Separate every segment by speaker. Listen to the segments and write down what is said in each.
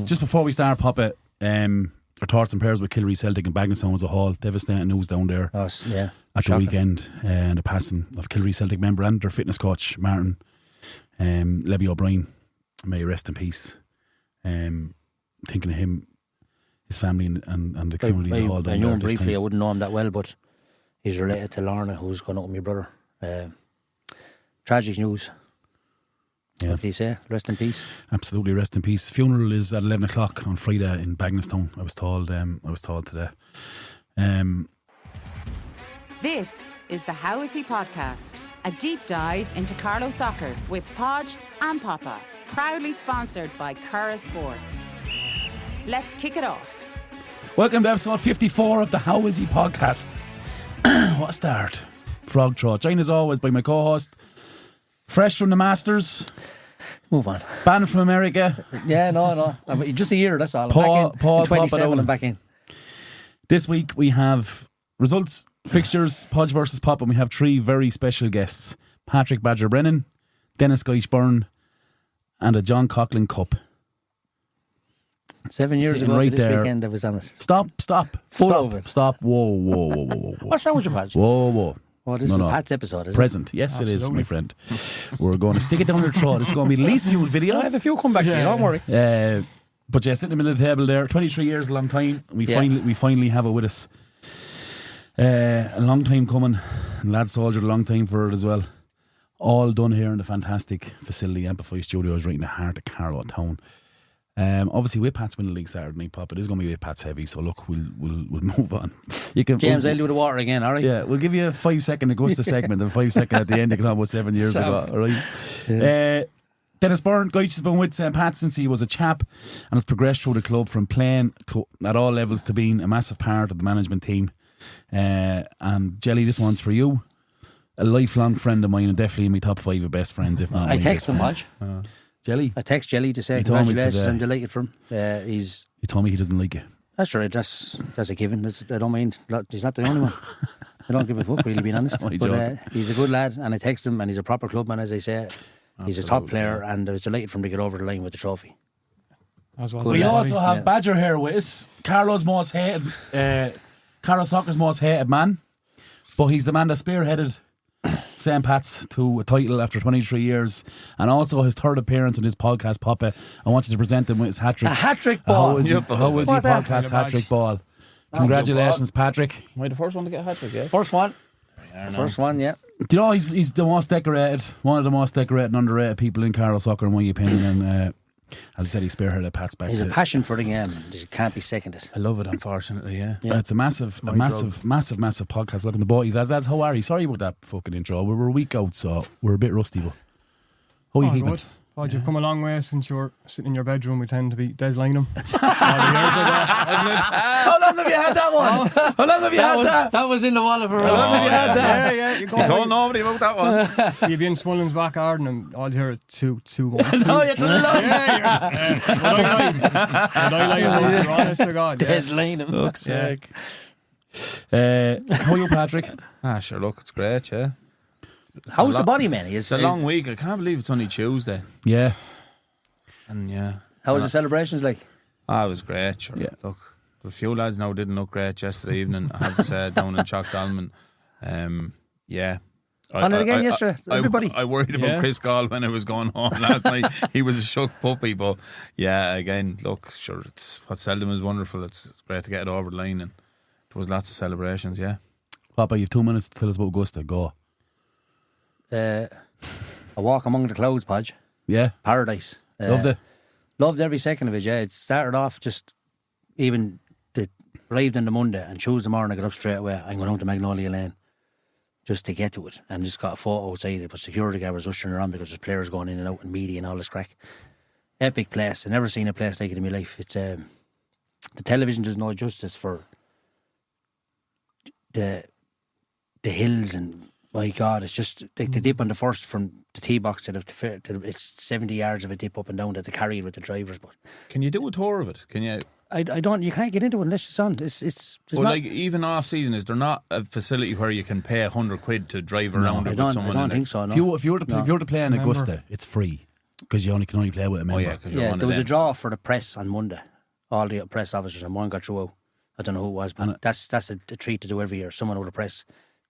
Speaker 1: Just before we start, Poppa, our thoughts and prayers with Kilry Celtic and Bagnallstown as a whole. Devastating news down there at the weekend. And the passing of Kilry Celtic member and their fitness coach, Martin Levy O'Brien. May he rest in peace. Thinking of him, his family and the community as a whole.
Speaker 2: I knew him briefly. I wouldn't know him that well, but he's related to Lorna, who's gone up with my brother. Tragic news. Yeah. What do you say? Rest in peace.
Speaker 1: Absolutely, rest in peace. Funeral is at 11 o'clock on Friday in Bagnallstown. I was told today.
Speaker 3: This is the How Is He podcast, a deep dive into Carlow soccer with Podge and Poppa, proudly sponsored by Curra Sports. Let's kick it off.
Speaker 1: Welcome to episode 54 of the How Is He podcast. What a start. Frog throat. Joined as always by my co-host, fresh from the Masters.
Speaker 2: Move on.
Speaker 1: Banned from America.
Speaker 2: Yeah, no. Just a year, that's all.
Speaker 1: Paul,
Speaker 2: 27 I'm back in.
Speaker 1: This week we have results, fixtures, Podge versus Pop, and we have three very special guests. Patrick Badger Brennan, Dennis Geich Byrne, and a John Coughlan Cup.
Speaker 2: 7 years
Speaker 1: Sitting
Speaker 2: ago
Speaker 1: right
Speaker 2: to this
Speaker 1: there.
Speaker 2: weekend I was on it.
Speaker 1: Stop.
Speaker 2: Full of it.
Speaker 1: Stop. Whoa.
Speaker 2: What's wrong with your Podge?
Speaker 1: Whoa.
Speaker 2: Oh, this is Pat's episode, isn't
Speaker 1: Present. Yes,
Speaker 4: Absolutely.
Speaker 1: It is, my friend. We're going to stick it down your throat. It's going to be the least viewed video.
Speaker 2: I have a few come back to you, don't worry.
Speaker 1: But yeah, sitting in the middle of the table there, 23 years, a long time. We finally have it with us. A long time coming, and Lad soldiered a long time for it as well. All done here in the fantastic facility, Amplify Studios, right in the heart of Carlow town. Obviously, with Pat's winning the league Saturday night, Pop, it is going to be with Pat's heavy. So look, we'll move on.
Speaker 2: James, I'll do the water again. All right.
Speaker 1: Yeah, we'll give you a 5 second Augusta segment and 5 second at the end. You can have about 7 years ago. All right. Yeah. Dennis Byrne, Geich has been with St. Pat since he was a chap and has progressed through the club from playing at all levels to being a massive part of the management team. And Jelly, this one's for you. A lifelong friend of mine and definitely in my top 5 of best friends, if not.
Speaker 2: I text him, Podge.
Speaker 1: Jelly?
Speaker 2: I text Jelly to say congratulations. I'm delighted for him.
Speaker 1: He told me he doesn't like you.
Speaker 2: That's right. That's a given. I don't mind. He's not the only one. I don't give a fuck, really, being honest. But he's a good lad, and I text him, and he's a proper clubman, as I say. He's a top player, and I was delighted for him to get over the line with the trophy.
Speaker 1: We also have Badger here with us. Carlow Soccer's most hated man, but he's the man that spearheaded St. Pat's to a title after 23 years, and also his third appearance on his podcast, Poppa. I want you to present him with his hat-trick.
Speaker 2: A hat-trick ball.
Speaker 1: How was your podcast hat-trick ball? Congratulations, Patrick.
Speaker 4: Am I the first one to get a hat-trick, yeah?
Speaker 2: First one, yeah.
Speaker 1: Do you know he's the most decorated, one of the most decorated and underrated people in Carlow soccer, in my opinion, and as I said, he spearheaded Pat's back.
Speaker 2: He's a passion for the game. It can't be seconded.
Speaker 4: I love it, unfortunately, yeah.
Speaker 1: It's a massive podcast. Welcome to boys. As how are you? Sorry about that fucking intro. We were a week out, so we're a bit rusty, but how are you keeping?
Speaker 5: Good. Pod, you've come a long way since you were sitting in your bedroom. We tend to be Des Lynham. All the years ago, isn't it?
Speaker 1: How long have you had that one? How long have you had that?
Speaker 2: That was in the wall of her.
Speaker 1: How long have you had that?
Speaker 5: Yeah.
Speaker 4: You told nobody about that one.
Speaker 5: You've been Swollen's back hard, and all you hear it 2-1.
Speaker 1: No, it's a lie.
Speaker 5: Would I lie about you, honest to God?
Speaker 2: Des Lynham.
Speaker 1: Fuck's sake. How are you, Patrick?
Speaker 4: Sure, look, it's great, yeah.
Speaker 2: How's the body, man?
Speaker 4: It's a long week. I can't believe it's only Tuesday.
Speaker 1: Yeah.
Speaker 4: And yeah.
Speaker 2: How was the celebrations like?
Speaker 4: It was great, sure.
Speaker 1: Yeah.
Speaker 4: Look, a few lads now didn't look great yesterday evening, I have to say, down in Chalkdalman. Yeah.
Speaker 2: On it again yesterday, everybody.
Speaker 4: I worried about Chris Gall when I was going home last night. He was a shook puppy, but yeah, again, look, sure, it's what seldom is wonderful. It's great to get it over the line, and there was lots of celebrations, yeah.
Speaker 1: Papa, you've 2 minutes to tell us about Augusta. Go.
Speaker 2: A walk among the clouds, Podge.
Speaker 1: Yeah.
Speaker 2: Paradise.
Speaker 1: Loved it.
Speaker 2: Loved every second of it, yeah. It started off just even arrived on the Monday, and Tuesday morning I got up straight away. I'm going home to Magnolia Lane just to get to it, and just got a photo outside it. But security guard was ushering around because there's players going in and out and media and all this crack. Epic place. I've never seen a place like it in my life. It's the television does no justice for the hills, and my God, it's just the dip on the first from the tee box to it's 70 yards of a dip up and down that they carry with the drivers. But
Speaker 4: can you do a tour of it? Can you?
Speaker 2: I don't. You can't get into it unless it's on. It's
Speaker 4: well, like even off season, is there not a facility where you can pay £100 to drive around it with someone?
Speaker 2: I don't think so. No.
Speaker 1: If you were to play in Augusta, it's free. Because you can only play with a member.
Speaker 4: Oh yeah, because you're one
Speaker 2: there
Speaker 4: of
Speaker 2: was a
Speaker 4: them.
Speaker 2: draw for the press on Monday. All the press officers, and one got through out. I don't know who it was, but that's a treat to do every year. Someone with the press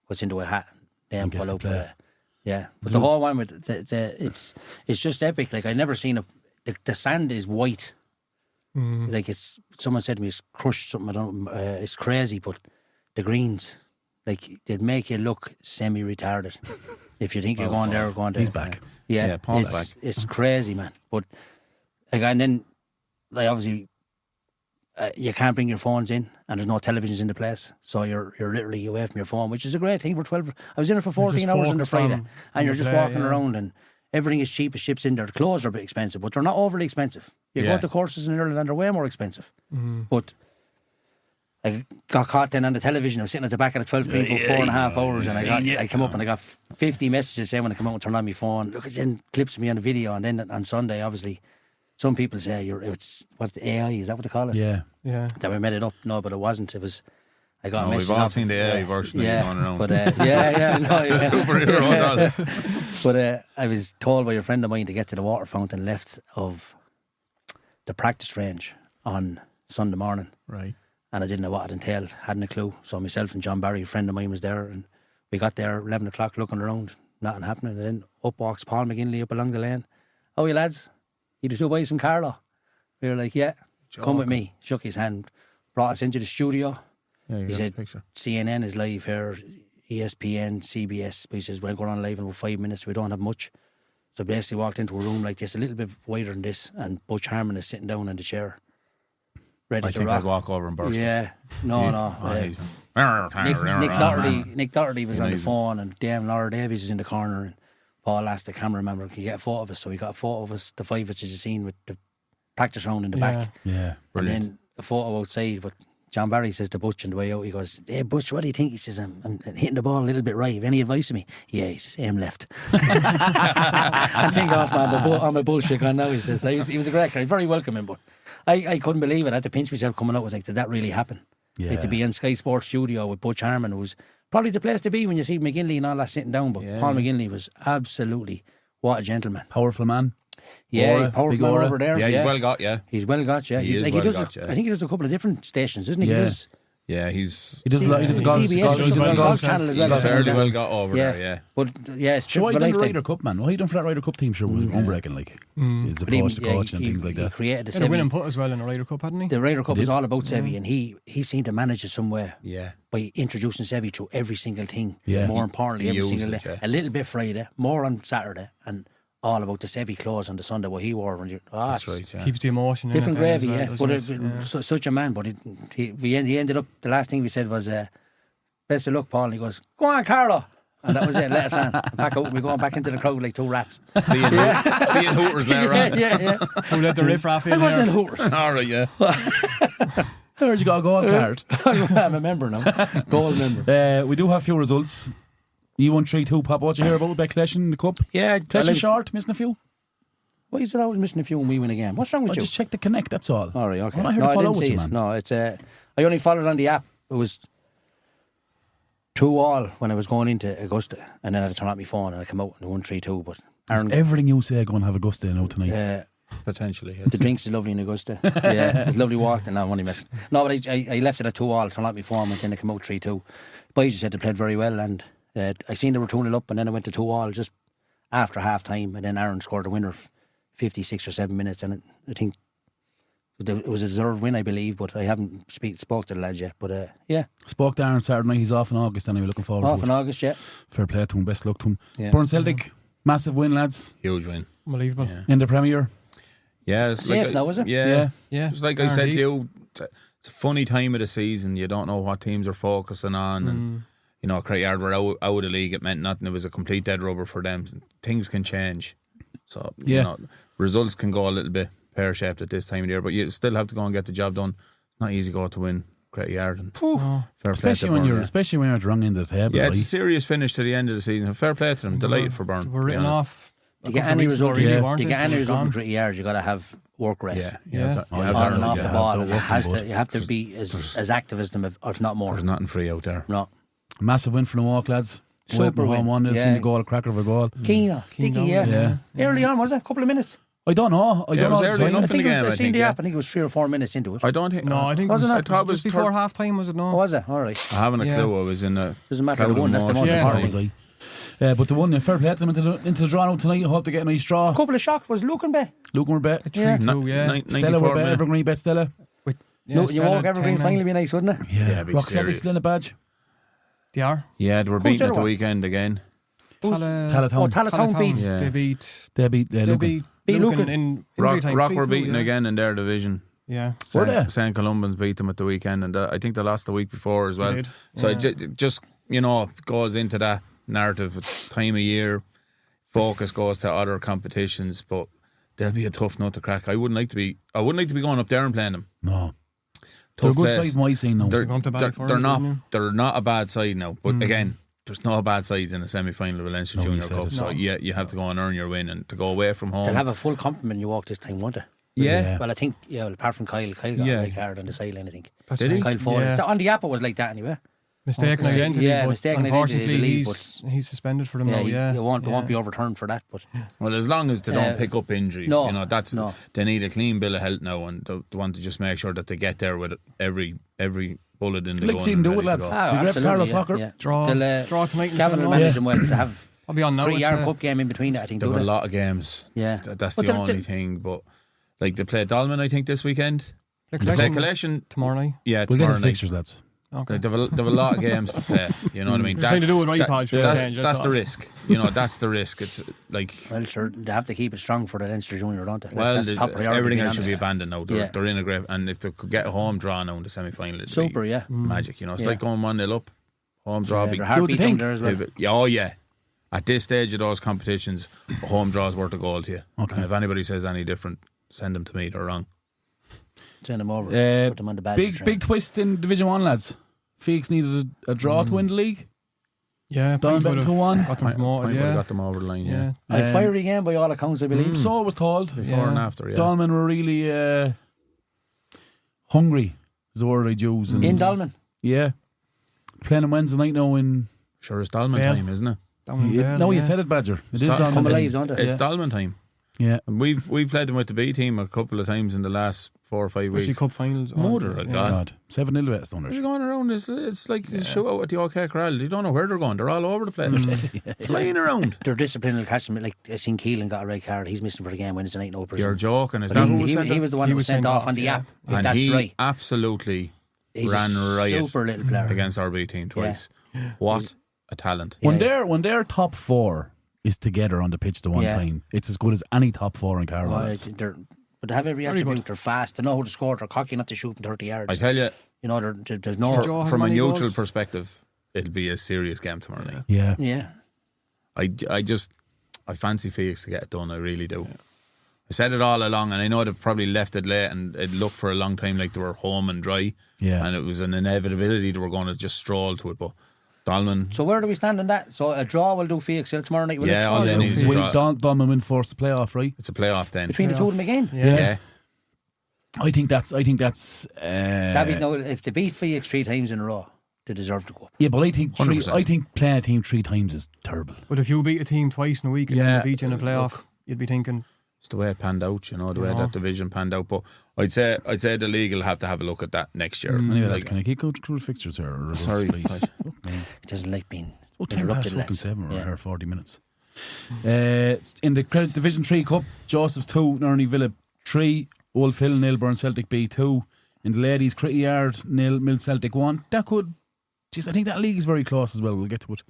Speaker 2: goes into a hat, then
Speaker 1: gets
Speaker 2: pull
Speaker 1: to
Speaker 2: out.
Speaker 1: play.
Speaker 2: Yeah, but the whole one with it's just epic. Like I never seen the sand is white. Like it's someone said to me it's crushed something. I don't. It's crazy, but the greens, like they'd make you look semi-retarded if you think you're going there or going there.
Speaker 1: He's back.
Speaker 2: Yeah,
Speaker 4: Paul's back.
Speaker 2: It's crazy, man. But like, and then like obviously. You can't bring your phones in, and there's no televisions in the place, so you're literally away from your phone, which is a great thing for 12. I was in it for 14 hours on the Friday, and you're just walking around, and everything is cheap as ships in there. The clothes are a bit expensive, but they're not overly expensive. You go to courses in Ireland, and they're way more expensive. But I got caught then on the television. I was sitting at the back of the 12 screen for 4.5 hours, and I come up and I got 50 messages saying when I come out and turn on my phone, look at then clips of me on the video, and then on Sunday, obviously. Some people say it's what the AI, is that what they call it?
Speaker 5: Yeah.
Speaker 2: That we made it up. No, but it wasn't. It was. I got a message.
Speaker 4: We've all
Speaker 2: off
Speaker 4: seen the AI version of going around.
Speaker 2: But superhero. But I was told by a friend of mine to get to the water fountain left of the practice range on Sunday morning.
Speaker 4: Right.
Speaker 2: And I didn't know what it entailed. Hadn't a clue. So myself and John Barry, a friend of mine, was there, and we got there 11 o'clock looking around, nothing happening. And then up walks Paul McGinley up along the lane. Oh, you lads. You just boys from Carlow. We were like, yeah, come with me. Shook his hand, brought us into the studio.
Speaker 4: Yeah, you
Speaker 2: he
Speaker 4: got
Speaker 2: said,
Speaker 4: the picture.
Speaker 2: CNN is live here, ESPN, CBS. But he says, we're going on live in about 5 minutes. We don't have much. So basically walked into a room like this, a little bit wider than this, and Butch Harmon is sitting down in the chair, ready
Speaker 4: I
Speaker 2: to
Speaker 4: think
Speaker 2: rock.
Speaker 4: I'd walk over and burst.
Speaker 2: Yeah, no. Nick Doherty was on the phone, and Laura Davies is in the corner, and Paul asked the cameraman, can you get a photo of us? So we got a photo of us, the 5 of us as you seen, with the practice round in the back.
Speaker 1: Yeah,
Speaker 2: brilliant. And then a photo outside, but John Barry says to Butch on the way out, he goes, hey Butch, what do you think? He says, I'm hitting the ball a little bit right. Have any advice for me? Yeah, he says, aim left. I think off on my bullshit gone now, he says. He was a great guy, very welcoming, but I couldn't believe it. I had to pinch myself coming out. I was like, did that really happen?
Speaker 1: Yeah.
Speaker 2: Like to be in Sky Sports studio with Butch Harmon, who was probably the place to be when you see McGinley and all that sitting down, but Paul McGinley was absolutely, what a gentleman.
Speaker 1: Powerful man.
Speaker 2: Yeah, powerful man over there.
Speaker 4: Yeah, he's well got, yeah.
Speaker 2: He's well got, yeah.
Speaker 4: He is
Speaker 2: like,
Speaker 4: well
Speaker 2: does
Speaker 4: got, yeah.
Speaker 2: I think he does a couple of different stations, doesn't he?
Speaker 1: Yeah.
Speaker 2: He
Speaker 1: does a
Speaker 2: CBS
Speaker 1: golf
Speaker 2: channel as well.
Speaker 4: He's fairly well got over there, yeah.
Speaker 2: But yeah, it's
Speaker 1: Sure, why
Speaker 2: triple
Speaker 1: done the
Speaker 2: lifetime.
Speaker 1: Ryder Cup, man? What he done for that Ryder Cup team? Sure, was unbreaking, like his approach to coaching and things like
Speaker 2: He
Speaker 1: that.
Speaker 2: created the
Speaker 5: He had a winning
Speaker 2: Sevi.
Speaker 5: putt as well in the Ryder Cup, hadn't he?
Speaker 2: The Ryder Cup was all about Sevi, and he seemed to manage it somewhere.
Speaker 4: Yeah.
Speaker 2: By introducing Sevi to every single thing.
Speaker 1: Yeah.
Speaker 2: More importantly,
Speaker 4: He
Speaker 2: every
Speaker 4: used
Speaker 2: single
Speaker 4: it,
Speaker 2: day.
Speaker 4: yeah.
Speaker 2: A little bit Friday, more on Saturday, and all about the Sevi clothes on the Sunday, what he wore. When you,
Speaker 4: That's right, yeah.
Speaker 5: Keeps the emotion in
Speaker 2: different
Speaker 5: it then
Speaker 2: gravy,
Speaker 5: as
Speaker 2: yeah.
Speaker 5: well,
Speaker 2: But
Speaker 5: doesn't it?
Speaker 2: such a man. But he ended up, the last thing we said was, best of luck, Paul. And he goes, go on, Carlow. And that was it, let us on. And back out, and we're going back into the crowd like two rats.
Speaker 4: Seeing Hooters later on.
Speaker 2: Yeah.
Speaker 5: Who let the riff-raff in
Speaker 2: I wasn't in
Speaker 5: there?
Speaker 2: Hooters.
Speaker 4: All right, yeah.
Speaker 1: Where'd you got a goal card?
Speaker 2: I'm a member now. Gold member.
Speaker 1: We do have a few results. You won 3-2, Pop. What you hear about Clash in the Cup?
Speaker 2: Yeah.
Speaker 1: Clash short, missing a few.
Speaker 2: Why is it always missing a few when we win a game? What's wrong with
Speaker 1: I
Speaker 2: you?
Speaker 1: just check the connect, that's all.
Speaker 2: All right, okay.
Speaker 1: I'm not here
Speaker 2: No,
Speaker 1: to
Speaker 2: I
Speaker 1: follow
Speaker 2: didn't
Speaker 1: with
Speaker 2: see
Speaker 1: you,
Speaker 2: it.
Speaker 1: man.
Speaker 2: No, it's I only followed on the app. It was 2-2 when I was going into Augusta, and then I had to turn out my phone and I come out and I won 3-2. But Aaron,
Speaker 1: Everything you say, go and have Augusta now tonight.
Speaker 4: Potentially.
Speaker 2: the drinks are lovely in Augusta. Yeah, it's lovely walk, and I'm only missing. No, but I left it at 2-2, turned out my phone, and then I come out 3-2. Boys just said they played very well, and I seen they were 2-0 up, and then I went to 2-2 just after half time, and then Aaron scored a winner 56 or 7 minutes, and I think it was a deserved win, I believe, but I haven't spoke to the lads yet. But yeah,
Speaker 1: Spoke to Aaron Saturday night. He's off in August, anyway. Looking forward
Speaker 2: off
Speaker 1: to
Speaker 2: in
Speaker 1: it.
Speaker 2: August, yeah.
Speaker 1: Fair play to him. Best luck to him.
Speaker 2: Yeah.
Speaker 1: Byrne Celtic, massive win, lads,
Speaker 4: Huge win.
Speaker 5: Unbelievable.
Speaker 1: in the Premier.
Speaker 4: Yeah, it's
Speaker 2: Safe
Speaker 4: like
Speaker 2: now, is it?
Speaker 4: Yeah.
Speaker 5: Yeah.
Speaker 4: Just like I said to
Speaker 5: Guaranteed.
Speaker 4: you, it's a funny time of the season. You don't know what teams are focusing on. And, you know, Craigyard were out of the league. It meant nothing. It was a complete dead rubber for them. Things can change. So, you know, results can go a little bit pear-shaped at this time of the year, but you still have to go and get the job done. It's not easy to go to win Craigyard. And fair play to Byrne,
Speaker 1: Especially when you're at the wrong end of the table.
Speaker 4: yeah,
Speaker 1: right?
Speaker 4: it's a serious finish to the end of the season. Fair play to them. Delighted for Byrne.
Speaker 5: We're written off.
Speaker 2: To get any result,
Speaker 5: really,
Speaker 2: to
Speaker 5: weren't
Speaker 2: get
Speaker 5: they?
Speaker 2: any
Speaker 5: They're
Speaker 2: result in
Speaker 5: gone.
Speaker 2: Gritty Yards, you got to have work rate.
Speaker 4: Yeah.
Speaker 5: Yeah.
Speaker 4: You have
Speaker 2: On
Speaker 4: to-
Speaker 2: and off
Speaker 4: yeah.
Speaker 2: the ball,
Speaker 1: to work
Speaker 2: you have to be as active as them, if not more.
Speaker 4: There's nothing free out there.
Speaker 2: No,
Speaker 1: Massive win for the Walk, lads.
Speaker 2: Super
Speaker 1: Super
Speaker 2: win.
Speaker 1: win. 1-0,
Speaker 2: Yeah.
Speaker 1: seen the goal, a cracker of a goal.
Speaker 2: Keena, Dicky, yeah.
Speaker 1: Yeah.
Speaker 2: Early on, was it? A couple of minutes.
Speaker 1: I don't know.
Speaker 4: Yeah, it was early enough
Speaker 2: I
Speaker 4: in
Speaker 2: think
Speaker 4: the
Speaker 2: it
Speaker 4: game.
Speaker 2: was, I seen the app. I think it was 3 or 4 minutes into it.
Speaker 4: I don't think.
Speaker 5: No, I think
Speaker 2: Wasn't
Speaker 5: it
Speaker 2: it?
Speaker 5: was,
Speaker 4: I thought it was
Speaker 5: just before half time, was it? No.
Speaker 2: Oh, was it? All right.
Speaker 4: I haven't a
Speaker 5: Yeah.
Speaker 4: clue. I was in a.
Speaker 2: Doesn't matter
Speaker 4: crowd
Speaker 2: the
Speaker 4: of
Speaker 2: one. That's the most
Speaker 4: emotions.
Speaker 2: important
Speaker 1: Was
Speaker 2: thing.
Speaker 1: But the one, fair play to them into the draw now tonight. I hope they get a nice draw.
Speaker 2: A couple of shocks was Lucan Bay.
Speaker 1: Lucan were bet.
Speaker 5: 3-2, yeah.
Speaker 4: 94
Speaker 1: Stella were bet.
Speaker 4: minute.
Speaker 1: Evergreen bet Stella.
Speaker 5: With,
Speaker 2: You
Speaker 5: Stella,
Speaker 2: walk Evergreen
Speaker 5: 10
Speaker 2: finally be nice, wouldn't it?
Speaker 1: Yeah,
Speaker 4: be
Speaker 1: Rock Celtic
Speaker 4: serious.
Speaker 1: still in a badge.
Speaker 5: They are.
Speaker 4: Yeah, they were
Speaker 2: Who's
Speaker 4: beaten
Speaker 2: the
Speaker 4: at the
Speaker 2: other one?
Speaker 4: weekend again.
Speaker 1: Talatown.
Speaker 2: Oh, Talatown beat.
Speaker 4: Yeah.
Speaker 5: They beat.
Speaker 1: They beat
Speaker 5: They
Speaker 1: Lucan.
Speaker 5: beat
Speaker 2: Beat
Speaker 5: Lucan
Speaker 2: Lucan.
Speaker 5: in injury time.
Speaker 4: Rock were
Speaker 5: 3-2,
Speaker 4: beaten
Speaker 5: yeah.
Speaker 4: again in their division.
Speaker 5: Yeah.
Speaker 1: Were they?
Speaker 4: St. Columban's beat them at the weekend, and I think they lost the week before as well.
Speaker 5: They did,
Speaker 4: So
Speaker 5: yeah.
Speaker 4: it just goes into that narrative. It's time of year, focus goes to other competitions, but they'll be a tough nut to crack. I wouldn't like to be going up there and playing them.
Speaker 1: No. They're a
Speaker 4: Tough
Speaker 1: good
Speaker 4: place.
Speaker 1: side, my scene now.
Speaker 4: They're,
Speaker 5: Going to
Speaker 4: they're,
Speaker 5: Ballyfour,
Speaker 4: they're not.
Speaker 5: isn't it?
Speaker 4: They're not a bad side now, but again, there's no bad sides in the semi-final of the Leinster
Speaker 1: No, you
Speaker 4: Junior
Speaker 1: said
Speaker 4: Cup.
Speaker 1: it.
Speaker 4: So
Speaker 5: No.
Speaker 4: you have to go and earn your win, and to go away from home.
Speaker 2: They'll have a full complement you walk this time, won't they?
Speaker 1: Yeah.
Speaker 2: Well, I think, apart from Kyle got
Speaker 4: Yeah.
Speaker 2: a red card on the sideline, I think.
Speaker 5: That's
Speaker 4: Did he?
Speaker 5: right.
Speaker 2: Kyle Foley.
Speaker 5: Yeah.
Speaker 2: On the app, it was like that anyway.
Speaker 5: Mistaken
Speaker 2: Okay.
Speaker 5: identity.
Speaker 2: Yeah,
Speaker 5: but
Speaker 2: mistaken identity,
Speaker 5: unfortunately,
Speaker 2: I believe,
Speaker 5: he's suspended for them now.
Speaker 2: It
Speaker 5: Yeah.
Speaker 2: won't be overturned for that. But
Speaker 4: Well, as long as they don't pick up injuries,
Speaker 2: no,
Speaker 4: that's
Speaker 2: no.
Speaker 4: they need a clean bill of health now, and they want to just make sure that they get there with every bullet in the
Speaker 1: Like
Speaker 4: gun.
Speaker 1: to see them
Speaker 4: and
Speaker 1: do it,
Speaker 4: ready to
Speaker 1: lads.
Speaker 4: go.
Speaker 1: The great
Speaker 2: absolutely,
Speaker 1: Carlow
Speaker 2: yeah,
Speaker 1: Soccer.
Speaker 2: yeah.
Speaker 5: Draw
Speaker 2: They'll,
Speaker 5: tonight. in
Speaker 2: Gavin will
Speaker 5: St.
Speaker 2: manage
Speaker 5: Laurent.
Speaker 2: them well to have
Speaker 5: I'll be on now.
Speaker 2: 3-yard
Speaker 5: it's,
Speaker 2: cup game in between it, I think.
Speaker 4: They
Speaker 2: Do
Speaker 4: have a
Speaker 2: they?
Speaker 4: lot of games.
Speaker 2: Yeah.
Speaker 4: That's
Speaker 2: But
Speaker 4: the
Speaker 2: they're-
Speaker 4: only
Speaker 2: they're-
Speaker 4: thing. But like they play Dolman, I think this weekend.
Speaker 5: The
Speaker 4: They play
Speaker 5: collection
Speaker 4: Collection.
Speaker 5: tomorrow night.
Speaker 4: Yeah,
Speaker 1: We'll get
Speaker 4: tomorrow
Speaker 1: the
Speaker 4: night.
Speaker 1: fixtures, lads.
Speaker 5: Okay.
Speaker 4: They have a lot of games to play. You know what I mean?
Speaker 5: Just trying to do it right, Podge, for a change,
Speaker 4: That's
Speaker 5: that's
Speaker 4: the
Speaker 5: all.
Speaker 4: risk. That's the risk. It's like.
Speaker 2: Well, sure, they have to keep it strong for the Leinster Junior, don't they?
Speaker 4: Well,
Speaker 2: that's the top priority.
Speaker 4: everything
Speaker 2: being
Speaker 4: else should be
Speaker 2: honest.
Speaker 4: abandoned now. They're in a great, and if they could get a home draw now in the semi-final, it'd
Speaker 2: Super,
Speaker 4: be
Speaker 2: yeah.
Speaker 4: magic. It's
Speaker 2: Yeah.
Speaker 4: like going 1-0 up, home draw.
Speaker 2: Yeah,
Speaker 4: be
Speaker 2: they're
Speaker 1: Do
Speaker 2: hard
Speaker 1: you
Speaker 2: beat
Speaker 1: think?
Speaker 2: down there as well.
Speaker 4: Oh yeah. At this stage of those competitions, a home draw is worth a goal to you.
Speaker 1: Okay.
Speaker 4: And if anybody says any different, send them to me. They're wrong.
Speaker 2: Send them over. Put them on the badge.
Speaker 1: Big twist in Division 1, lads. Felix needed a draw to win the league.
Speaker 5: Yeah,
Speaker 1: Down
Speaker 5: Pint would
Speaker 1: back to
Speaker 5: have
Speaker 1: 1.
Speaker 5: got them promoted.
Speaker 4: Point would have
Speaker 5: Yeah.
Speaker 4: got them over the line. Yeah.
Speaker 5: Yeah.
Speaker 2: A fiery game by all accounts, I believe.
Speaker 1: So I was told.
Speaker 4: Before and
Speaker 5: Yeah.
Speaker 4: after. Yeah.
Speaker 1: Dolman were really hungry, is the word I use. And
Speaker 2: In Dolman.
Speaker 1: Yeah. Playing on Wednesday night now in.
Speaker 4: Sure, it's Dolman
Speaker 5: Vale.
Speaker 4: time, isn't it?
Speaker 5: Down in Vale,
Speaker 1: No, you
Speaker 5: yeah.
Speaker 1: said it, Badger. It is
Speaker 4: Come
Speaker 1: Dolman.
Speaker 2: Come
Speaker 1: time.
Speaker 2: alive, don't they?
Speaker 4: It's Dolman time.
Speaker 1: Yeah.
Speaker 4: And we've played them with the B team a couple of times in the last 4 or 5
Speaker 5: Especially
Speaker 4: weeks.
Speaker 5: cup finals.
Speaker 4: Mother of
Speaker 5: yeah.
Speaker 4: God.
Speaker 1: God. 7-0 West
Speaker 4: They're
Speaker 1: Unders.
Speaker 4: going around. It's like a shootout at the OK Corral. You don't know where they're going. They're all over the place. Flying around.
Speaker 2: Their discipline will catch them. Like, I seen Keelan got a red card. He's missing for the game Wednesday night, no person.
Speaker 4: You're joking. Is
Speaker 2: But
Speaker 4: that who was
Speaker 2: he,
Speaker 4: sent
Speaker 2: he
Speaker 4: off?
Speaker 2: was the one
Speaker 5: He
Speaker 2: who was
Speaker 5: was
Speaker 2: sent
Speaker 5: sent
Speaker 2: off
Speaker 5: off,
Speaker 2: on the
Speaker 5: yeah.
Speaker 2: app. If
Speaker 4: And
Speaker 2: that's
Speaker 4: he
Speaker 2: right.
Speaker 4: absolutely
Speaker 2: He's
Speaker 4: ran
Speaker 2: a
Speaker 4: riot
Speaker 2: super little player.
Speaker 4: against our B team twice. What a talent.
Speaker 1: When
Speaker 2: Yeah.
Speaker 1: their top 4 is together on the pitch the one
Speaker 2: Yeah.
Speaker 1: time, it's as good as any top 4 in Carlow.
Speaker 2: Oh,
Speaker 1: lads.
Speaker 2: but they have every
Speaker 5: Very
Speaker 2: attribute.
Speaker 5: good.
Speaker 2: They're fast. They know how to score. They're cocky enough to shoot from 30 yards.
Speaker 4: I tell you,
Speaker 2: There's no.
Speaker 5: Joe has
Speaker 4: from a
Speaker 5: many
Speaker 4: neutral
Speaker 5: goals.
Speaker 4: perspective, it'll be a serious game tomorrow night.
Speaker 1: Yeah.
Speaker 2: Yeah.
Speaker 4: I fancy Felix to get it done. I really do. I said it all along, and I know they've probably left it late, and it looked for a long time like they were home and dry.
Speaker 1: Yeah.
Speaker 4: And it was an inevitability they were going to just stroll to it. But Dolman,
Speaker 2: So where do we stand on that? So a draw will do Felix tomorrow night. Will
Speaker 4: Yeah,
Speaker 2: it?
Speaker 4: all they need is a
Speaker 1: Will
Speaker 4: draw.
Speaker 1: Dolman win force the playoff, right?
Speaker 4: it's a playoff then.
Speaker 2: between the two of them again.
Speaker 4: Yeah.
Speaker 1: I think that's.
Speaker 2: That'd be, no, if they beat Felix 3 times in a row, they deserve to go up.
Speaker 1: Yeah, but I think
Speaker 4: 100%.
Speaker 1: I think playing a team 3 times is terrible.
Speaker 5: But if you beat a team twice in a week and
Speaker 4: Yeah.
Speaker 5: then they beat you in a playoff, you'd be thinking,
Speaker 4: It's the way it panned out, the way
Speaker 5: Yeah.
Speaker 4: that division panned out. But I'd say the league will have to have a look at that next year.
Speaker 1: Anyway, lads,
Speaker 4: Like,
Speaker 1: can I keep going through the fixtures here? Or results,
Speaker 4: Sorry.
Speaker 1: please? Fuck me.
Speaker 2: It doesn't like being
Speaker 1: Oh, 10 past
Speaker 2: interrupted.
Speaker 1: fucking
Speaker 2: lads.
Speaker 1: 7 or
Speaker 2: Yeah.
Speaker 1: here 40 minutes. In the Credit Division 3 Cup, Joseph's 2, Nerney Villa 3, Old Phil 0, Byrne Celtic B 2. In the ladies, Critty Yard 0, Mill Celtic 1. That could. Jeez, I think that league is very close as well. We'll get to it.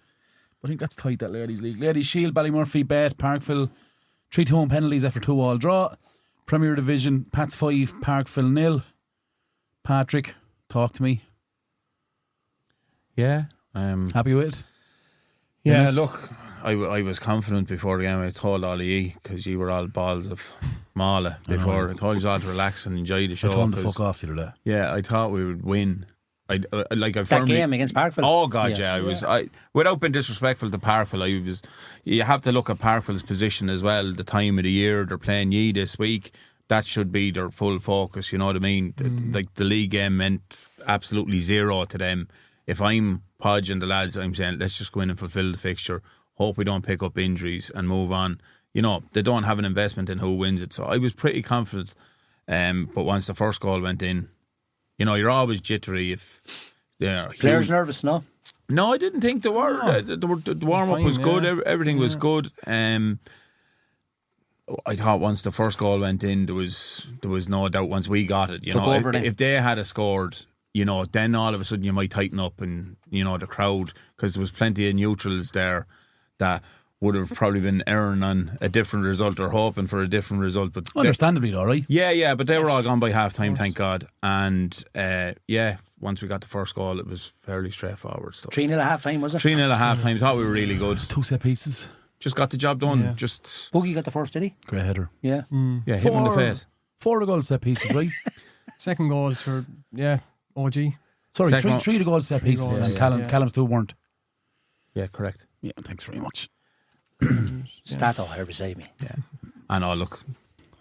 Speaker 1: I think that's tight, that ladies league. Ladies Shield, Ballymurphy, Bet, Parkville 3-2 on penalties after 2 all draw. Premier Division, Pats 5, Parkville 0. Patrick, talk to me.
Speaker 4: yeah.
Speaker 1: Happy with it?
Speaker 4: Yeah,
Speaker 1: Yes.
Speaker 4: look, I was confident before the game. I told all of you, because you were all balls of mala before. I told you all to relax and enjoy the show.
Speaker 1: I told him to
Speaker 4: 'cause-
Speaker 1: fuck off the other day.
Speaker 4: Yeah, I thought we would win. I
Speaker 2: That
Speaker 4: firmly,
Speaker 2: game against Parkville.
Speaker 4: Oh God, yeah. Without being disrespectful to Parkville, you have to look at Parkville's position as well. The time of the year they're playing ye this week, that should be their full focus. You know what I mean? Like the league game meant absolutely zero to them. If I'm Podge and the lads, I'm saying let's just go in and fulfil the fixture. Hope we don't pick up injuries and move on. they don't have an investment in who wins it. So I was pretty confident. But once the first goal went in, you're always jittery if
Speaker 2: Players nervous, no?
Speaker 4: No, I didn't think they were. The warm up was good. Everything was good. I thought once the first goal went in, there was no doubt. Once we got it, if they had scored, then all of a sudden you might tighten up, and the crowd, because there was plenty of neutrals there that would have probably been erring on a different result or hoping for a different result. But
Speaker 1: understandably, though, right?
Speaker 4: Yeah, but they were all gone by half time, thank God. And once we got the first goal, it was fairly straightforward stuff.
Speaker 2: 3-0 at half time, was it?
Speaker 4: 3-0 at half time. Thought we were really good.
Speaker 1: 2 set pieces.
Speaker 4: Just got the job done.
Speaker 5: Yeah.
Speaker 2: Boogie got the first, did he?
Speaker 1: Great header.
Speaker 2: Yeah.
Speaker 4: Yeah, hit him in the face.
Speaker 1: 4 goal set pieces, right?
Speaker 5: Second goal, sure. Yeah, OG.
Speaker 1: Sorry,
Speaker 4: Second
Speaker 1: 3 goal set pieces,
Speaker 5: goals,
Speaker 1: and Callum's 2 weren't.
Speaker 4: Yeah, correct.
Speaker 1: Yeah, thanks very much.
Speaker 2: Stato here beside me.
Speaker 4: Yeah. And look,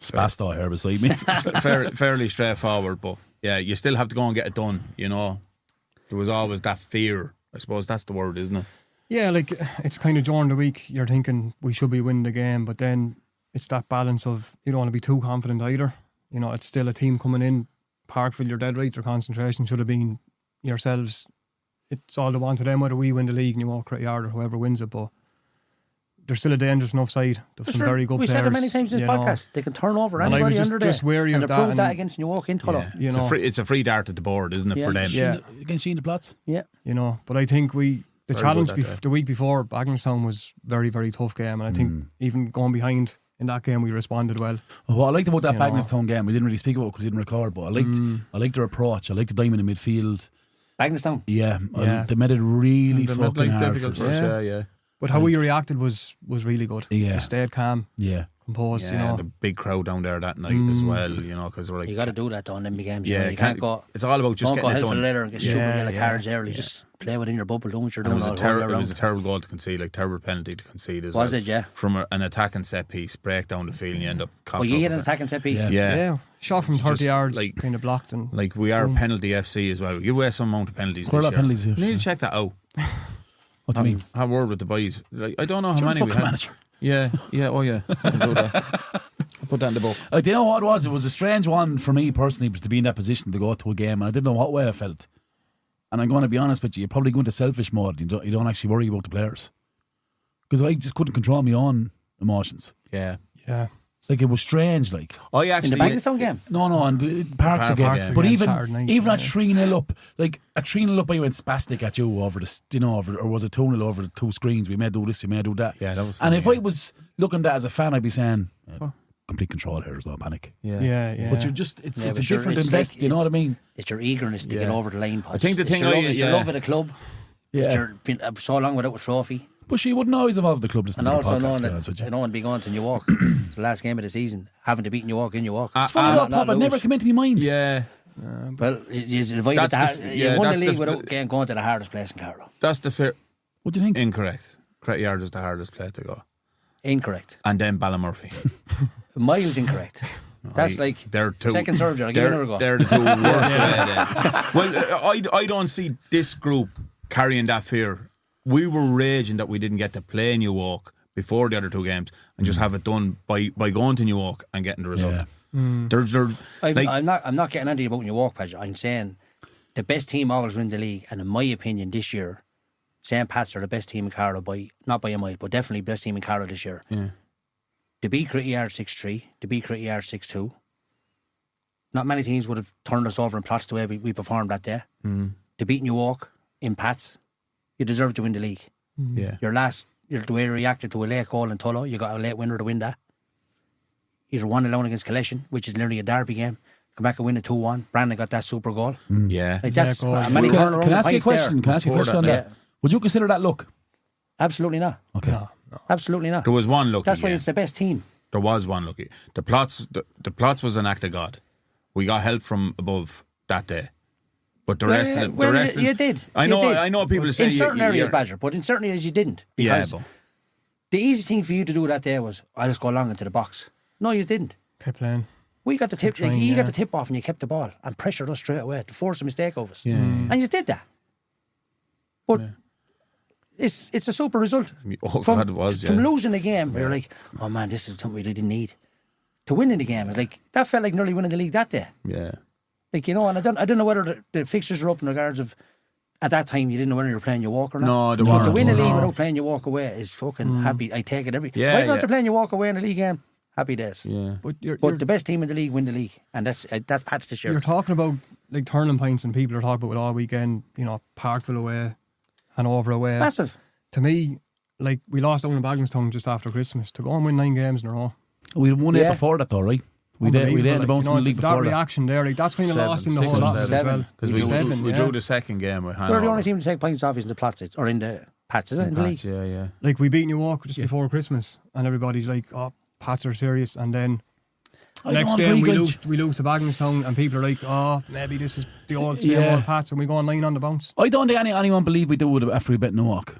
Speaker 1: Spasto here beside me.
Speaker 4: fairly straightforward, but yeah, you still have to go and get it done. There was always that fear. I suppose that's the word, isn't it?
Speaker 5: Yeah, like it's kind of during the week you're thinking we should be winning the game, but then it's that balance of you don't want to be too confident either. It's still a team coming in. Parkville, you're dead right. Their concentration should have been yourselves. It's all the one to them whether we win the league and you walk pretty hard or whoever wins it, but they're still a dangerous enough side. They've some very good players.
Speaker 2: We said it many times in this podcast. They can turn over
Speaker 5: And I
Speaker 2: anybody
Speaker 5: was
Speaker 2: under
Speaker 5: just wary
Speaker 2: and
Speaker 5: of
Speaker 2: they
Speaker 5: that
Speaker 2: proved that
Speaker 5: and-
Speaker 2: against New York in Carlow.
Speaker 4: It's a free dart at the board, isn't it, for them?
Speaker 5: Yeah.
Speaker 1: Against Sheena Platts.
Speaker 2: Yeah.
Speaker 5: But I think the
Speaker 4: Very
Speaker 5: challenge
Speaker 4: good that day.
Speaker 5: the week before Bagenstown was very, very tough game, and I think even going behind in that game we responded well.
Speaker 1: What I liked about that Bagenstown game, we didn't really speak about it because we didn't record, but I liked their approach. I liked the diamond in midfield.
Speaker 2: Bagenstown.
Speaker 1: Yeah,
Speaker 5: Yeah.
Speaker 1: they made it really
Speaker 4: They made
Speaker 1: fucking
Speaker 4: life
Speaker 1: hard
Speaker 4: difficult
Speaker 1: for
Speaker 4: for
Speaker 1: us.
Speaker 4: us. Yeah.
Speaker 5: But how we reacted was really good.
Speaker 1: Yeah.
Speaker 5: Just stayed calm,
Speaker 1: Yeah.
Speaker 5: composed.
Speaker 4: Yeah, the big crowd down there that night as well, because we're like,
Speaker 2: You got to do that though in them big games.
Speaker 4: yeah,
Speaker 2: You can't go.
Speaker 4: it's all about just
Speaker 2: Don't go
Speaker 4: getting it
Speaker 2: hell for
Speaker 4: done.
Speaker 2: leather and get stupid
Speaker 5: Yeah,
Speaker 2: yellow
Speaker 5: yeah.
Speaker 2: cards early. Just play within your bubble. Don't what you're
Speaker 4: And
Speaker 2: doing.
Speaker 4: it was
Speaker 2: all
Speaker 4: it
Speaker 2: year
Speaker 4: was a
Speaker 2: round.
Speaker 4: terrible goal to concede, like terrible penalty to concede as well.
Speaker 2: Was it? Yeah.
Speaker 4: From an attacking set piece, break down the field and you end up
Speaker 2: Well,
Speaker 4: coughing
Speaker 2: you
Speaker 4: up
Speaker 2: hit an
Speaker 4: with it.
Speaker 2: attacking set piece.
Speaker 1: Yeah.
Speaker 4: Yeah.
Speaker 5: Shot from
Speaker 4: It's
Speaker 5: 30
Speaker 4: just
Speaker 5: yards,
Speaker 4: like-
Speaker 5: kind of blocked, and
Speaker 4: Like we are penalty FC as well. We give away some amount of penalties
Speaker 1: Quite a
Speaker 4: this
Speaker 1: lot
Speaker 4: year.
Speaker 1: of penalties, yeah.
Speaker 4: We need to check that out.
Speaker 1: What do you mean?
Speaker 4: Have a word with the boys. Like, I don't know how
Speaker 1: You're
Speaker 4: many
Speaker 1: the
Speaker 4: we
Speaker 1: fucking
Speaker 4: had.
Speaker 1: manager.
Speaker 4: Yeah, oh yeah. I'll do that. I'll put that in the book.
Speaker 1: Do you know what it was? It was a strange one for me personally to be in that position to go to a game, and I didn't know what way I felt. And I'm going to be honest with you, you're probably going to selfish mode. You don't actually worry about the players, because I just couldn't control my own emotions.
Speaker 4: Yeah.
Speaker 5: yeah.
Speaker 1: It's like it was strange. Like
Speaker 4: I
Speaker 2: In the
Speaker 4: actually
Speaker 2: Bagenstown game.
Speaker 1: no, and the Parkville game.
Speaker 4: Parkville
Speaker 1: But
Speaker 5: game,
Speaker 1: even
Speaker 5: Saturday night,
Speaker 1: even
Speaker 5: yeah.
Speaker 1: at 3-0 up, like a 3-0 up, I went spastic at you over the, or was it 2-0 over the 2 screens? We may do this, we may do that.
Speaker 4: Yeah, that was
Speaker 1: And
Speaker 4: funny,
Speaker 1: if I was looking at that as a fan, I'd be saying, complete control here, there's no panic.
Speaker 5: Yeah.
Speaker 1: But you're just, it's
Speaker 2: Yeah,
Speaker 1: a
Speaker 2: but sure,
Speaker 1: different
Speaker 2: it's
Speaker 1: invest.
Speaker 2: like-
Speaker 1: you know what I
Speaker 2: it's-
Speaker 1: mean?
Speaker 2: It's your eagerness to get over the line. Podge.
Speaker 4: I think the
Speaker 2: It's
Speaker 4: thing
Speaker 2: your
Speaker 4: I-
Speaker 2: love, it's your
Speaker 4: yeah.
Speaker 2: love of the club. It's
Speaker 1: Yeah.
Speaker 2: your been so long without a trophy.
Speaker 1: But she wouldn't always have the club listening
Speaker 2: And
Speaker 1: to the
Speaker 2: also
Speaker 1: podcast,
Speaker 2: knowing
Speaker 1: to be honest with
Speaker 2: that
Speaker 1: you.
Speaker 2: no one be going to New York, the last game of the season, having to beat New York in New York.
Speaker 1: It's funny though, Papa, never come into my mind.
Speaker 4: Yeah.
Speaker 2: Well, you avoided
Speaker 4: That's
Speaker 2: the,
Speaker 4: the-
Speaker 2: you
Speaker 4: yeah,
Speaker 2: won the
Speaker 4: that's
Speaker 2: league
Speaker 4: the-
Speaker 2: without going to the hardest place in Carlow.
Speaker 4: That's the fair.
Speaker 1: What do you think?
Speaker 4: Incorrect. Cret Yard is the hardest place to go.
Speaker 2: Incorrect.
Speaker 4: And then Ballymurphy.
Speaker 2: Miles incorrect. That's like
Speaker 4: they're two,
Speaker 2: second serve. I'll give you another go.
Speaker 4: They're the two worst away days. Well, I don't see this group carrying that fear. We were raging that we didn't get to play New York before the other 2 games and just have it done by going to New York and getting the result.
Speaker 1: Yeah.
Speaker 4: There's like,
Speaker 2: I'm not getting into about New York, Padge. I'm saying the best team always win the league, and in my opinion, this year, St. Pat's are the best team in Carlow not by a mile, but definitely best team in Carlow this year.
Speaker 4: yeah.
Speaker 2: To beat Crit Yard 6-3, to beat Crit Yard 6-2. Not many teams would have turned us over in plots the way we performed that day. To beat New York in Pats, you deserve to win the league.
Speaker 4: Yeah.
Speaker 2: The way you reacted to a late goal in Tullow, you got a late winner to win that. You won alone against Collection, which is nearly a derby game. Come back and win a 2-1. Brandon got that super goal.
Speaker 4: Yeah.
Speaker 2: Like that's
Speaker 5: goal.
Speaker 2: many
Speaker 1: Can
Speaker 2: turnaround
Speaker 1: I ask you a
Speaker 2: points there.
Speaker 1: question? Can I ask you a question on that?
Speaker 2: Yeah.
Speaker 1: Would you consider that luck?
Speaker 2: Absolutely not.
Speaker 1: Okay.
Speaker 2: Absolutely not.
Speaker 4: There was one lucky
Speaker 2: That's why
Speaker 4: game.
Speaker 2: it's the best team.
Speaker 4: There was one lucky. The plots was an act of God. We got help from above that day. But the rest of it,
Speaker 2: you did.
Speaker 4: I
Speaker 2: You did.
Speaker 4: know people say
Speaker 2: in certain areas, Badger, but in certain areas you didn't.
Speaker 4: Yeah,
Speaker 2: Because
Speaker 4: but
Speaker 2: the easy thing for you to do that day was, I'll just go long into the box. No, you didn't.
Speaker 5: Kept playing.
Speaker 2: We got the tip.
Speaker 5: trying,
Speaker 2: You got
Speaker 5: yeah.
Speaker 2: the tip off and you kept the ball and pressured us straight away to force a mistake of us.
Speaker 4: Yeah.
Speaker 2: And you did that. But it's a super result.
Speaker 4: Oh,
Speaker 2: from,
Speaker 4: God, it was,
Speaker 2: From
Speaker 4: yeah.
Speaker 2: losing a game, you're like, oh man, this is something we didn't need. To winning the game, like that felt like nearly winning the league that day.
Speaker 4: Yeah.
Speaker 2: Like, you know, and I don't know whether the fixtures are up in regards of, at that time you didn't know whether you were playing your walk or not.
Speaker 4: No, they
Speaker 2: But
Speaker 4: weren't.
Speaker 2: to win a league
Speaker 5: No.
Speaker 2: without playing your walk away is fucking happy. I take it every.
Speaker 4: Yeah,
Speaker 2: Right now,
Speaker 4: yeah.
Speaker 2: after playing your walk away in a league game, happy days.
Speaker 4: Yeah.
Speaker 5: But
Speaker 2: But the best team in the league win the league, and that's Pat's this year.
Speaker 5: you're talking about like turning points, and people are talking about it all weekend. You know, Parkville away, Hanover away.
Speaker 2: Massive.
Speaker 5: To me, like we lost down in Bagenstown just after Christmas. To go and win 9 games in a row.
Speaker 1: We won
Speaker 2: Yeah.
Speaker 1: it before that, though, right? We did
Speaker 5: Unbelievable,
Speaker 1: the bounce in the league
Speaker 5: that
Speaker 1: before that.
Speaker 5: reaction there, like that's kind of lost in the
Speaker 4: 6
Speaker 5: whole
Speaker 4: or
Speaker 5: lot as
Speaker 4: 7.
Speaker 5: well.
Speaker 4: Because we
Speaker 5: yeah.
Speaker 4: drew the second game with Hanover.
Speaker 2: We're the only team to take points off is in the Pats, or in the Pats, isn't it? In the league.
Speaker 4: Pats, yeah.
Speaker 5: Like we beat New York just before Christmas, and everybody's like, "Oh, Pats are serious," and then next game we lose to Bagenstown, and people are like, "Oh, maybe this is the old same old Pats," and we go on 9 on the bounce.
Speaker 1: I don't think anyone believed we do it after we bet Newark.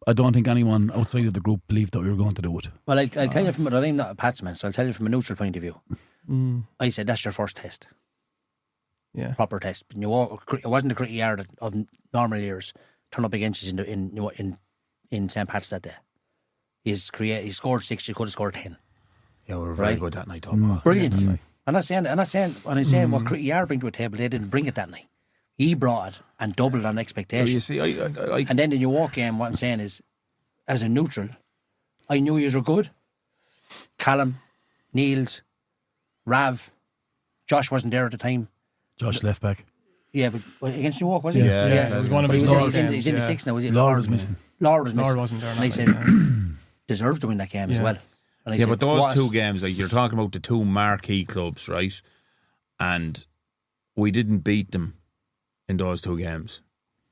Speaker 1: I don't think anyone outside of the group believed that we were going to do it.
Speaker 2: Well, I'll tell you I'm not a Pats man, so I'll tell you from a neutral point of view. I said that's your first test,
Speaker 5: Yeah,
Speaker 2: proper test. It wasn't the cricket yard of normal years. Turn up against us in St. Pat's that day. He scored 6. You could have scored 10.
Speaker 4: Yeah, we were very
Speaker 2: Right.
Speaker 4: good that night, Tom.
Speaker 2: Brilliant. I'm not saying when I'm saying what cricket yard bring to a table, they didn't bring it that night. He brought it and doubled on
Speaker 4: You
Speaker 2: expectations.
Speaker 4: see, I
Speaker 2: And then in your walk game, what I'm saying is, as a neutral, I knew you were good. Callum, Niels, Rav, Josh wasn't there at the time.
Speaker 1: Josh left back.
Speaker 2: Yeah, but against New York, was he?
Speaker 4: Yeah.
Speaker 5: it was one of
Speaker 2: But
Speaker 5: his
Speaker 2: he's in
Speaker 5: games,
Speaker 2: the
Speaker 5: yeah.
Speaker 2: 6 now, was he?
Speaker 1: Laura was missing.
Speaker 2: Laura was missing.
Speaker 5: Laura wasn't there.
Speaker 2: And I
Speaker 5: not
Speaker 2: said,
Speaker 5: that,
Speaker 2: deserves to win that game as
Speaker 5: Yeah.
Speaker 2: well. And I
Speaker 4: Yeah,
Speaker 2: said,
Speaker 4: but those
Speaker 2: what?
Speaker 4: 2 games, like you're talking about the 2 marquee clubs, right? And we didn't beat them in those 2 games.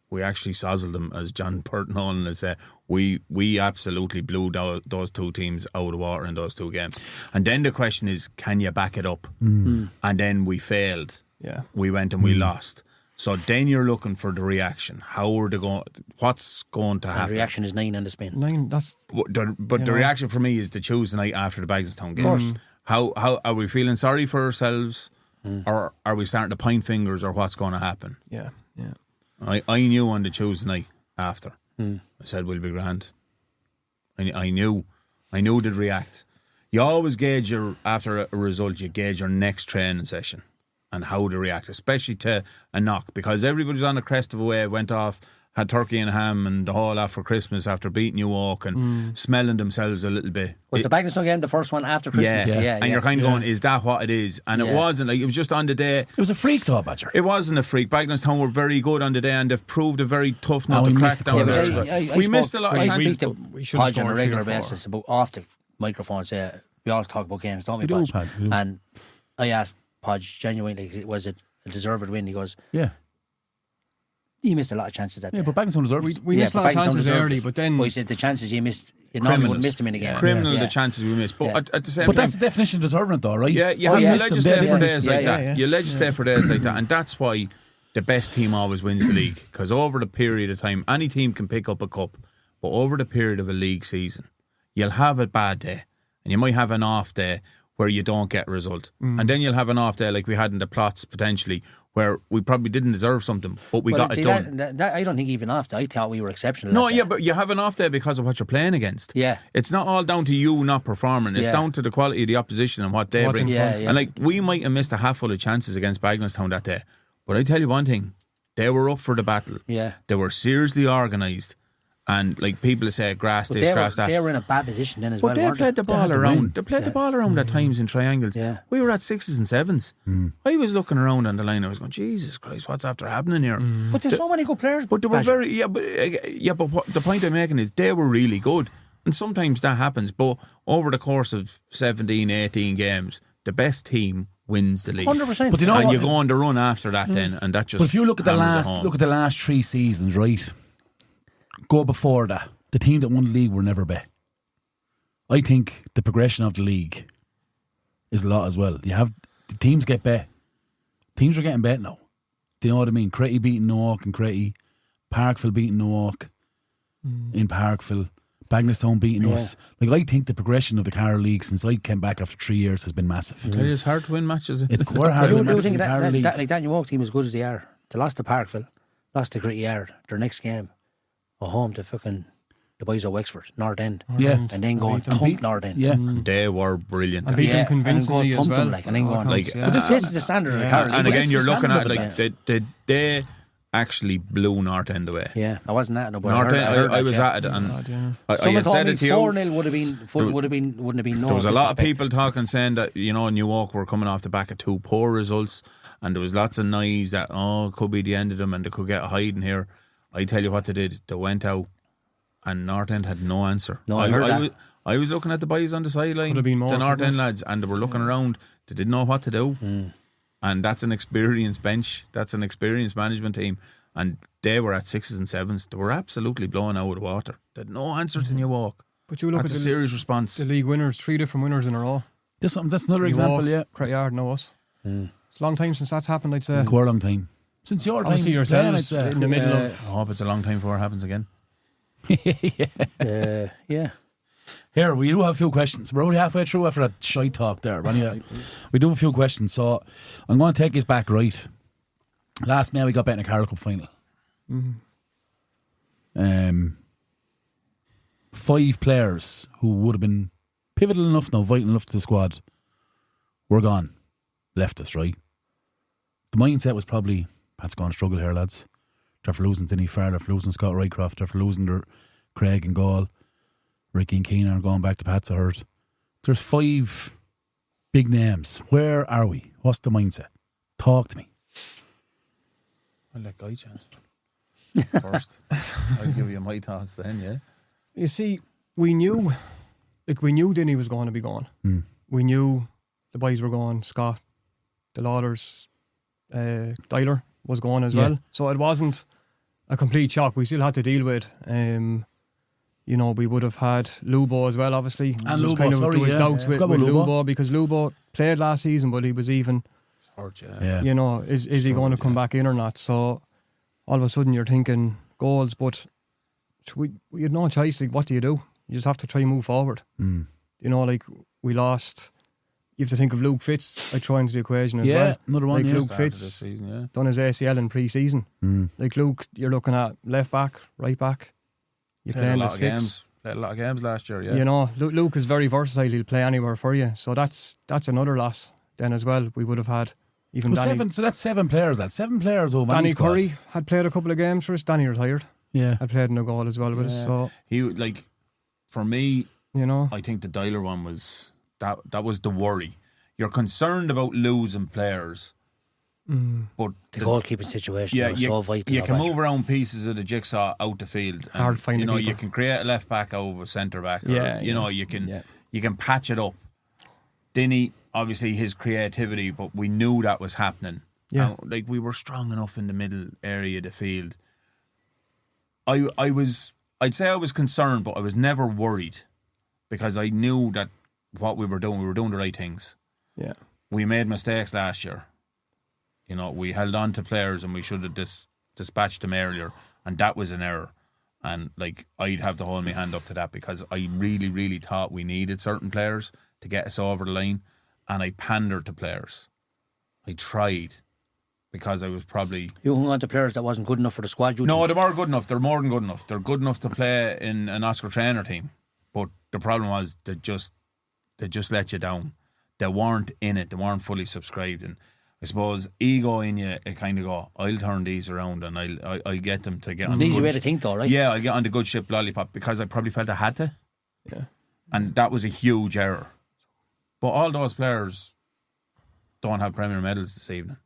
Speaker 4: We actually sozzled them, as John Nolan has said. We absolutely blew those 2 teams out of the water in those 2 games. And then the question is, can you back it up? And then we failed.
Speaker 5: Yeah.
Speaker 4: We went and we lost. So then you're looking for the reaction. How are they going? What's going to
Speaker 2: And
Speaker 4: happen?
Speaker 2: the reaction is 9 on the spin.
Speaker 5: 9. That's
Speaker 4: But the reaction for me is to choose the night after the Bagenstown game.
Speaker 2: course.
Speaker 4: How are we feeling sorry for ourselves, or are we starting to point fingers, or what's going to happen?
Speaker 5: yeah.
Speaker 4: I knew on the Tuesday night after. I said we'll be grand. I knew they'd react. You always gauge after a result. You gauge your next training session and how they react, especially to a knock, because everybody's on the crest of a wave, went off, had turkey and ham and the whole lot for Christmas after beating New York and smelling themselves a little bit.
Speaker 2: Was the Bagenstown game the first one after Christmas?
Speaker 4: Yeah. And you're kind of going, is that what it is? And it wasn't. Like, it was just on the day.
Speaker 1: It was a freak though, Badger.
Speaker 4: It wasn't a freak. Bagenstown were very good on the day, and they've proved a very tough nut
Speaker 1: we
Speaker 4: to
Speaker 1: missed
Speaker 4: crack
Speaker 1: the
Speaker 4: down
Speaker 1: corner.
Speaker 4: there. We missed a lot of
Speaker 2: I
Speaker 4: chances.
Speaker 2: speak to
Speaker 5: We should have
Speaker 2: Podge on a
Speaker 5: scored 3 or
Speaker 2: regular
Speaker 5: 4.
Speaker 2: basis about off the microphone. Say we always talk about games, don't we,
Speaker 1: We do,
Speaker 2: Podge?
Speaker 1: Pod, we do.
Speaker 2: And I asked Podge genuinely, was it a deserved win? He goes,
Speaker 1: Yeah.
Speaker 2: he missed a lot of chances that
Speaker 1: Yeah,
Speaker 2: day.
Speaker 1: but Bagenstown deserved it.
Speaker 5: We missed a
Speaker 2: but
Speaker 5: lot of
Speaker 2: Bagenstown
Speaker 5: chances
Speaker 2: deserved
Speaker 5: early,
Speaker 2: it.
Speaker 5: but then
Speaker 2: But he said the chances you missed, you normally wouldn't miss them in a game.
Speaker 4: Criminal
Speaker 2: Yeah.
Speaker 4: the chances we missed. But
Speaker 2: Yeah.
Speaker 4: at the same
Speaker 1: But
Speaker 4: time,
Speaker 1: that's the definition of deserving it though, right?
Speaker 4: yeah, you
Speaker 2: Oh,
Speaker 4: have
Speaker 2: yeah.
Speaker 4: to legislate for days like
Speaker 2: Yeah,
Speaker 4: that.
Speaker 2: yeah.
Speaker 4: You legislate for days like that, and that's why the best team always wins the league. Because over the period of time, any team can pick up a cup, but over the period of a league season, you'll have a bad day, and you might have an off day where you don't get a result, and then you'll have an off day like we had in the plots potentially, where we probably didn't deserve something, but we got it done.
Speaker 2: That, I don't think even after. I thought we were exceptional.
Speaker 4: No,
Speaker 2: that
Speaker 4: yeah,
Speaker 2: day.
Speaker 4: but you have an off day because of what you're playing against.
Speaker 2: Yeah.
Speaker 4: It's not all down to you not performing. It's
Speaker 2: Yeah.
Speaker 4: down to the quality of the opposition and what they
Speaker 5: What's
Speaker 4: bring.
Speaker 5: in front.
Speaker 2: Yeah.
Speaker 4: And like, we might have missed a handful of chances against Bagenstown that day. But I tell you one thing, they were up for the battle.
Speaker 2: Yeah.
Speaker 4: They were seriously organised. And like people say, grass
Speaker 2: But
Speaker 4: this, grass that.
Speaker 2: they were in a bad position then as
Speaker 4: But
Speaker 2: well.
Speaker 4: they
Speaker 2: weren't
Speaker 4: played the ball around. They played
Speaker 2: Yeah.
Speaker 4: the ball around at times in triangles.
Speaker 2: Yeah.
Speaker 4: We were at 6s and 7s. I was looking around on the line. I was going, Jesus Christ, what's after happening here?
Speaker 2: But there's so many good players.
Speaker 4: But they were
Speaker 2: Badger.
Speaker 4: very But what, the point I'm making is they were really good, and sometimes that happens. But over the course of 17, 18 games, the best team wins the league.
Speaker 2: 100%.
Speaker 1: But you know
Speaker 4: And
Speaker 1: what?
Speaker 4: you go on the run after that, then, and that just.
Speaker 1: But if you look at the
Speaker 4: hammers it home.
Speaker 1: last 3 seasons, right? Go before that. The team that won the league were never bet. I think the progression of the league is a lot as well. You have the teams get bet. Teams are getting bet now. Do you know what I mean? Cretty beating Newark and Cretty, Parkville beating Newark in Parkville, Bagenstown beating us. Like, I think the progression of the Carlow League since I came back after 3 years has been massive.
Speaker 4: I tell you, it's hard to win matches.
Speaker 1: It's quite hard to
Speaker 2: You
Speaker 1: win matches
Speaker 2: think
Speaker 1: in the Carlow League.
Speaker 2: that New York team as good as they are. They lost to Parkville, lost to Gritty Yard, their next game. or home to fucking the boys of Wexford, North End.
Speaker 1: Yeah.
Speaker 2: And then go and thump North End.
Speaker 1: Yeah.
Speaker 4: They were brilliant.
Speaker 5: And beat them convincingly
Speaker 2: and
Speaker 5: as
Speaker 2: thump
Speaker 5: well.
Speaker 2: them, like, and then go on.
Speaker 4: Like,
Speaker 5: Yeah.
Speaker 2: But this is the standard of the Carlow League.
Speaker 4: And
Speaker 2: This
Speaker 4: again,
Speaker 2: is
Speaker 4: you're
Speaker 2: the
Speaker 4: looking
Speaker 2: standard
Speaker 4: at
Speaker 2: of it,
Speaker 4: like they actually blew North End away.
Speaker 2: Yeah, I wasn't at it, but
Speaker 4: North End,
Speaker 2: I
Speaker 4: I was
Speaker 2: that,
Speaker 4: at it, and
Speaker 5: God, yeah.
Speaker 4: I
Speaker 2: Someone
Speaker 4: had
Speaker 2: told
Speaker 4: said
Speaker 2: me
Speaker 4: it to you.
Speaker 2: 4-0 wouldn't have been no.
Speaker 4: There was a lot of
Speaker 2: disrespect.
Speaker 4: people talking, saying that New York were coming off the back of 2 poor results, and there was lots of noise that it could be the end of them, and they could get a hiding here. I tell you what they did. They went out, and North End had no answer.
Speaker 2: No, I heard that.
Speaker 4: I was looking at the boys on the sideline,
Speaker 5: Could have been more,
Speaker 4: the North
Speaker 5: couldn't
Speaker 4: End
Speaker 5: it?
Speaker 4: lads, and they were looking around. They didn't know what to do. And that's an experienced bench. That's an experienced management team. And they were at 6s and 7s. They were absolutely blown out of the water. They had no answer to New York.
Speaker 5: But you look
Speaker 4: That's
Speaker 5: at
Speaker 4: a serious response.
Speaker 5: the league winners, 3 different winners in a row.
Speaker 1: That's another example, yeah.
Speaker 5: Crettyard, no us. It's a long time since that's happened, I'd say.
Speaker 1: Quite a long time. Since your time.
Speaker 5: Obviously yourselves
Speaker 1: I'd say.
Speaker 5: in the middle of...
Speaker 4: I hope it's a long time before it happens again.
Speaker 2: Yeah.
Speaker 1: Here, we do have a few questions. We're only halfway through after that shy talk there. But anyway, we do have a few questions. So I'm going to take us back right. Last May we got back in a Carlow Cup final. 5 players who would have been pivotal enough now, vital enough to the squad, were gone. Left us, right? The mindset was probably, Pat's going to struggle here, lads. They're for losing Denny Farr, they're for losing Scott Rycroft, they're for losing their Craig and Gall. Ricky and Keenan are going back to Pat's, I heard. There's 5 big names. Where are we? What's the mindset? Talk to me.
Speaker 4: I'll let Guy chance first. I'll give you my thoughts then, yeah.
Speaker 5: You see, we knew Denny was going to be gone. We knew the boys were gone. Scott, the Lauders, Dyler was gone as well. So it wasn't a complete shock. We still had to deal with. We would have had Lubo as well, obviously.
Speaker 1: And
Speaker 5: there was
Speaker 1: Lubo,
Speaker 5: there was doubts with
Speaker 1: Forgot about
Speaker 5: Lubo because Lubo played last season, but he was even.
Speaker 4: Hurt,
Speaker 1: Yeah.
Speaker 5: Is he going to come back in or not? So all of a sudden you're thinking goals, but we had no choice. Like, what do? You just have to try and move forward. We lost. You have to think of Luke Fitz. I throw into the equation as well.
Speaker 1: Another one.
Speaker 5: Like Luke
Speaker 4: Started
Speaker 5: Fitz
Speaker 4: this season,
Speaker 5: done his ACL in pre-season. Like Luke, you're looking at left back, right back. You
Speaker 4: Played
Speaker 5: playing
Speaker 4: a
Speaker 5: the
Speaker 4: lot of
Speaker 5: 6.
Speaker 4: games. Played a lot of games last year, yeah.
Speaker 5: Luke is very versatile. He'll play anywhere for you. So that's another loss then as well. We would have had even Danny.
Speaker 1: 7, so that's 7 players. That's 7 players over
Speaker 5: Danny
Speaker 1: any squad.
Speaker 5: Curry had played a couple of games for us. Danny retired.
Speaker 1: Yeah.
Speaker 5: Had played in a goal as well with us. So
Speaker 4: He for me,
Speaker 5: I
Speaker 4: I think the Dyler one was that was the worry. You're concerned about losing players, but
Speaker 2: The goalkeeping situation was
Speaker 4: you,
Speaker 2: so vital.
Speaker 4: you can move around pieces of the jigsaw out the field. And,
Speaker 5: Hard finding
Speaker 4: you
Speaker 5: people.
Speaker 4: can create a left back over centre back.
Speaker 5: Yeah,
Speaker 4: you can patch it up. Dinny, obviously his creativity, but we knew that was happening.
Speaker 5: Yeah.
Speaker 4: And, we were strong enough in the middle area of the field. I'd say I was concerned, but I was never worried because I knew that what we were doing the right things.
Speaker 5: yeah.
Speaker 4: We made mistakes last year. We held on to players and we should have dispatched them earlier, and that was an error. And I'd have to hold my hand up to that because I really, really thought we needed certain players to get us over the line, and I pandered to players. I tried because I was probably...
Speaker 2: You hung on to players that wasn't good enough for the squad.
Speaker 4: No, they were good enough. They're more than good enough. They're good enough to play in an Oscar trainer team. But the problem was they just let you down. They weren't in it. They weren't fully subscribed. And I suppose ego in you, it kind of go, I'll turn these around and I'll get them to get on
Speaker 2: It's
Speaker 4: the
Speaker 2: an easy
Speaker 4: good
Speaker 2: way to think, though, right?
Speaker 4: Yeah, I'll get on the good ship lollipop because I probably felt I had to.
Speaker 5: Yeah.
Speaker 4: And that was a huge error. But all those players don't have Premier medals this evening.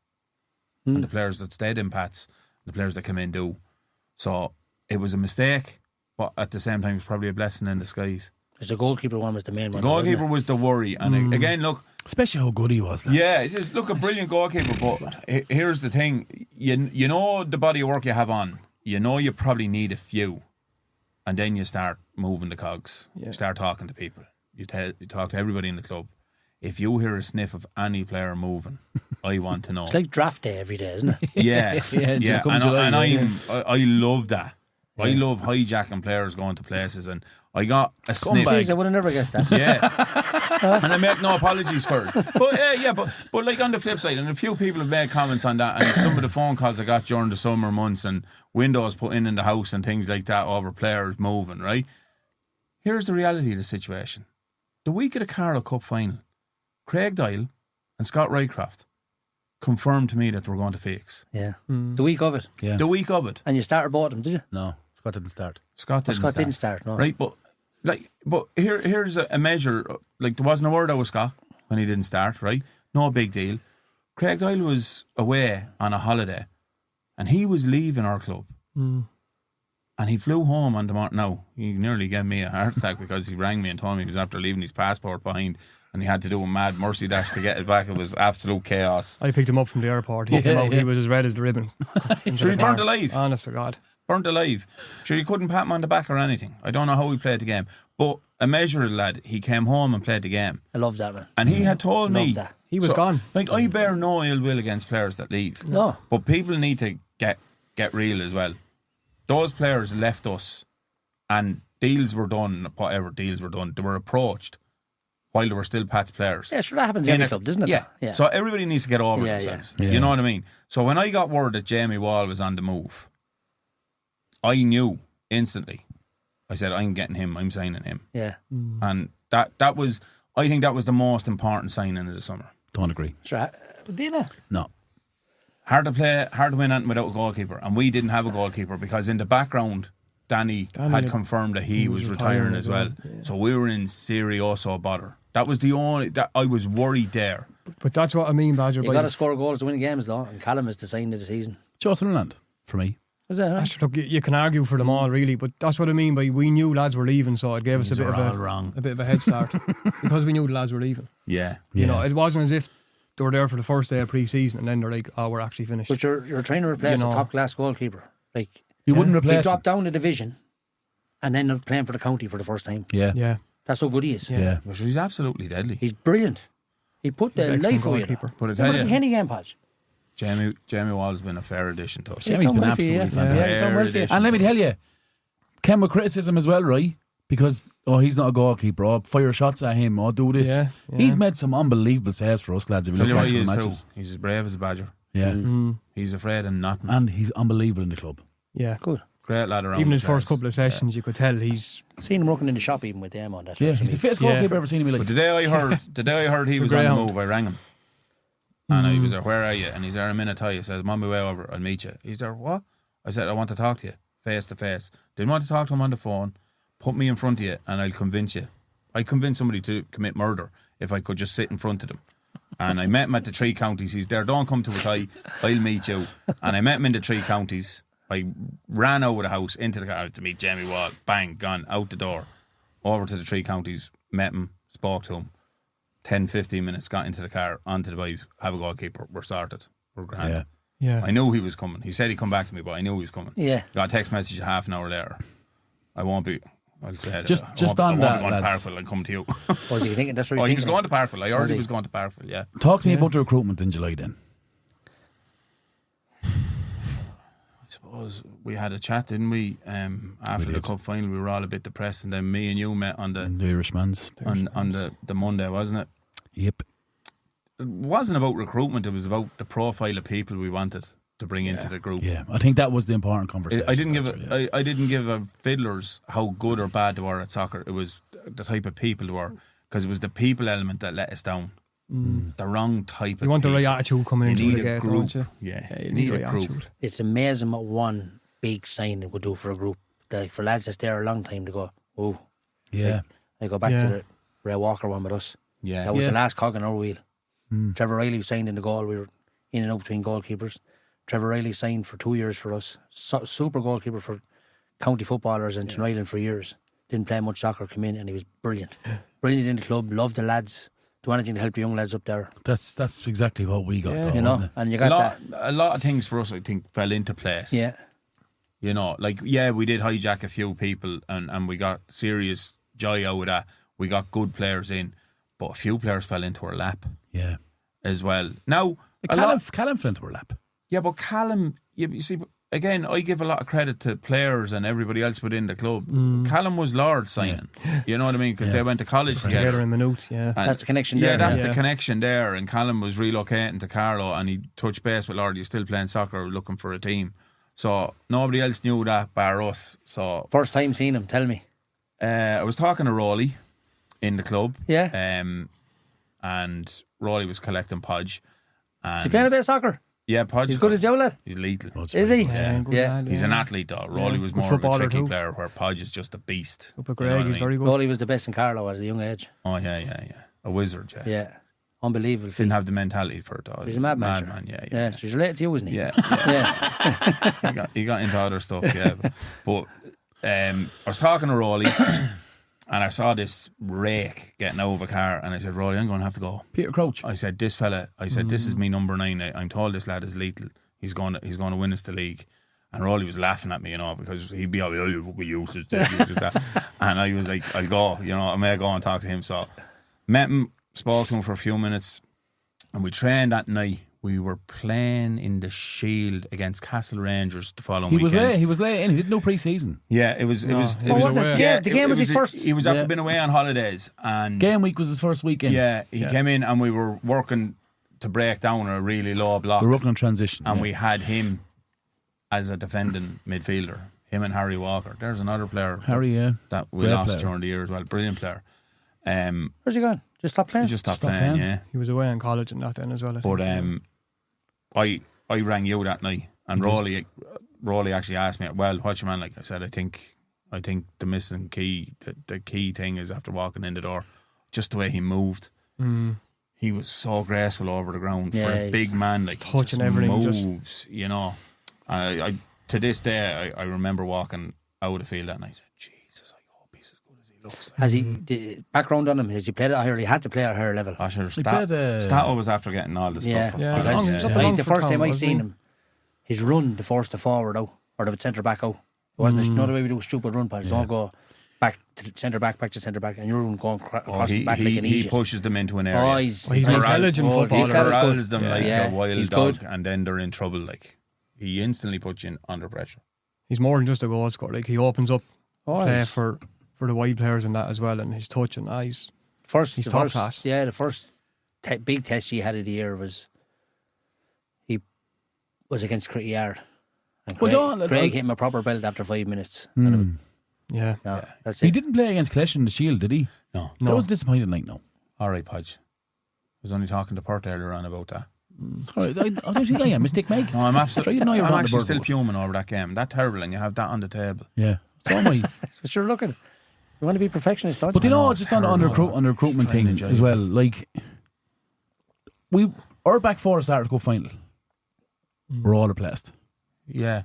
Speaker 4: And the players that stayed in Pats, the players that came in do. So it was a mistake, but at the same time, it's probably a blessing in disguise.
Speaker 2: Because the goalkeeper one was the main one.
Speaker 4: The goalkeeper was the worry. And again, look...
Speaker 1: Especially how good he was, lads.
Speaker 4: Yeah, look, a brilliant goalkeeper, but here's the thing. You know the body of work you have on. You know you probably need a few. And then you start moving the cogs.
Speaker 5: Yeah.
Speaker 4: You start talking to people. You talk to everybody in the club. If you hear a sniff of any player moving, I want to know.
Speaker 2: It's like draft day every day, isn't it?
Speaker 4: Yeah, yeah.
Speaker 1: come July,
Speaker 4: I love that. Yeah. I love hijacking players going to places, and I got a sniff.
Speaker 2: I would have never guessed that.
Speaker 4: Yeah, And I make no apologies for it. But but like on the flip side, and a few people have made comments on that, and some of the phone calls I got during the summer months and windows put in the house and things like that over players moving, right? Here's the reality of the situation. The week of the Carlow Cup final, Craig Doyle and Scott Rycroft confirmed to me that they were going to fix.
Speaker 2: Yeah. The week of it.
Speaker 1: Yeah.
Speaker 4: The week of it.
Speaker 2: And you started both of them, did you?
Speaker 1: No, Scott didn't start.
Speaker 4: Scott
Speaker 2: didn't start, no.
Speaker 4: Right, but here's a measure. Like, there wasn't a word out with Scott when he didn't start, right? No big deal. Craig Doyle was away on a holiday and he was leaving our club. And he flew home on the morning. Now, he nearly gave me a heart attack because he rang me and told me he was after leaving his passport behind and he had to do a mad mercy dash to get it back. It was absolute chaos.
Speaker 5: I picked him up from the airport. He came out, he was as red as the ribbon.
Speaker 4: Sure, he burnt alive.
Speaker 5: Honest to God.
Speaker 4: Burnt alive. Sure, he couldn't pat him on the back or anything. I don't know how he played the game. But a measured lad, he came home and played the game.
Speaker 2: I love that, man.
Speaker 4: And he had told me
Speaker 2: that.
Speaker 5: He was gone.
Speaker 4: Like, I bear no ill will against players that leave.
Speaker 2: No.
Speaker 4: But people need to get real as well. Those players left us and deals were done, whatever deals were done, they were approached while they were still Pat's players.
Speaker 2: Yeah, sure, that happens in every club, doesn't it?
Speaker 4: Yeah. So everybody needs to get over themselves.
Speaker 1: Yeah.
Speaker 4: You know what I mean? So when I got word that Jamie Wall was on the move, I knew instantly. I said, I'm getting him, I'm signing him.
Speaker 2: Yeah.
Speaker 4: And that was, I think that was the most important signing of the summer.
Speaker 1: Don't agree.
Speaker 2: Sure. Do you know?
Speaker 1: No.
Speaker 4: Hard to play, hard to win anything without a goalkeeper. And we didn't have a goalkeeper because in the background, Danny had confirmed that he was retiring as well. Yeah. So we were in serioso bother. That was the only, that I was worried there.
Speaker 5: But that's what I mean, Badger.
Speaker 2: You got to score goals to win games, though. And Callum is the sign of the season.
Speaker 1: Joe Sutherland, for me.
Speaker 2: Is that right?
Speaker 5: Look, you can argue for them all, really, but that's what I mean by we knew lads were leaving, so it gave us a bit of a head start because we knew the lads were leaving.
Speaker 4: Yeah.
Speaker 5: You know, it wasn't as if they were there for the first day of pre-season and then they're like, "Oh, we're actually finished."
Speaker 2: But you're trying to replace a top-class goalkeeper. Like,
Speaker 1: you wouldn't replace.
Speaker 2: He dropped down the division, and then they're playing for the county for the first time.
Speaker 5: Yeah.
Speaker 2: That's how good he is.
Speaker 1: Yeah.
Speaker 4: But he's absolutely deadly.
Speaker 2: He's brilliant. He put the life away.
Speaker 4: But I tell you,
Speaker 2: Kenny game, Podge.
Speaker 4: Jamie Wall's been a fair addition to us.
Speaker 1: Jamie's been absolutely fantastic. And let me tell you, came with criticism as well, right? Because, he's not a goalkeeper, fire shots at him, do this.
Speaker 5: Yeah.
Speaker 1: He's made some unbelievable saves for us, lads, if you look at the matches.
Speaker 4: He's as brave as a badger.
Speaker 1: Yeah.
Speaker 4: He's afraid of nothing.
Speaker 1: And he's unbelievable in the club.
Speaker 5: Yeah.
Speaker 2: Good.
Speaker 4: Great lad around.
Speaker 5: Even his first couple of sessions, you could tell he's
Speaker 2: seen him working in the shop even with them on that.
Speaker 1: Yeah, he's the fittest goalkeeper I've ever seen in my life.
Speaker 4: But the day I heard he was on the move, I rang him. And he was there, where are you? And he's there a minute high. He says, I'm on my way over, I'll meet you. He's there, what? I said, I want to talk to you, face to face. Didn't want to talk to him on the phone. Put me in front of you and I'll convince you. I'd convince somebody to commit murder if I could just sit in front of them. And I met him at the Three Counties. He's there, don't come to us, I'll meet you. And I met him in the Three Counties. I ran out of the house into the car to meet Jamie Wall. Bang, gone, out the door. Over to the Three Counties, met him, spoke to him. 10, 15 minutes, got into the car, onto the bike, have a goalkeeper, we're started. We're grand.
Speaker 5: Yeah.
Speaker 4: I knew he was coming. He said he'd come back to me, but I knew he was coming.
Speaker 2: Yeah.
Speaker 4: Got a text message half an hour later. I won't be, I'll say
Speaker 1: Just
Speaker 4: I
Speaker 1: on
Speaker 4: won't
Speaker 1: that,
Speaker 4: be going to
Speaker 1: lads.
Speaker 4: Parkville and come to you.
Speaker 2: Was he thinking that's what
Speaker 4: he was going to Parkville. I heard he was going to Parkville, yeah.
Speaker 1: Talk to me about the recruitment in July then.
Speaker 4: I suppose we had a chat, didn't we? After the cup final, we were all a bit depressed, and then me and you met on the
Speaker 1: Irishman's
Speaker 4: on the Monday, wasn't it?
Speaker 1: Yep.
Speaker 4: It wasn't about recruitment; it was about the profile of people we wanted to bring into the group.
Speaker 1: Yeah, I think that was the important conversation.
Speaker 4: I didn't give a fiddler's how good or bad they were at soccer. It was the type of people they were, because it was the people element that let us down. The wrong type of
Speaker 5: you want
Speaker 4: people.
Speaker 5: the right attitude coming into the gate,
Speaker 4: group.
Speaker 5: don't you?
Speaker 4: Yeah,
Speaker 5: you need the right attitude.
Speaker 2: It's amazing what one big signing would do for a group. Like for lads that's there a long time to go, oh.
Speaker 1: Yeah.
Speaker 2: I go back to the Ray Walker one with us.
Speaker 4: Yeah.
Speaker 2: That was the last cog in our wheel. Trevor Riley signed in the goal. We were in and out between goalkeepers. Trevor Riley signed for 2 years for us. Super goalkeeper for county footballers in Tinryland for years. Didn't play much soccer, came in and he was brilliant. Brilliant in the club, loved the lads. Do anything to help the young lads up there.
Speaker 1: That's exactly what we got, though,
Speaker 2: you know,
Speaker 1: wasn't it?
Speaker 2: and you got
Speaker 4: a lot of things for us, I think, fell into place.
Speaker 2: Yeah.
Speaker 4: You know, like, we did hijack a few people and we got serious joy out of that. We got good players in, but a few players fell into our lap.
Speaker 1: Yeah.
Speaker 4: As well. Now,
Speaker 1: Callum fell into our lap.
Speaker 4: Yeah, but Callum, you see, again, I give a lot of credit to players and everybody else within the club. Callum was Lord signing. You know what I mean? Because they went to college
Speaker 5: together in minutes. Yeah,
Speaker 2: that's the connection there.
Speaker 4: Yeah, that's the connection there. And Callum was relocating to Carlow, and he touched base with Lord. He's still playing soccer, looking for a team. So nobody else knew that bar us. So
Speaker 2: first time seeing him, tell me.
Speaker 4: I was talking to Rolly in the club.
Speaker 2: Yeah.
Speaker 4: And Rolly was collecting Podge.
Speaker 2: Is he playing a bit of soccer?
Speaker 4: Yeah, Podge.
Speaker 2: He's good as you, lad.
Speaker 4: He's lethal.
Speaker 2: Is he?
Speaker 5: Yeah.
Speaker 4: He's an athlete though. Rolly was more of a tricky player, where Podge is just a beast.
Speaker 5: Up at Greg, he's very good.
Speaker 2: Rolly was the best in Carlow at a young age.
Speaker 4: Oh yeah. A wizard,
Speaker 2: Yeah. Unbelievable.
Speaker 4: Didn't have the mentality for it though.
Speaker 2: He's a madman. Yeah. So he's related to you, isn't he?
Speaker 4: Yeah. He got into other stuff, yeah. But I was talking to Rolly and I saw this rake getting out of a car, and I said, Rolly, I'm going to have to go.
Speaker 1: Peter Crouch.
Speaker 4: I said, this fella, this is me number 9. I'm told this lad is lethal. He's going to win us the league. And Rolly was laughing at me, because he'd be all, oh, you fucking useless this, useless that. And I was like, I'll go, I may go and talk to him. So met him, spoke to him for a few minutes, and we trained that night. We were playing in the Shield against Castle Rangers the following weekend.
Speaker 1: He was late in. He didn't know pre-season.
Speaker 4: Yeah, it was.
Speaker 2: The game was his first.
Speaker 4: He was after being away on holidays, and
Speaker 1: game week was his first weekend.
Speaker 4: Yeah, he came in, and we were working to break down a really low block.
Speaker 1: We were working on transition,
Speaker 4: and we had him as a defending midfielder. Him and Harry Walker. There's another player, that we lost during the year as well. Brilliant player.
Speaker 2: Where's he gone? Just stopped playing.
Speaker 4: He just stopped playing. Yeah,
Speaker 5: he was away in college and that then as well.
Speaker 4: I rang you that night, and Rolly actually asked me, well, what's your man like? I said, I think the missing key, the key thing is after walking in the door, just the way he moved. He was so graceful over the ground for a big man, like
Speaker 5: touching everything,
Speaker 4: moves, I to this day I remember walking out of the field that night. Jesus, I hope he's as good as he looks. Like.
Speaker 2: Has he background on him? Has he played at higher? He had to play at a higher level.
Speaker 4: Stato was after getting all the stuff.
Speaker 2: The first time I seen him, his run, the force the forward out or the centre back out. It wasn't not the way we do a stupid run pass. Don't go back to centre back, and you're going across the back like an idiot.
Speaker 4: He pushes them into an area.
Speaker 5: He's an intelligent footballer.
Speaker 4: He corrals them like a wild dog, and then they're in trouble. Like he instantly puts you under pressure. He's
Speaker 5: more than just a goal scorer. Like he opens up play for the wide players and that as well, and his touch and he's top class.
Speaker 2: Yeah, the first big test he had of the year was against Critty Yard. And Craig hit him a proper belt after 5 minutes. That's it.
Speaker 1: He didn't play against Clash in the Shield, did he?
Speaker 4: No.
Speaker 1: That was a disappointing night, no.
Speaker 4: Alright, Podge. I was only talking to Pert earlier on about that.
Speaker 1: I don't think I am. Mistake Meg.
Speaker 4: No, I'm absolutely. I'm actually still fuming over that game. That terrible, and you have that on the table.
Speaker 1: Yeah. So am I.
Speaker 2: But sure, look at it. You want to be perfectionist, don't
Speaker 1: you? But just on the recruitment thing as well. Like, our back four started to go final. We're all replaced.
Speaker 4: Yeah.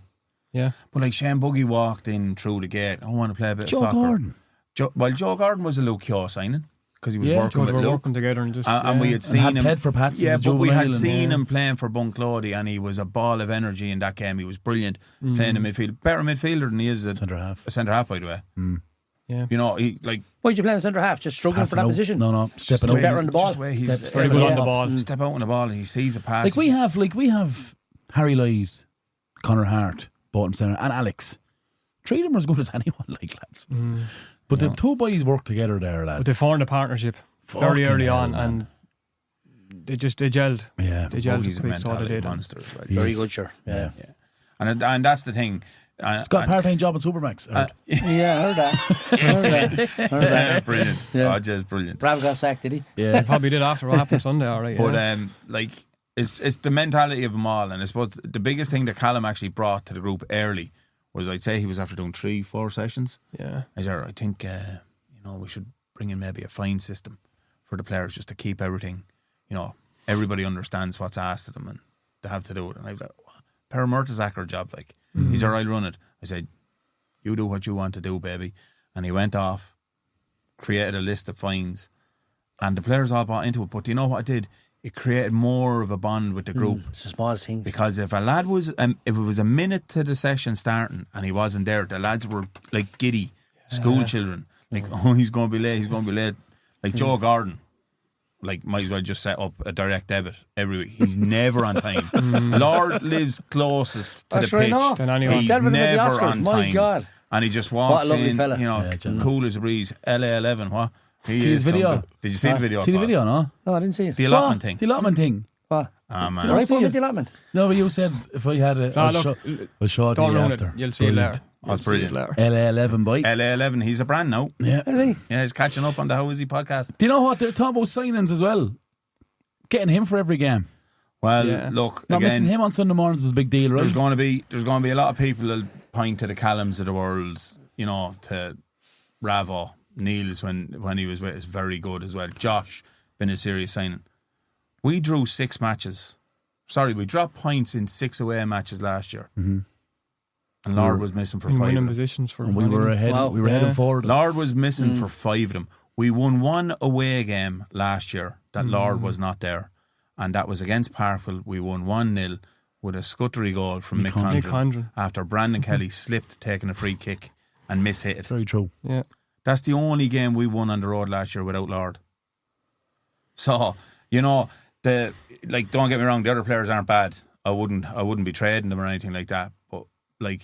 Speaker 4: But like Shane Buggy walked in through the gate. I want to play a bit of soccer.
Speaker 1: Gordon.
Speaker 4: Joe Gordon was a Luke Kyo signing. Because he was working with Luke.
Speaker 5: Working together and just
Speaker 4: and we had seen him
Speaker 1: played for Pats.
Speaker 4: Yeah, but we had seen him playing for Bunclody, and he was a ball of energy in that game. He was brilliant playing in midfield, better midfielder than he is a centre half. By the way,
Speaker 2: yeah.
Speaker 4: He like.
Speaker 2: Why did you play in centre half? Just struggling for that position?
Speaker 1: No, stepping out.
Speaker 2: Better on the ball.
Speaker 4: He's
Speaker 5: very good on the ball.
Speaker 4: Step out on the ball. He sees a pass.
Speaker 1: Like we have Harry Lloyd, Conor Hart, bottom centre, and Alex. Treat them as good as anyone, like lads. But the two boys work together there, lads.
Speaker 5: But they formed a partnership very early on, and they gelled.
Speaker 1: Yeah,
Speaker 5: they gelled.
Speaker 4: He's a mentality monster.
Speaker 2: Very good, sure. Yeah.
Speaker 4: And that's the thing.
Speaker 1: He's got a part-time job at Supermax.
Speaker 2: I heard that.
Speaker 4: Brilliant. Yeah. Just brilliant.
Speaker 2: Brad got sacked, did he?
Speaker 5: Yeah, he probably did after what happened Sunday. All right.
Speaker 4: But it's the mentality of them all, and I suppose the biggest thing that Callum actually brought to the group early was, I'd say he was after doing 3-4 sessions.
Speaker 5: Yeah.
Speaker 4: I think we should bring in maybe a fine system for the players just to keep everything, everybody understands what's asked of them and they have to do it. And I've got Mertesacker job, like he's I'll run it. I said, you do what you want to do, baby. And he went off, created a list of fines, and the players all bought into it. But do you know what it did? It created more of a bond with the group.
Speaker 2: It's the smallest thing.
Speaker 4: Because if a lad was, if it was a minute to the session starting and he wasn't there, the lads were like giddy, school children. Like, he's going to be late. Like Joe Gordon, like, might as well just set up a direct debit every week. He's never on time. Lord lives closest to the pitch.
Speaker 5: Than anyone.
Speaker 4: He's
Speaker 2: Tell me about the
Speaker 4: never
Speaker 2: Oscars,
Speaker 4: on
Speaker 2: my
Speaker 4: time.
Speaker 2: God.
Speaker 4: And he just walks
Speaker 2: What a lovely
Speaker 4: in,
Speaker 2: fella.
Speaker 4: you know, cool as a breeze. LA11, what? He
Speaker 1: See his video?
Speaker 4: something. Did you see the video?
Speaker 1: See the
Speaker 4: Paul?
Speaker 1: video, no?
Speaker 2: No, I didn't see it.
Speaker 4: The allotment thing.
Speaker 1: The allotment thing.
Speaker 2: What?
Speaker 4: Ah, man.
Speaker 2: Did I
Speaker 1: see
Speaker 2: put
Speaker 1: it?
Speaker 2: with the allotment?
Speaker 1: No, but you said if I had it, I'll show it to
Speaker 5: Don't
Speaker 1: you
Speaker 5: ruin
Speaker 1: after.
Speaker 5: it. You'll see it later.
Speaker 4: That's brilliant.
Speaker 1: LA11 boy.
Speaker 4: LA11, he's a brand now.
Speaker 1: Yeah.
Speaker 2: Is he?
Speaker 4: Yeah, he's catching up on the How Is He podcast.
Speaker 1: Do you know what? They're talking about signings as well. Getting him for every game.
Speaker 4: Well,
Speaker 5: Yeah.
Speaker 4: look,
Speaker 1: Not missing
Speaker 4: again,
Speaker 1: him on Sunday mornings is a big deal, right?
Speaker 4: there's going to be a lot of people that'll point to the Callums of the world, you know, to Ravo. Niels, when he was with us, very good as well. Josh, been a serious signing. We drew 6 matches. Sorry, we dropped points in 6 away matches last year.
Speaker 1: Mm-hmm.
Speaker 4: And Lord was missing for
Speaker 5: In
Speaker 4: 5 of
Speaker 5: winning
Speaker 4: them.
Speaker 5: positions for
Speaker 1: And we were ahead.
Speaker 2: Wow.
Speaker 1: We were heading forward.
Speaker 4: Lord was missing for 5 of them. We won 1 away game last year that Lord was not there. And that was against Parkville. We won 1-0 with a scuttery goal from Mick Condren after Brandon Kelly slipped taking a free kick and mishit it.
Speaker 1: It's very true.
Speaker 5: Yeah.
Speaker 4: That's the only game we won on the road last year without Lord. So, you know, don't get me wrong, the other players aren't bad. I wouldn't be trading them or anything like that. But like,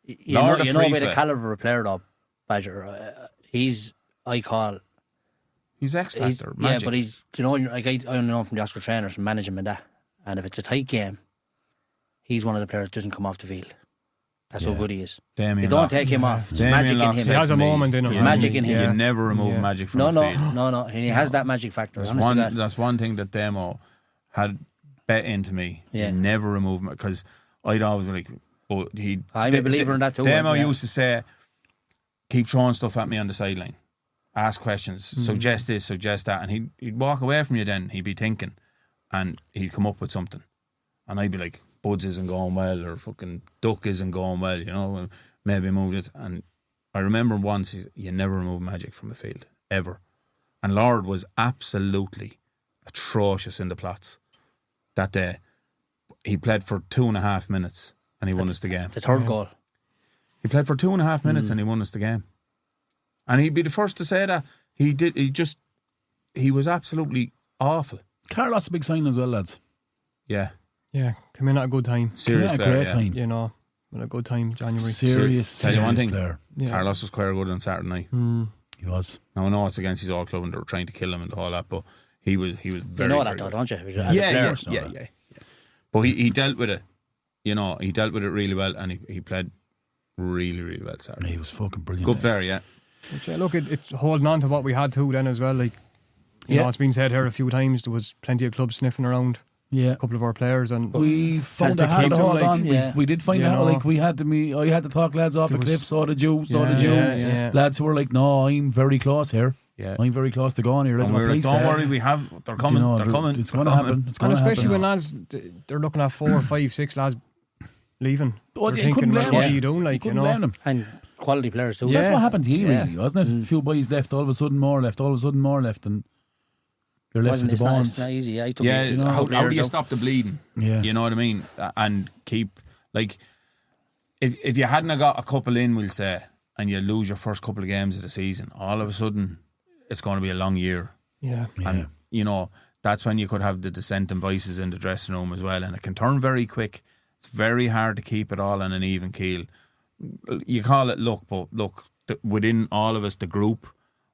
Speaker 2: You
Speaker 4: Lord
Speaker 2: know
Speaker 4: of
Speaker 2: by
Speaker 4: free
Speaker 2: the
Speaker 4: fit.
Speaker 2: calibre of player though, Badger. He's
Speaker 4: X factor,
Speaker 2: yeah,
Speaker 4: magic.
Speaker 2: but he's, you know, like I only know from the Oscar trainers and management that. And if it's a tight game, he's one of the players that doesn't come off the field. That's how good he is.
Speaker 4: Damien
Speaker 2: You don't
Speaker 4: Locke.
Speaker 2: take him off. There's
Speaker 4: Damien
Speaker 2: magic in
Speaker 4: Locke
Speaker 2: him.
Speaker 5: He has a moment in him.
Speaker 2: There's magic in him.
Speaker 4: You never remove magic from
Speaker 2: No,
Speaker 4: the
Speaker 2: no,
Speaker 4: field.
Speaker 2: no. And he has that magic factor.
Speaker 4: That's
Speaker 2: honest to God.
Speaker 4: that's one thing that Demo had bet into me.
Speaker 2: Yeah.
Speaker 4: He never remove me because I'd always be like, oh, he.
Speaker 2: I'm a believer in that too.
Speaker 4: Demo
Speaker 2: yeah.
Speaker 4: used to say, keep throwing stuff at me on the sideline, ask questions, suggest this, suggest that, and he'd walk away from you. Then he'd be thinking, and he'd come up with something, and I'd be like, Buds isn't going well, or fucking Duck isn't going well, you know, maybe moved it. And I remember once, you never remove magic from the field, ever. And Lord was absolutely atrocious in the plots that day. He played for 2.5 minutes and he won us the game.
Speaker 2: The third goal.
Speaker 4: He played for 2.5 minutes and he won us the game. And he'd be the first to say that. He was absolutely awful.
Speaker 1: Carlos a big sign as well, lads.
Speaker 4: Yeah.
Speaker 5: Yeah, come in at a good time.
Speaker 4: Serious
Speaker 1: Yeah,
Speaker 4: player,
Speaker 1: great
Speaker 4: yeah.
Speaker 1: time.
Speaker 5: You know, at a good time, January.
Speaker 1: Serious.
Speaker 4: Tell you one
Speaker 1: serious
Speaker 4: thing.
Speaker 1: player.
Speaker 5: Yeah.
Speaker 4: Carlos was quite good on Saturday night.
Speaker 1: He was.
Speaker 4: Now I know it's against his old club and they were trying to kill him and all that, but he was very,
Speaker 2: You know that
Speaker 4: very
Speaker 2: though,
Speaker 4: good.
Speaker 2: don't you? As a player.
Speaker 4: Yeah. But he dealt with it. You know, he dealt with it really well, and he played really, really well Saturday.
Speaker 1: He was fucking brilliant.
Speaker 4: Good player, yeah.
Speaker 5: But yeah, look, it's holding on to what we had too then as well. Like, you
Speaker 1: Yeah.
Speaker 5: know, it's been said here a few times, there was plenty of clubs sniffing around
Speaker 1: Yeah.
Speaker 5: a couple of our players, and
Speaker 1: We found
Speaker 5: to
Speaker 1: it hard
Speaker 5: keep
Speaker 1: to
Speaker 5: them,
Speaker 1: hold
Speaker 5: like,
Speaker 1: on.
Speaker 2: yeah.
Speaker 1: We did find
Speaker 5: You
Speaker 1: out,
Speaker 5: know.
Speaker 1: like, I had to talk lads off
Speaker 5: There
Speaker 1: a
Speaker 5: was-
Speaker 1: cliff, saw the Jew.
Speaker 5: yeah.
Speaker 1: Lads who were like, no, I'm very close here.
Speaker 4: Yeah.
Speaker 1: I'm very close to going here.
Speaker 4: And we were like, don't worry, they're coming, they're coming.
Speaker 1: It's going to happen. It's going
Speaker 5: and
Speaker 1: to
Speaker 5: especially
Speaker 1: happen.
Speaker 5: when lads, they're looking at 4, 5, 6 lads leaving.
Speaker 1: Oh,
Speaker 5: They're
Speaker 1: you couldn't
Speaker 5: thinking,
Speaker 1: blame
Speaker 5: like, what
Speaker 1: us.
Speaker 5: are you doing? Like, you
Speaker 1: Couldn't blame
Speaker 5: know,
Speaker 1: them.
Speaker 2: And quality players too.
Speaker 1: That's
Speaker 5: Yeah.
Speaker 1: what happened to you,
Speaker 5: Yeah.
Speaker 1: really, wasn't it? A few boys left, all of a sudden more left, all of a sudden more left, and you're left with the
Speaker 2: It's not,
Speaker 1: bones.
Speaker 2: it's not easy. I took
Speaker 4: Yeah,
Speaker 2: it,
Speaker 4: how do you
Speaker 2: out.
Speaker 4: stop the bleeding?
Speaker 1: Yeah.
Speaker 4: You know what I mean? And keep, like, if you hadn't have got a couple in, we'll say, and you lose your first couple of games of the season, all of a sudden, it's going to be a long year.
Speaker 5: yeah.
Speaker 4: And, you know, that's when you could have the dissenting voices in the dressing room as well. And it can turn very quick. It's very hard to keep it all on an even keel. You call it luck, but look, within all of us, the group,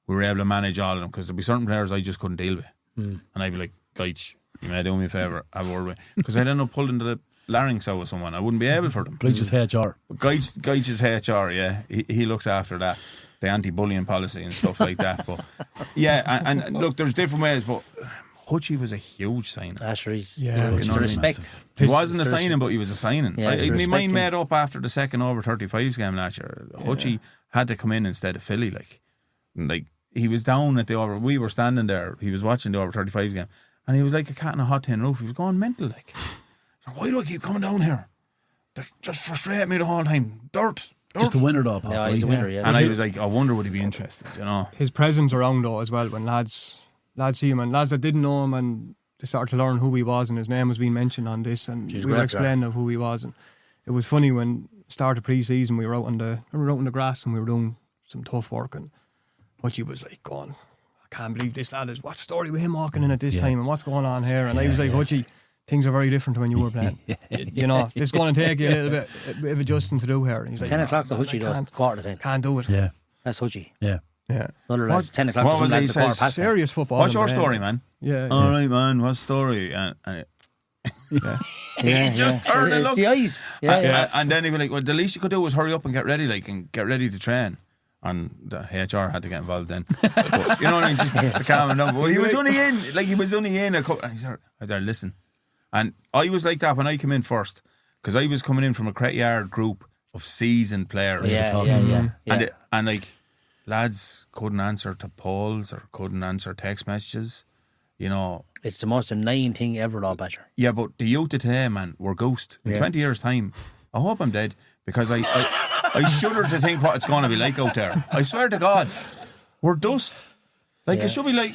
Speaker 4: we were able to manage all of them because there'd be certain players I just couldn't deal with. And I'd be like, guys, you may do me a favour, have a word with me. Because I'd end up pulling the larynx out of someone. I wouldn't be able for them.
Speaker 1: Guys, just HR.
Speaker 4: Gage is HR, yeah. He looks after that, the anti-bullying policy and stuff like that. But yeah, and look, there's different ways, but Hutchie was a huge signing.
Speaker 2: Ashery's.
Speaker 5: Yeah.
Speaker 2: It's the
Speaker 4: Hutchie was
Speaker 2: respect.
Speaker 1: massive.
Speaker 4: He wasn't a signing, but he was a signing.
Speaker 2: Yeah, it's
Speaker 4: My
Speaker 2: respect
Speaker 4: mind
Speaker 2: him.
Speaker 4: made up after the second over 35s game last year. Hutchie had to come in instead of Philly. Like he was down at the over. We were standing there. He was watching the over 35s game, and he was like a cat in a hot tin roof. He was going mental. Like, why do I keep coming down here? They just frustrate me the whole time. Dirt.
Speaker 1: Just the winner, though.
Speaker 2: Yeah, he's the winner, yeah.
Speaker 4: And I was like, I wonder would he be interested? You know.
Speaker 5: His presence around though as well when lads see him, and lads that didn't know him and they started to learn who he was, and his name was being mentioned on this, and
Speaker 2: He's
Speaker 5: we were
Speaker 2: great,
Speaker 5: explaining of who he was. And it was funny when start of pre-season we were out on the grass and we were doing some tough work, and Hutchie was like going, I can't believe this lad is. What's the story with him walking in at this time and what's going on here? And I was like, Hutchie, things are very different to when you were playing. You know, this is going to take you a little bit of adjusting to do here. And he's like,
Speaker 2: 10 o'clock to Hutchie, though, quarter to 10.
Speaker 5: Can't do it.
Speaker 1: Yeah.
Speaker 2: That's Hutchie.
Speaker 1: Yeah.
Speaker 5: Yeah.
Speaker 2: Other lads, 10 o'clock
Speaker 4: what
Speaker 2: to some
Speaker 4: was
Speaker 2: lads
Speaker 4: he
Speaker 2: a quarter
Speaker 4: says?
Speaker 2: past 10.
Speaker 5: Serious football.
Speaker 4: What's your story, man?
Speaker 5: Yeah.
Speaker 4: All right, man. What's the story? He just turned and
Speaker 2: It's
Speaker 4: looked.
Speaker 2: the eyes. Yeah.
Speaker 4: And then he'd be like, well, the least you could do was hurry up and get ready, and get ready to train. And the HR had to get involved then. But, you know what I mean? Just to calm him down. But he was only in, a couple. I said, listen. And I was like that when I came in first, because I was coming in from a Cret Yard group of seasoned players.
Speaker 2: Yeah.
Speaker 4: And like, lads couldn't answer to calls or couldn't answer text messages, you know.
Speaker 2: It's the most annoying thing ever, though, Badger.
Speaker 4: Yeah, but the youth of today, man, we're ghost. In 20 years' time, I hope I'm dead, because I shudder to think what it's going to be like out there. I swear to God, we're dust. Like, it should be like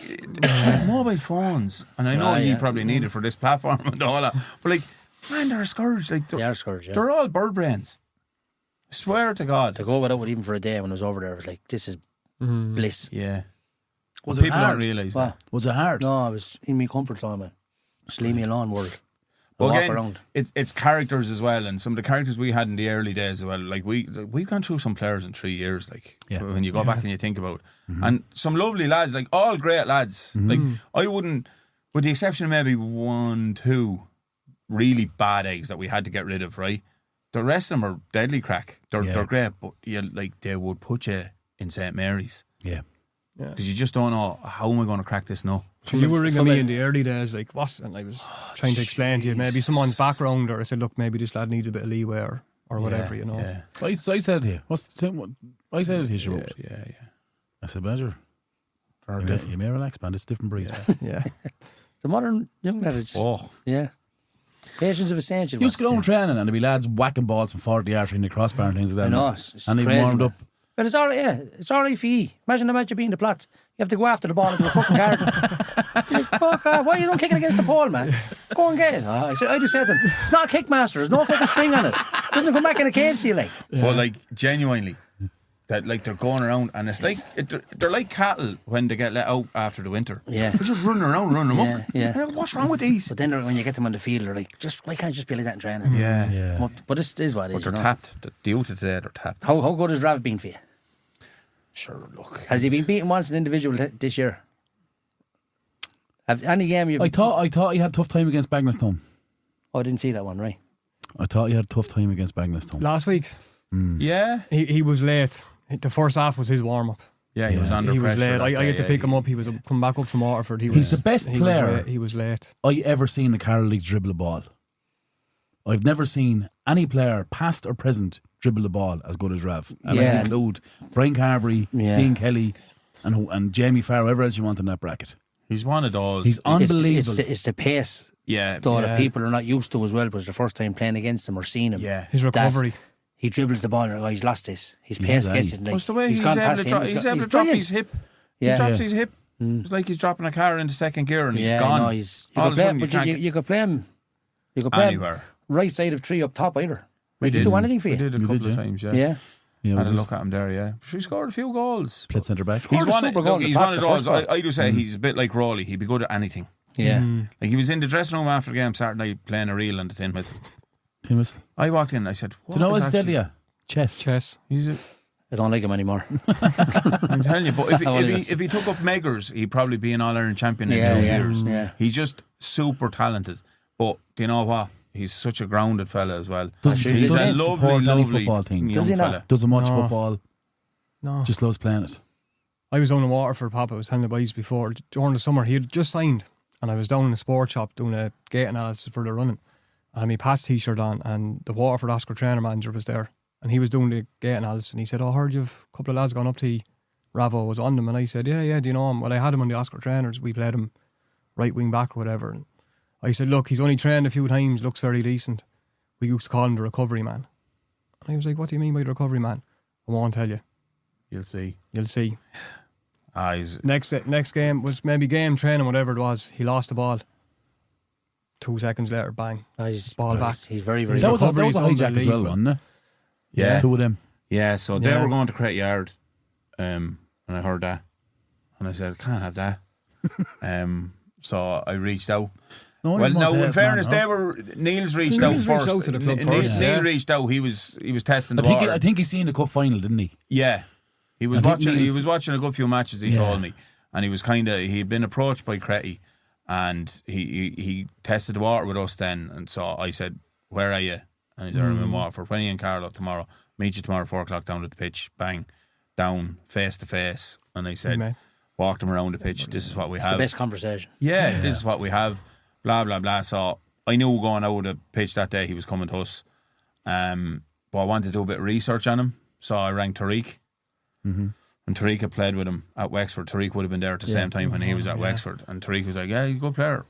Speaker 4: mobile phones. And I know you probably need it for this platform and all that. But like, man, they're a scourge. Like,
Speaker 2: They are scourge, yeah.
Speaker 4: They're all bird brains. I swear to God.
Speaker 2: To go without it even for a day when I was over there, I was like, this is bliss.
Speaker 4: Yeah.
Speaker 1: Was
Speaker 4: Well,
Speaker 1: it
Speaker 4: people
Speaker 1: hard?
Speaker 4: don't realise that.
Speaker 1: Was it hard?
Speaker 2: No, I was in my comfort zone, man. Just leave me alone, world.
Speaker 4: Well,
Speaker 2: Walk
Speaker 4: again,
Speaker 2: around.
Speaker 4: it's characters as well, and some of the characters we had in the early days as well. Like we've gone through some players in 3 years. Like when you go back and you think about, and some lovely lads, like all great lads. Like I wouldn't, with the exception of maybe 1, 2 really bad eggs that we had to get rid of. Right, the rest of them are deadly crack. They're great, but they would put you in St. Mary's.
Speaker 1: Yeah.
Speaker 4: Because you just don't know how am I going to crack this now.
Speaker 5: So you were ringing me in the early days, like, what? And I was trying to explain to you maybe someone's background, or I said, look, maybe this lad needs a bit of leeway or whatever, you know.
Speaker 4: Yeah,
Speaker 1: I said to you, I said to you, she wrote.
Speaker 4: yeah.
Speaker 1: I said, Badger, you may relax, man. It's a different breed.
Speaker 5: Yeah.
Speaker 2: The modern young lad is just, patience of essential.
Speaker 1: You used to go on training and there'd be lads whacking balls from 40 yards in the crossbar and things like that.
Speaker 2: I know, it's
Speaker 1: and they
Speaker 2: crazy,
Speaker 1: warmed
Speaker 2: man.
Speaker 1: up.
Speaker 2: But it's all right, it's all right for you. Imagine the match being the plots. You have to go after the ball into the fucking garden. You're like, fuck off. Why are you not kicking against the pole, man? Go and get it. I just said to him, it's not a kickmaster. There's no fucking string on it. It doesn't come back in a cage to you, like.
Speaker 4: But like genuinely, that like they're going around and it's like they're like cattle when they get let out after the winter.
Speaker 2: Yeah.
Speaker 4: They're just running around, running amok.
Speaker 2: Yeah.
Speaker 4: And what's wrong with these?
Speaker 2: But then when you get them on the field, they're like, why can't you just be like that in training?
Speaker 4: Yeah.
Speaker 2: But it is what it
Speaker 4: But
Speaker 2: is.
Speaker 4: they're
Speaker 2: you know?
Speaker 4: tapped. The youth of today, they're tapped.
Speaker 2: How good has Rav been for you?
Speaker 4: Sure, look.
Speaker 2: Has he been beaten once an individual this year? Have any game you've...
Speaker 1: I thought he had a tough time against Bagnallstown.
Speaker 2: Oh, I didn't see that one, right?
Speaker 1: I thought he had a tough time against Bagnallstown.
Speaker 5: Last week,
Speaker 4: Yeah.
Speaker 5: he was late. The first half was his warm-up.
Speaker 4: Yeah, he was under
Speaker 5: He was
Speaker 4: pressure.
Speaker 5: late. I had to pick him up. He was come back up from Waterford.
Speaker 1: He's the best player.
Speaker 5: He was late.
Speaker 1: I ever seen the Carlow League dribble a ball. I've never seen any player, past or present, dribble the ball as good as Rav. And I include Brian Carberry, Dean Kelly, and Jamie Farr, whoever else you want in that bracket.
Speaker 4: He's one of those.
Speaker 1: He's unbelievable.
Speaker 2: It's the pace
Speaker 4: Yeah.
Speaker 2: though that people are not used to as well, because the first time playing against him or seeing him.
Speaker 4: Yeah.
Speaker 5: His recovery.
Speaker 2: He dribbles the ball and he's lost this. His pace gets it. Like,
Speaker 4: What's the way he's
Speaker 2: gone
Speaker 4: able
Speaker 2: past
Speaker 4: to
Speaker 2: him.
Speaker 4: drop? He's able to drop
Speaker 2: brilliant.
Speaker 4: his hip.
Speaker 2: Yeah.
Speaker 4: He drops his hip. It's like he's dropping a car into second gear and he's gone.
Speaker 2: No,
Speaker 4: All of a sudden,
Speaker 2: you could play him. You could play
Speaker 4: anywhere.
Speaker 2: him right side of 3 up top either.
Speaker 4: We
Speaker 2: He
Speaker 4: did.
Speaker 2: can do anything for
Speaker 4: We
Speaker 2: you.
Speaker 4: did a couple of times, yeah.
Speaker 2: Yeah.
Speaker 1: Yeah,
Speaker 4: Had a look at him there, yeah. He scored a few goals.
Speaker 1: Played centre back.
Speaker 2: Scored a super goal in the
Speaker 4: He's
Speaker 2: patch
Speaker 4: one of
Speaker 2: the
Speaker 4: those.
Speaker 2: first goal.
Speaker 4: I do say he's a bit like Rawley. He'd be good at anything.
Speaker 2: Yeah.
Speaker 4: Like he was in the dressing room after the game Saturday night playing a reel on the tin whistle.
Speaker 1: Tin whistle.
Speaker 4: I walked in and I said,
Speaker 1: Do you know what's dead to you? Chess.
Speaker 4: He's
Speaker 2: I don't like him anymore.
Speaker 4: I'm telling you, but if he took up Meggers, he'd probably be an All-Ireland champion in 2 years.
Speaker 2: Yeah.
Speaker 4: He's just super talented. But do you know what? He's such a grounded fella as well.
Speaker 1: Does
Speaker 2: he
Speaker 4: He's a
Speaker 2: doesn't
Speaker 1: support
Speaker 4: lovely,
Speaker 1: any
Speaker 4: lovely
Speaker 1: football team?
Speaker 4: young
Speaker 2: Does he not?
Speaker 4: fella.
Speaker 1: Doesn't watch
Speaker 5: No.
Speaker 1: football.
Speaker 5: No.
Speaker 1: Just loves playing it.
Speaker 5: I was down in Waterford, Papa. I was telling the boys before, during the summer, he had just signed, and I was down in the sports shop doing a gate analysis for the running. And I had my past t-shirt on, and the Waterford Oscar trainer manager was there, and he was doing the gate analysis, and he said, "Oh, I heard you've a couple of lads gone up to you. Ravo was on them," and I said, yeah, do you know him? Well, I had him on the Oscar trainers. We played him right wing back or whatever. And I said, "Look, he's only trained a few times, looks very decent. We used to call him the recovery man." And I was like, "What do you mean by the recovery man?" "I won't tell you.
Speaker 4: You'll see.
Speaker 5: You'll see."
Speaker 4: He's
Speaker 5: Next game was maybe game training, whatever it was. He lost the ball. 2 seconds later, bang.
Speaker 2: He's
Speaker 5: Ball back.
Speaker 2: He's very, very
Speaker 1: That was a
Speaker 5: recovery's
Speaker 1: hijack as well,
Speaker 5: unbelievable.
Speaker 1: wasn't it?
Speaker 4: yeah.
Speaker 1: Two of them.
Speaker 4: Yeah, so they
Speaker 5: Yeah.
Speaker 4: were going to Cret Yard, and I heard that. And I said, can't have that. So I reached out.
Speaker 1: No,
Speaker 4: Well,
Speaker 1: he's most
Speaker 4: no, in
Speaker 1: hated
Speaker 4: fairness,
Speaker 1: man,
Speaker 4: Neil's reached
Speaker 5: Neil's
Speaker 4: out first.
Speaker 5: reached out to the club
Speaker 4: Neil,
Speaker 5: first,
Speaker 4: Neil
Speaker 5: yeah.
Speaker 4: reached out. He was testing the
Speaker 1: I think,
Speaker 4: water.
Speaker 1: I think he's seen the cup final, didn't he?
Speaker 4: Yeah, he was
Speaker 1: I think
Speaker 4: watching. He
Speaker 1: Neil's-
Speaker 4: was watching a good few matches. He
Speaker 1: Yeah.
Speaker 4: told me, and he was he'd been approached by Cretty, and he tested the water with us then. And so I said, "Where are you?" And he said, "I'm in Waterford. When are you in Carlow tomorrow? Meet you tomorrow 4:00 down at the pitch. Bang, down face to face." And I said,
Speaker 5: Mate.
Speaker 4: "Walked him around the pitch. This is what we
Speaker 2: The
Speaker 4: have.
Speaker 2: best conversation.
Speaker 4: Yeah, this is what we have." Blah blah blah. So I knew going out of the pitch that day he was coming to us. But I wanted to do a bit of research on him, so I rang Tariq. And Tariq had played with him at Wexford. Tariq would have been there at the same time when he was at Wexford. And Tariq was like, "Yeah, he's a good player.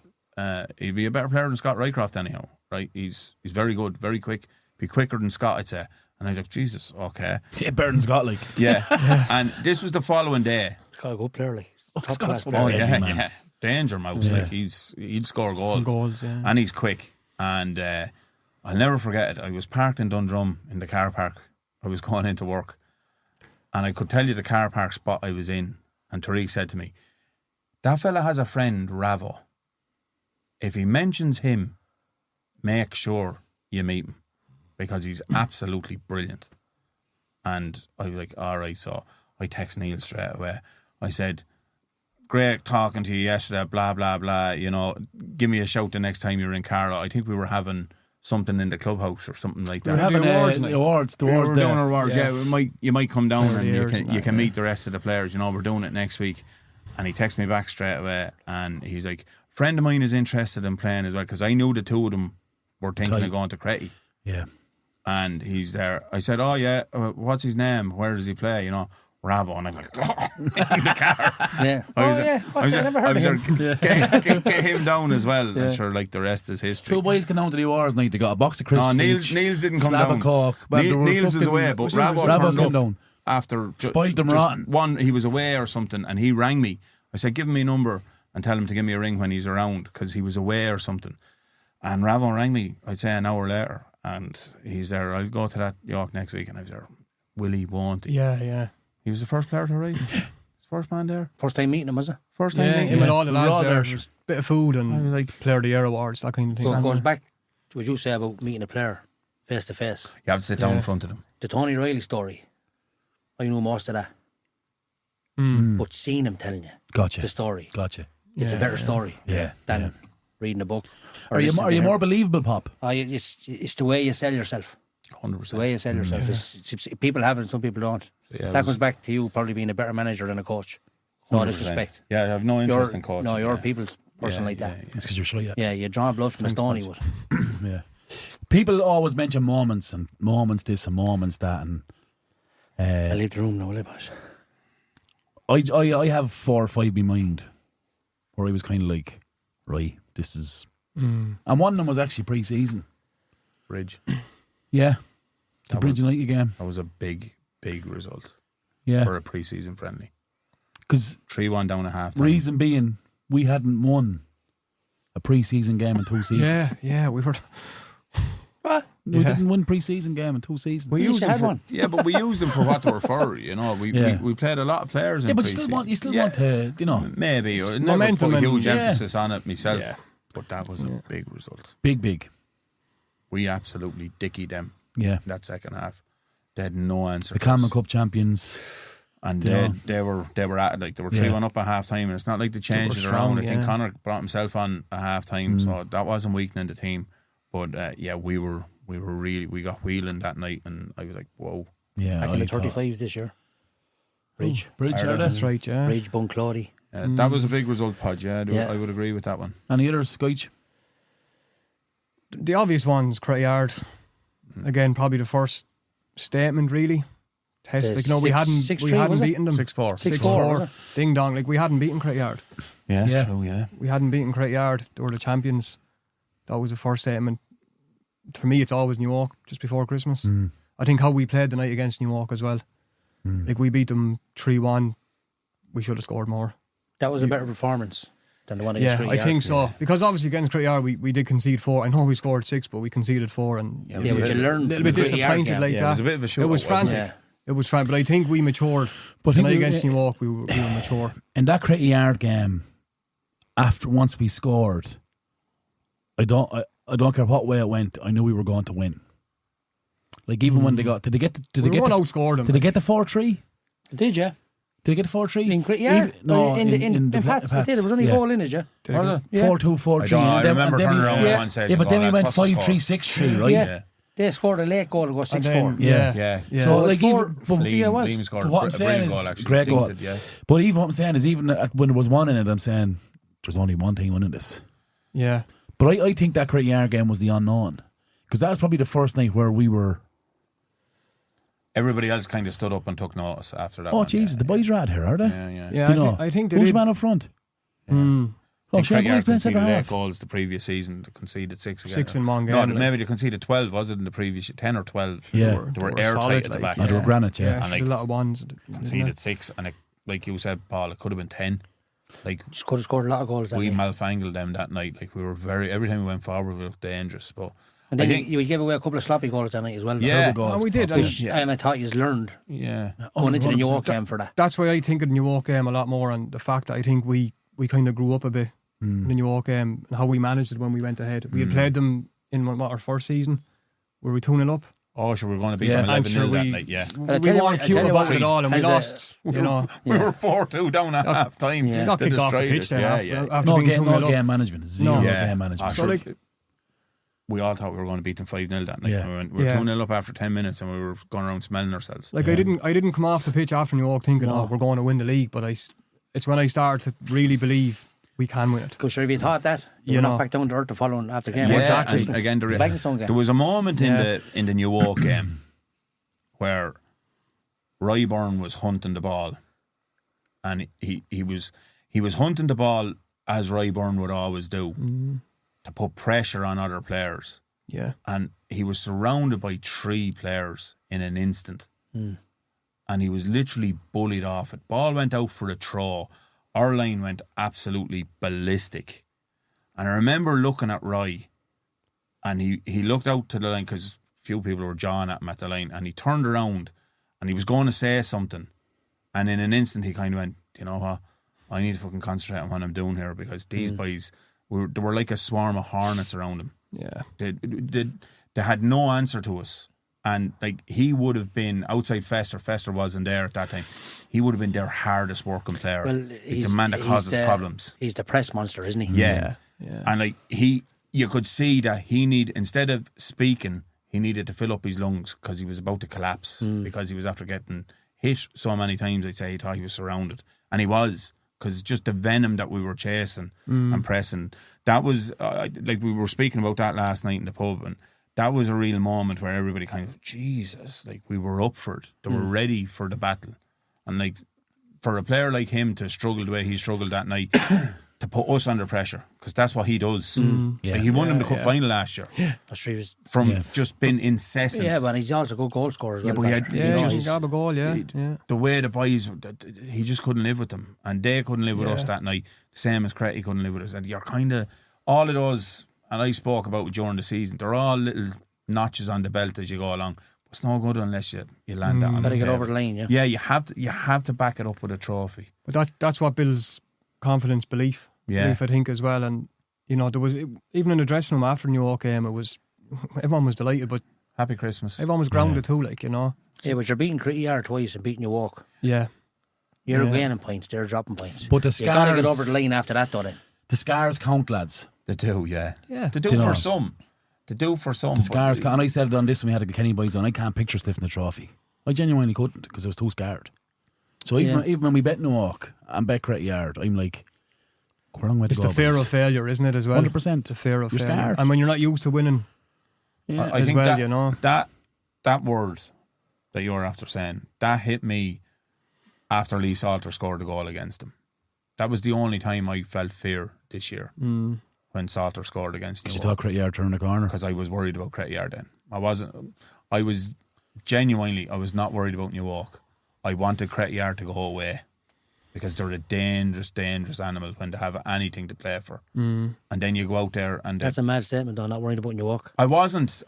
Speaker 4: He'd be a better player than Scott Rycroft anyhow. Right? He's very good, very quick. Be quicker than Scott, I'd say." And I was like, "Jesus, okay."
Speaker 1: Yeah, Byrne's got like.
Speaker 4: Yeah. And this was the following day.
Speaker 2: It's got a good player, like. Top
Speaker 1: Scott's
Speaker 2: class
Speaker 1: good.
Speaker 2: player.
Speaker 4: Oh
Speaker 1: Crazy,
Speaker 4: yeah,
Speaker 1: man.
Speaker 4: yeah. Danger mouse.
Speaker 1: Yeah.
Speaker 4: Like he'd score goals.
Speaker 5: Goals, yeah.
Speaker 4: And he's quick. And I'll never forget it. I was parked in Dundrum in the car park. I was going into work. And I could tell you the car park spot I was in. And Tariq said to me, "That fella has a friend, Ravo. If he mentions him, make sure you meet him. Because he's absolutely brilliant." And I was like, all right. So I text Neil straight away. I said, "Great talking to you yesterday, blah, blah, blah. You know, give me a shout the next time you're in Carlow." I think we were having something in the clubhouse or something like that.
Speaker 1: We're having
Speaker 5: awards
Speaker 1: the
Speaker 5: night.
Speaker 1: awards. The
Speaker 4: We
Speaker 1: awards
Speaker 4: were
Speaker 1: there.
Speaker 4: doing our awards, yeah. You might come down
Speaker 5: For
Speaker 4: and
Speaker 5: the
Speaker 4: you
Speaker 5: years
Speaker 4: can
Speaker 5: and that,
Speaker 4: you can
Speaker 5: yeah.
Speaker 4: meet the rest of the players. You know, we're doing it next week. And he texted me back straight away and he's like, "Friend of mine is interested in playing as well," because I knew the two of them were thinking of going to Cretty.
Speaker 1: Yeah.
Speaker 4: And he's there. I said, "Oh yeah, what's his name? Where does he play?" You know, Ravo. And I'm like, in the car.
Speaker 2: Yeah.
Speaker 4: I
Speaker 2: Never heard of him.
Speaker 4: Get him down as well. And sure, like the rest is history.
Speaker 1: Two boys came down to the awards night. They got a box of crisps.
Speaker 4: No,
Speaker 1: each,
Speaker 4: Niels didn't come
Speaker 1: slab
Speaker 4: down.
Speaker 1: of coke. Well, they were
Speaker 4: Niels was
Speaker 1: fucking-
Speaker 4: away, but
Speaker 1: Ravo
Speaker 4: Ravo turned
Speaker 1: came
Speaker 4: up
Speaker 1: down.
Speaker 4: after
Speaker 1: Spoiled them rotten.
Speaker 4: one. He was away or something, and he rang me. I said, "Give him my number and tell him to give me a ring when he's around," because he was away or something. And Ravo rang me, I'd say an hour later, and he's there. "I'll go to that York next week," and I was there. "Will he? Won't he?"
Speaker 5: Yeah, yeah.
Speaker 4: He was the first player to arrive. His first man there.
Speaker 2: First time meeting him, was it?
Speaker 4: First time.
Speaker 5: Yeah,
Speaker 4: meeting
Speaker 5: him
Speaker 4: him.
Speaker 5: and all the
Speaker 1: We were
Speaker 5: lads
Speaker 1: all
Speaker 5: there.
Speaker 1: there.
Speaker 5: There was a bit of food
Speaker 4: I was
Speaker 5: and
Speaker 4: like,
Speaker 5: Player of the Year awards, that kind of thing.
Speaker 2: So it goes back to what you say about meeting a player face to face.
Speaker 4: you have to sit down
Speaker 5: Yeah.
Speaker 4: in front of them.
Speaker 2: The Tony Riley story. I know most of that. But seeing him telling you
Speaker 1: Gotcha.
Speaker 2: the story,
Speaker 1: Gotcha.
Speaker 2: it's a better story
Speaker 1: Yeah.
Speaker 2: than
Speaker 1: yeah.
Speaker 2: reading a book. or
Speaker 1: Are you
Speaker 2: listening
Speaker 1: are
Speaker 2: to
Speaker 1: you
Speaker 2: him.
Speaker 1: more believable, Pop?
Speaker 2: It's the way you sell yourself.
Speaker 4: 100%.
Speaker 2: The way you sell yourself. It's people have it and some people don't.
Speaker 4: yeah, it
Speaker 2: That
Speaker 4: was-
Speaker 2: comes back to you probably being a better manager than a coach. No
Speaker 4: 100%.
Speaker 2: disrespect.
Speaker 4: Yeah, I have no interest in coaching.
Speaker 2: No, you're
Speaker 4: yeah.
Speaker 2: a people's person like that.
Speaker 1: It's because you're shy.
Speaker 2: Yeah, you draw blood from the stone, he would.
Speaker 1: Yeah. People always mention moments and moments this and moments that, and
Speaker 2: I leave the room now, will I, boss?
Speaker 1: I have 4 or 5 in mind where I was kind of like, right, this is, and one of them was actually pre-season.
Speaker 4: Bridge.
Speaker 1: Yeah, the
Speaker 4: That
Speaker 1: Bridge United game.
Speaker 4: That was a big result
Speaker 1: Yeah,
Speaker 4: for a pre-season friendly.
Speaker 1: because
Speaker 4: 3-1 down at half time.
Speaker 1: reason being we hadn't won a pre-season game in 2 seasons.
Speaker 5: Yeah, yeah, we were.
Speaker 1: We didn't win pre-season game in 2 seasons.
Speaker 4: We
Speaker 2: At least
Speaker 4: used
Speaker 2: you
Speaker 4: them
Speaker 2: had
Speaker 4: for,
Speaker 2: one.
Speaker 4: yeah, but we used them for what they were for. You know, we played a lot of players in
Speaker 1: Yeah, but you
Speaker 4: pre-season.
Speaker 1: still want to, you know,
Speaker 4: Maybe or never
Speaker 5: momentum
Speaker 4: put a
Speaker 5: and-
Speaker 4: huge
Speaker 1: yeah.
Speaker 4: emphasis on it myself.
Speaker 5: Yeah.
Speaker 4: But that was a big result.
Speaker 1: big.
Speaker 4: We absolutely dickied them
Speaker 1: Yeah,
Speaker 4: in that second half. They had no answer.
Speaker 1: the
Speaker 4: for us.
Speaker 1: Carlow Cup champions.
Speaker 4: And
Speaker 1: Yeah.
Speaker 4: they were at like they were
Speaker 1: Yeah.
Speaker 4: 3-1 up at half time, and it's not like they changed it
Speaker 5: strong,
Speaker 4: around. I think
Speaker 5: yeah.
Speaker 4: Connor brought himself on at half time, so that wasn't weakening the team. But yeah, we got wheeling that night, and I was like, whoa.
Speaker 1: Yeah,
Speaker 2: Back in the 35s this year. Bridge.
Speaker 1: Bridge, are
Speaker 5: That's
Speaker 1: they?
Speaker 5: right, yeah.
Speaker 2: Bridge, Bunclody.
Speaker 4: That was a big result, Podge. Yeah,
Speaker 2: Yeah.
Speaker 4: I would agree with that one.
Speaker 1: Any others, Skych?
Speaker 5: The obvious ones, Crayard. Again, probably the first statement, really. Test,
Speaker 2: The
Speaker 5: like, no, we
Speaker 2: 6-3,
Speaker 5: hadn't
Speaker 2: was it?
Speaker 5: beaten them.
Speaker 4: 6-4.
Speaker 2: 6-4, was it?
Speaker 5: Ding dong, like we hadn't beaten Crayard.
Speaker 4: Yeah,
Speaker 1: Yeah.
Speaker 4: true, yeah.
Speaker 5: We hadn't beaten Crayard. They were the champions. That was the first statement. For me, it's always New York just before Christmas. I think how we played the night against New York as well. Like we beat them 3-1. We should have scored more.
Speaker 2: That was a better performance than the one against
Speaker 5: Yeah, I
Speaker 2: Creedy
Speaker 5: think
Speaker 2: Yard.
Speaker 5: so. Because obviously against Crayard we did concede 4. I know we scored 6, but we conceded 4, and
Speaker 4: Yeah,
Speaker 2: Yeah, but you learned
Speaker 5: a little
Speaker 2: from
Speaker 5: bit
Speaker 2: the Creedy Yard
Speaker 5: disappointed
Speaker 2: game.
Speaker 5: like
Speaker 4: Yeah,
Speaker 5: that.
Speaker 4: it was a bit of a shootout,
Speaker 5: It was
Speaker 4: wasn't it?
Speaker 5: frantic.
Speaker 2: Yeah.
Speaker 5: It was fine, but I think we matured.
Speaker 1: But
Speaker 5: Tonight against New York, we were mature.
Speaker 1: In that Cretty Yard game, once we scored, I don't care what way it went. I knew we were going to win. Like even when they got, did they get
Speaker 5: outscored them.
Speaker 1: Did they get the 4-3?
Speaker 2: Did you?
Speaker 1: Did they get the 4-3?
Speaker 2: In Cretty Yard?
Speaker 1: No,
Speaker 2: in Pats. It did. There was only a goal in it, yeah.
Speaker 1: 4-2, 4-3.
Speaker 4: I remember turning around at one stage.
Speaker 1: Yeah, but then we went 5-3, 6-3, right?
Speaker 2: Yeah. They scored a late goal to go 6-4.
Speaker 1: Yeah.
Speaker 2: So
Speaker 1: like
Speaker 4: Liam scored
Speaker 1: what I'm saying is
Speaker 4: goal, actually.
Speaker 1: great goal.
Speaker 4: Did, yeah.
Speaker 1: But even what I'm saying is, even when there was one in it, I'm saying there's only one team winning this.
Speaker 5: Yeah.
Speaker 1: But I think that Cretty Yard game was the unknown, because that was probably the first night where we were.
Speaker 4: Everybody else kind of stood up and took notice after that.
Speaker 1: Oh Jesus, the boys are out here, are they?
Speaker 5: Yeah, I think they
Speaker 1: who's
Speaker 5: did.
Speaker 1: man up front?
Speaker 4: I think Boys conceded 8 goals the previous season. They conceded 6 again.
Speaker 5: 6 in one game.
Speaker 4: No, maybe they conceded 12. Was it in the previous 10 or 12?
Speaker 1: Yeah,
Speaker 4: they were airtight at the back.
Speaker 1: They were granite. Yeah,
Speaker 4: and
Speaker 5: a lot of ones.
Speaker 4: Conceded 6, and like you said, Paul, it could have been 10. Like
Speaker 2: just could have scored a lot of goals.
Speaker 4: We malfangled them that night. Like we were every time we went forward, we looked dangerous. But
Speaker 2: and then I think you would give away a couple of sloppy goals that night as well.
Speaker 4: Yeah,
Speaker 2: goals,
Speaker 5: we did.
Speaker 2: And I thought you learned.
Speaker 4: Yeah,
Speaker 2: going into the New York game for that.
Speaker 5: That's why I think of the New York game a lot more, and the fact that I think we kind of grew up a bit in the New York game and how we managed it when we went ahead. We had played them in our first season. Were we 2-0 up?
Speaker 4: Oh, sure, we were going to beat them 11-0 that night. Yeah,
Speaker 5: we weren't cute about it all, and we lost. You know,
Speaker 4: we were 4-2 down at half time.
Speaker 5: We got kicked off the pitch then. After
Speaker 1: no
Speaker 5: being 2-0
Speaker 1: game management. Zero game management.
Speaker 5: So
Speaker 4: we all thought we were going to beat them 5-0 that night. We were 2-0 up after 10 minutes, and we were going around smelling ourselves.
Speaker 5: Like I didn't come off the pitch after New York thinking, we're going to win the league. But it's when I started to really believe we can win it.
Speaker 2: Because sure, if you thought that, you're not back down to earth the following after the game.
Speaker 4: Yeah,
Speaker 5: exactly.
Speaker 4: And again, there was a moment in the New York game where Byrne was hunting the ball, and he was hunting the ball as Byrne would always do to put pressure on other players.
Speaker 5: Yeah,
Speaker 4: and he was surrounded by 3 players in an instant, and he was literally bullied off it. Ball went out for a throw. Our line went absolutely ballistic, and I remember looking at Roy, and he looked out to the line because few people were jawing at him at the line, and he turned around and he was going to say something, and in an instant he kind of went, you know what, I need to fucking concentrate on what I'm doing here, because these boys they were like a swarm of hornets around him.
Speaker 5: Yeah,
Speaker 4: they had no answer to us. And like he would have been outside Fester wasn't there at that time. He would have been their hardest working player.
Speaker 2: Well,
Speaker 4: he's the man that causes problems.
Speaker 2: He's the press monster, isn't he?
Speaker 4: Yeah. And like you could see that instead of speaking, he needed to fill up his lungs because he was about to collapse because he was after getting hit so many times. I'd say he thought he was surrounded, and he was, because just the venom that we were chasing and pressing. That was like we were speaking about that last night in the pub, and that was a real moment where everybody kind of, Jesus, like we were up for it. They were ready for the battle. And like for a player like him to struggle the way he struggled that night, to put us under pressure, because that's what he does. Like he won the cup final last year.
Speaker 2: That's true.
Speaker 4: From just being incessant.
Speaker 2: Yeah, but he's also a good goal scorer as well.
Speaker 5: But he just got a goal,
Speaker 4: the way the boys, he just couldn't live with them. And they couldn't live with us that night. Same as Cretty couldn't live with us. And you're kind of, all of those, and I spoke about during the season, they're all little notches on the belt as you go along. But it's no good unless you land that on the
Speaker 2: Better get
Speaker 4: table.
Speaker 2: over the line,
Speaker 4: Yeah, you have to back it up with a trophy.
Speaker 5: But that's what builds confidence, belief, I think, as well. And you know, there was, even in the dressing room after the New York game, everyone was delighted, but
Speaker 4: Happy Christmas.
Speaker 5: Everyone was grounded too, like, you know.
Speaker 2: Yeah, but you're beating Cretty Yard twice and beating New York.
Speaker 5: Yeah.
Speaker 2: You're gaining points, they're dropping points.
Speaker 1: But the
Speaker 2: you got to get over the line after that, though. Then
Speaker 1: the scars count, lads.
Speaker 4: They do, yeah. They do
Speaker 1: You know.
Speaker 4: for some. They do for some.
Speaker 1: The scars count. And I said it on this when we had the Kenny boys on. I can't picture lifting the trophy. I genuinely couldn't, because I was too scared. So even when we bet New York and bet Cretty Yard, I'm like,
Speaker 5: it's the fear of failure, isn't it, as well?
Speaker 1: 100%.
Speaker 5: The fear of
Speaker 1: You're
Speaker 5: failure.
Speaker 1: scared.
Speaker 5: And when you're not used to winning
Speaker 4: I
Speaker 5: as
Speaker 4: think
Speaker 5: well,
Speaker 4: that,
Speaker 5: you know.
Speaker 4: That word that you're after saying, that hit me after Lee Salter scored the goal against him. That was the only time I felt fear this year, when Salter scored against New York.
Speaker 1: You thought Cretty Yard turned the corner?
Speaker 4: Because I was worried about Cretty Yard then. I was not worried about New York. I wanted Cretty Yard to go away. because they're a dangerous, dangerous animal when they have anything to play for. And then you go out there and
Speaker 2: That's a mad statement, though, not worried about when you walk.
Speaker 4: I wasn't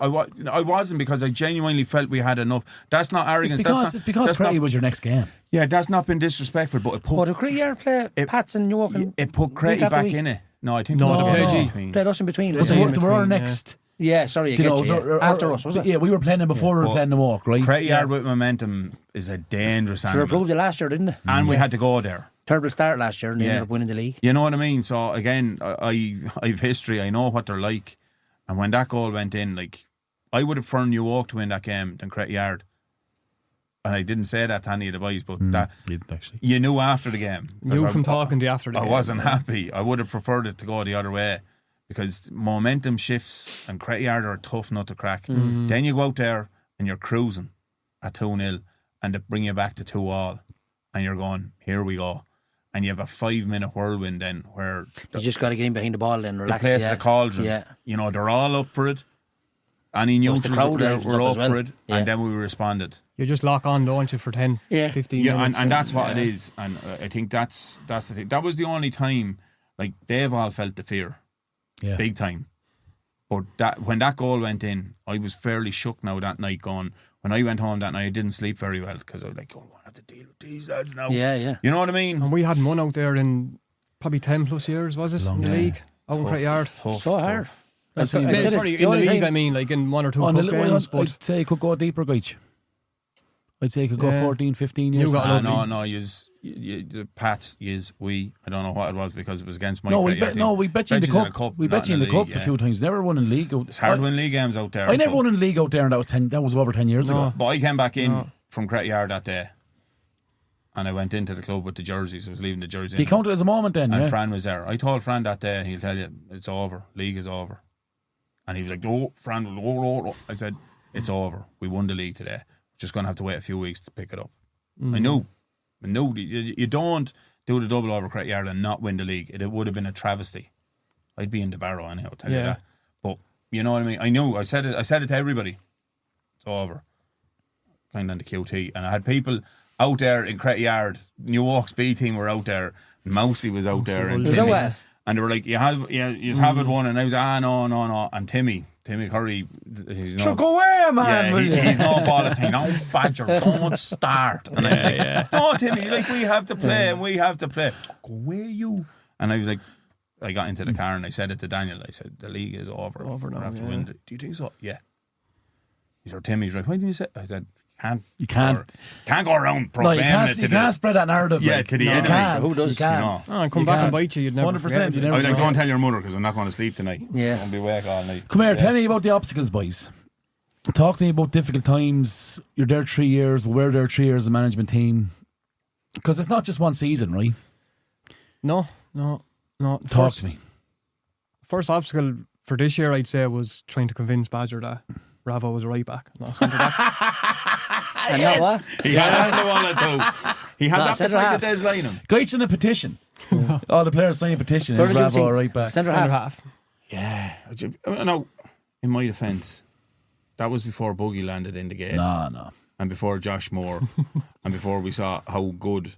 Speaker 4: because I genuinely felt we had enough. That's not arrogance.
Speaker 1: It's because Cretty was your next game.
Speaker 4: Yeah, that's not been disrespectful, but it put.
Speaker 2: What, do Cretty play Pats and you walk?
Speaker 4: It put Cretty back in it. No, I think
Speaker 5: No,
Speaker 4: there was
Speaker 5: the
Speaker 4: a
Speaker 5: KG.
Speaker 4: in between.
Speaker 2: Played us in between.
Speaker 1: But
Speaker 2: was it?
Speaker 1: they were our next.
Speaker 2: Yeah, sorry, after us, was it?
Speaker 1: Yeah, we were playing them before we were playing the walk, right?
Speaker 4: Cretty Yard with momentum is a dangerous
Speaker 2: They
Speaker 4: animal.
Speaker 2: approved it last year, didn't they?
Speaker 4: And we had to go there.
Speaker 2: Terrible start last year and they ended up winning the league.
Speaker 4: You know what I mean? So again, I've history. I know what they're like. And when that goal went in, like, I would have preferred New Walk to win that game than Cretty Yard. And I didn't say that to any of the boys, but that
Speaker 1: Didn't actually.
Speaker 4: you knew after the game.
Speaker 5: You from talking to you after the
Speaker 4: I
Speaker 5: game.
Speaker 4: wasn't happy. I would have preferred it to go the other way because momentum shifts and Cretty Yard are a tough nut to crack. Then you go out there and you're cruising at 2-0 and they bring you back to 2-2 and you're going, here we go. And you have a 5-minute whirlwind then where
Speaker 2: You just got to get in behind the ball and
Speaker 4: the
Speaker 2: relax.
Speaker 4: place
Speaker 2: yeah.
Speaker 4: the cauldron.
Speaker 2: Yeah.
Speaker 4: You know, they're all up for it. Any
Speaker 2: Plus the
Speaker 4: neutrals
Speaker 2: crowd
Speaker 4: there
Speaker 2: lives
Speaker 4: were
Speaker 2: up
Speaker 4: up
Speaker 2: as well.
Speaker 4: for it.
Speaker 2: Yeah.
Speaker 4: And then we responded.
Speaker 5: You just lock on, don't you, for 10, 15
Speaker 4: Yeah,
Speaker 5: minutes.
Speaker 4: and that's what it is. And I think that's the thing. That was the only time, like, they've all felt the fear.
Speaker 1: Yeah.
Speaker 4: Big time. But when that goal went in, I was fairly shook now that night going. When I went home that night, I didn't sleep very well because I was like, oh, I have to deal with these lads now.
Speaker 2: Yeah, yeah.
Speaker 4: You know what I mean?
Speaker 5: And we hadn't won out there in probably 10 plus years, was it? In the league? Out in Cretty Yard.
Speaker 2: So hard.
Speaker 1: I
Speaker 2: said
Speaker 1: think-
Speaker 2: it,
Speaker 5: Sorry,
Speaker 2: the
Speaker 5: in the
Speaker 2: only
Speaker 5: league,
Speaker 2: thing-
Speaker 5: I mean, like in 1 or 2
Speaker 1: On
Speaker 5: cup
Speaker 1: the
Speaker 5: games.
Speaker 1: I'd
Speaker 5: But
Speaker 1: say it could go deeper, Gaich. I'd say it could go
Speaker 5: Yeah.
Speaker 1: 14, 15 years.
Speaker 5: You got lucky.
Speaker 4: No, the Pats, I don't know what it was because it was against my
Speaker 1: No, we
Speaker 4: Cretty Yard
Speaker 1: bet. No,
Speaker 4: team.
Speaker 1: we bet you in the
Speaker 4: Bet yous
Speaker 1: cup. We
Speaker 4: not
Speaker 1: bet you in the cup
Speaker 4: league,
Speaker 1: a few times. Never won in the league.
Speaker 4: It's hard to win league games out there.
Speaker 1: I never
Speaker 4: but-
Speaker 1: won in the league out there, and that was over 10 years ago.
Speaker 4: But I came back in from Cretty Yard that day and I went into the club with the jerseys. I was leaving the jersey.
Speaker 1: Do you count it as a moment then?
Speaker 4: And
Speaker 1: Yeah.
Speaker 4: Fran was there. I told Fran that day, and he'll tell you, it's over. League is over. And he was like, oh, Fran, oh. I said, it's over. We won the league today. Just going to have to wait a few weeks to pick it up. I knew. You don't do the double over Cretty Yard and not win the league. It would have been a travesty. I'd be in the barrow anyhow, I'll tell you that. But you know what I mean? I knew. I said it to everybody. It's over. Kind of on the QT. And I had people out there in Cretty Yard. New Walks B team were out there. Mousy was out there. And
Speaker 2: Was that
Speaker 4: Timmy.
Speaker 2: what?
Speaker 4: And they were like, you have it one. And I was, no. And Timmy Curry, he's no,
Speaker 2: Go away, man.
Speaker 4: he's no ball thing. No, Badger, don't start. And I'm like, no, Timmy, like, we have to play and we have to play. Go away, you. And I was like, I got into the car and I said it to Daniel. I said, the league is over.
Speaker 5: Over now,
Speaker 4: We have to
Speaker 5: yeah.
Speaker 4: win. Do you think so? Yeah. He said, Timmy's right. Why didn't you say? I said,
Speaker 1: You can't.
Speaker 4: Can't go around
Speaker 1: No,
Speaker 4: proclaiming
Speaker 1: you can't,
Speaker 4: it to
Speaker 1: you can't spread that narrative.
Speaker 4: Yeah,
Speaker 1: like.
Speaker 4: to the
Speaker 1: No,
Speaker 4: enemy.
Speaker 1: you can't.
Speaker 2: Who does?
Speaker 1: You can't.
Speaker 4: You know.
Speaker 5: Oh, and come
Speaker 1: You
Speaker 5: back and
Speaker 1: can't.
Speaker 5: bite you, you'd never
Speaker 1: 100%,
Speaker 5: forget it.
Speaker 1: you never
Speaker 4: I was like,
Speaker 1: forget.
Speaker 4: don't tell your mother because I'm not going to sleep tonight.
Speaker 2: Yeah.
Speaker 4: I'll be awake all night.
Speaker 1: Come here, tell me about the obstacles, boys. Talk to me about difficult times. You're there 3 years. We're there 3 years as a management team. Because it's not just one season, right?
Speaker 5: No.
Speaker 1: Talk to me.
Speaker 5: First obstacle for this year, I'd say, was trying to convince Badger that Ravo was a right back, not a centre back.
Speaker 2: And that what?
Speaker 4: He had the one or two. He had
Speaker 2: No,
Speaker 4: that
Speaker 2: centre
Speaker 4: beside
Speaker 2: half.
Speaker 4: the Des Lynham.
Speaker 1: Gaich in a petition. All the players sign a petition.
Speaker 2: Where
Speaker 1: And
Speaker 2: did you
Speaker 1: Bravo
Speaker 2: think?
Speaker 1: right back.
Speaker 2: Centre
Speaker 5: Centre
Speaker 2: half.
Speaker 5: half.
Speaker 4: Yeah. No, in my defence, that was before Boogie landed in the gate.
Speaker 1: No.
Speaker 4: And before Josh Moore. And before we saw how good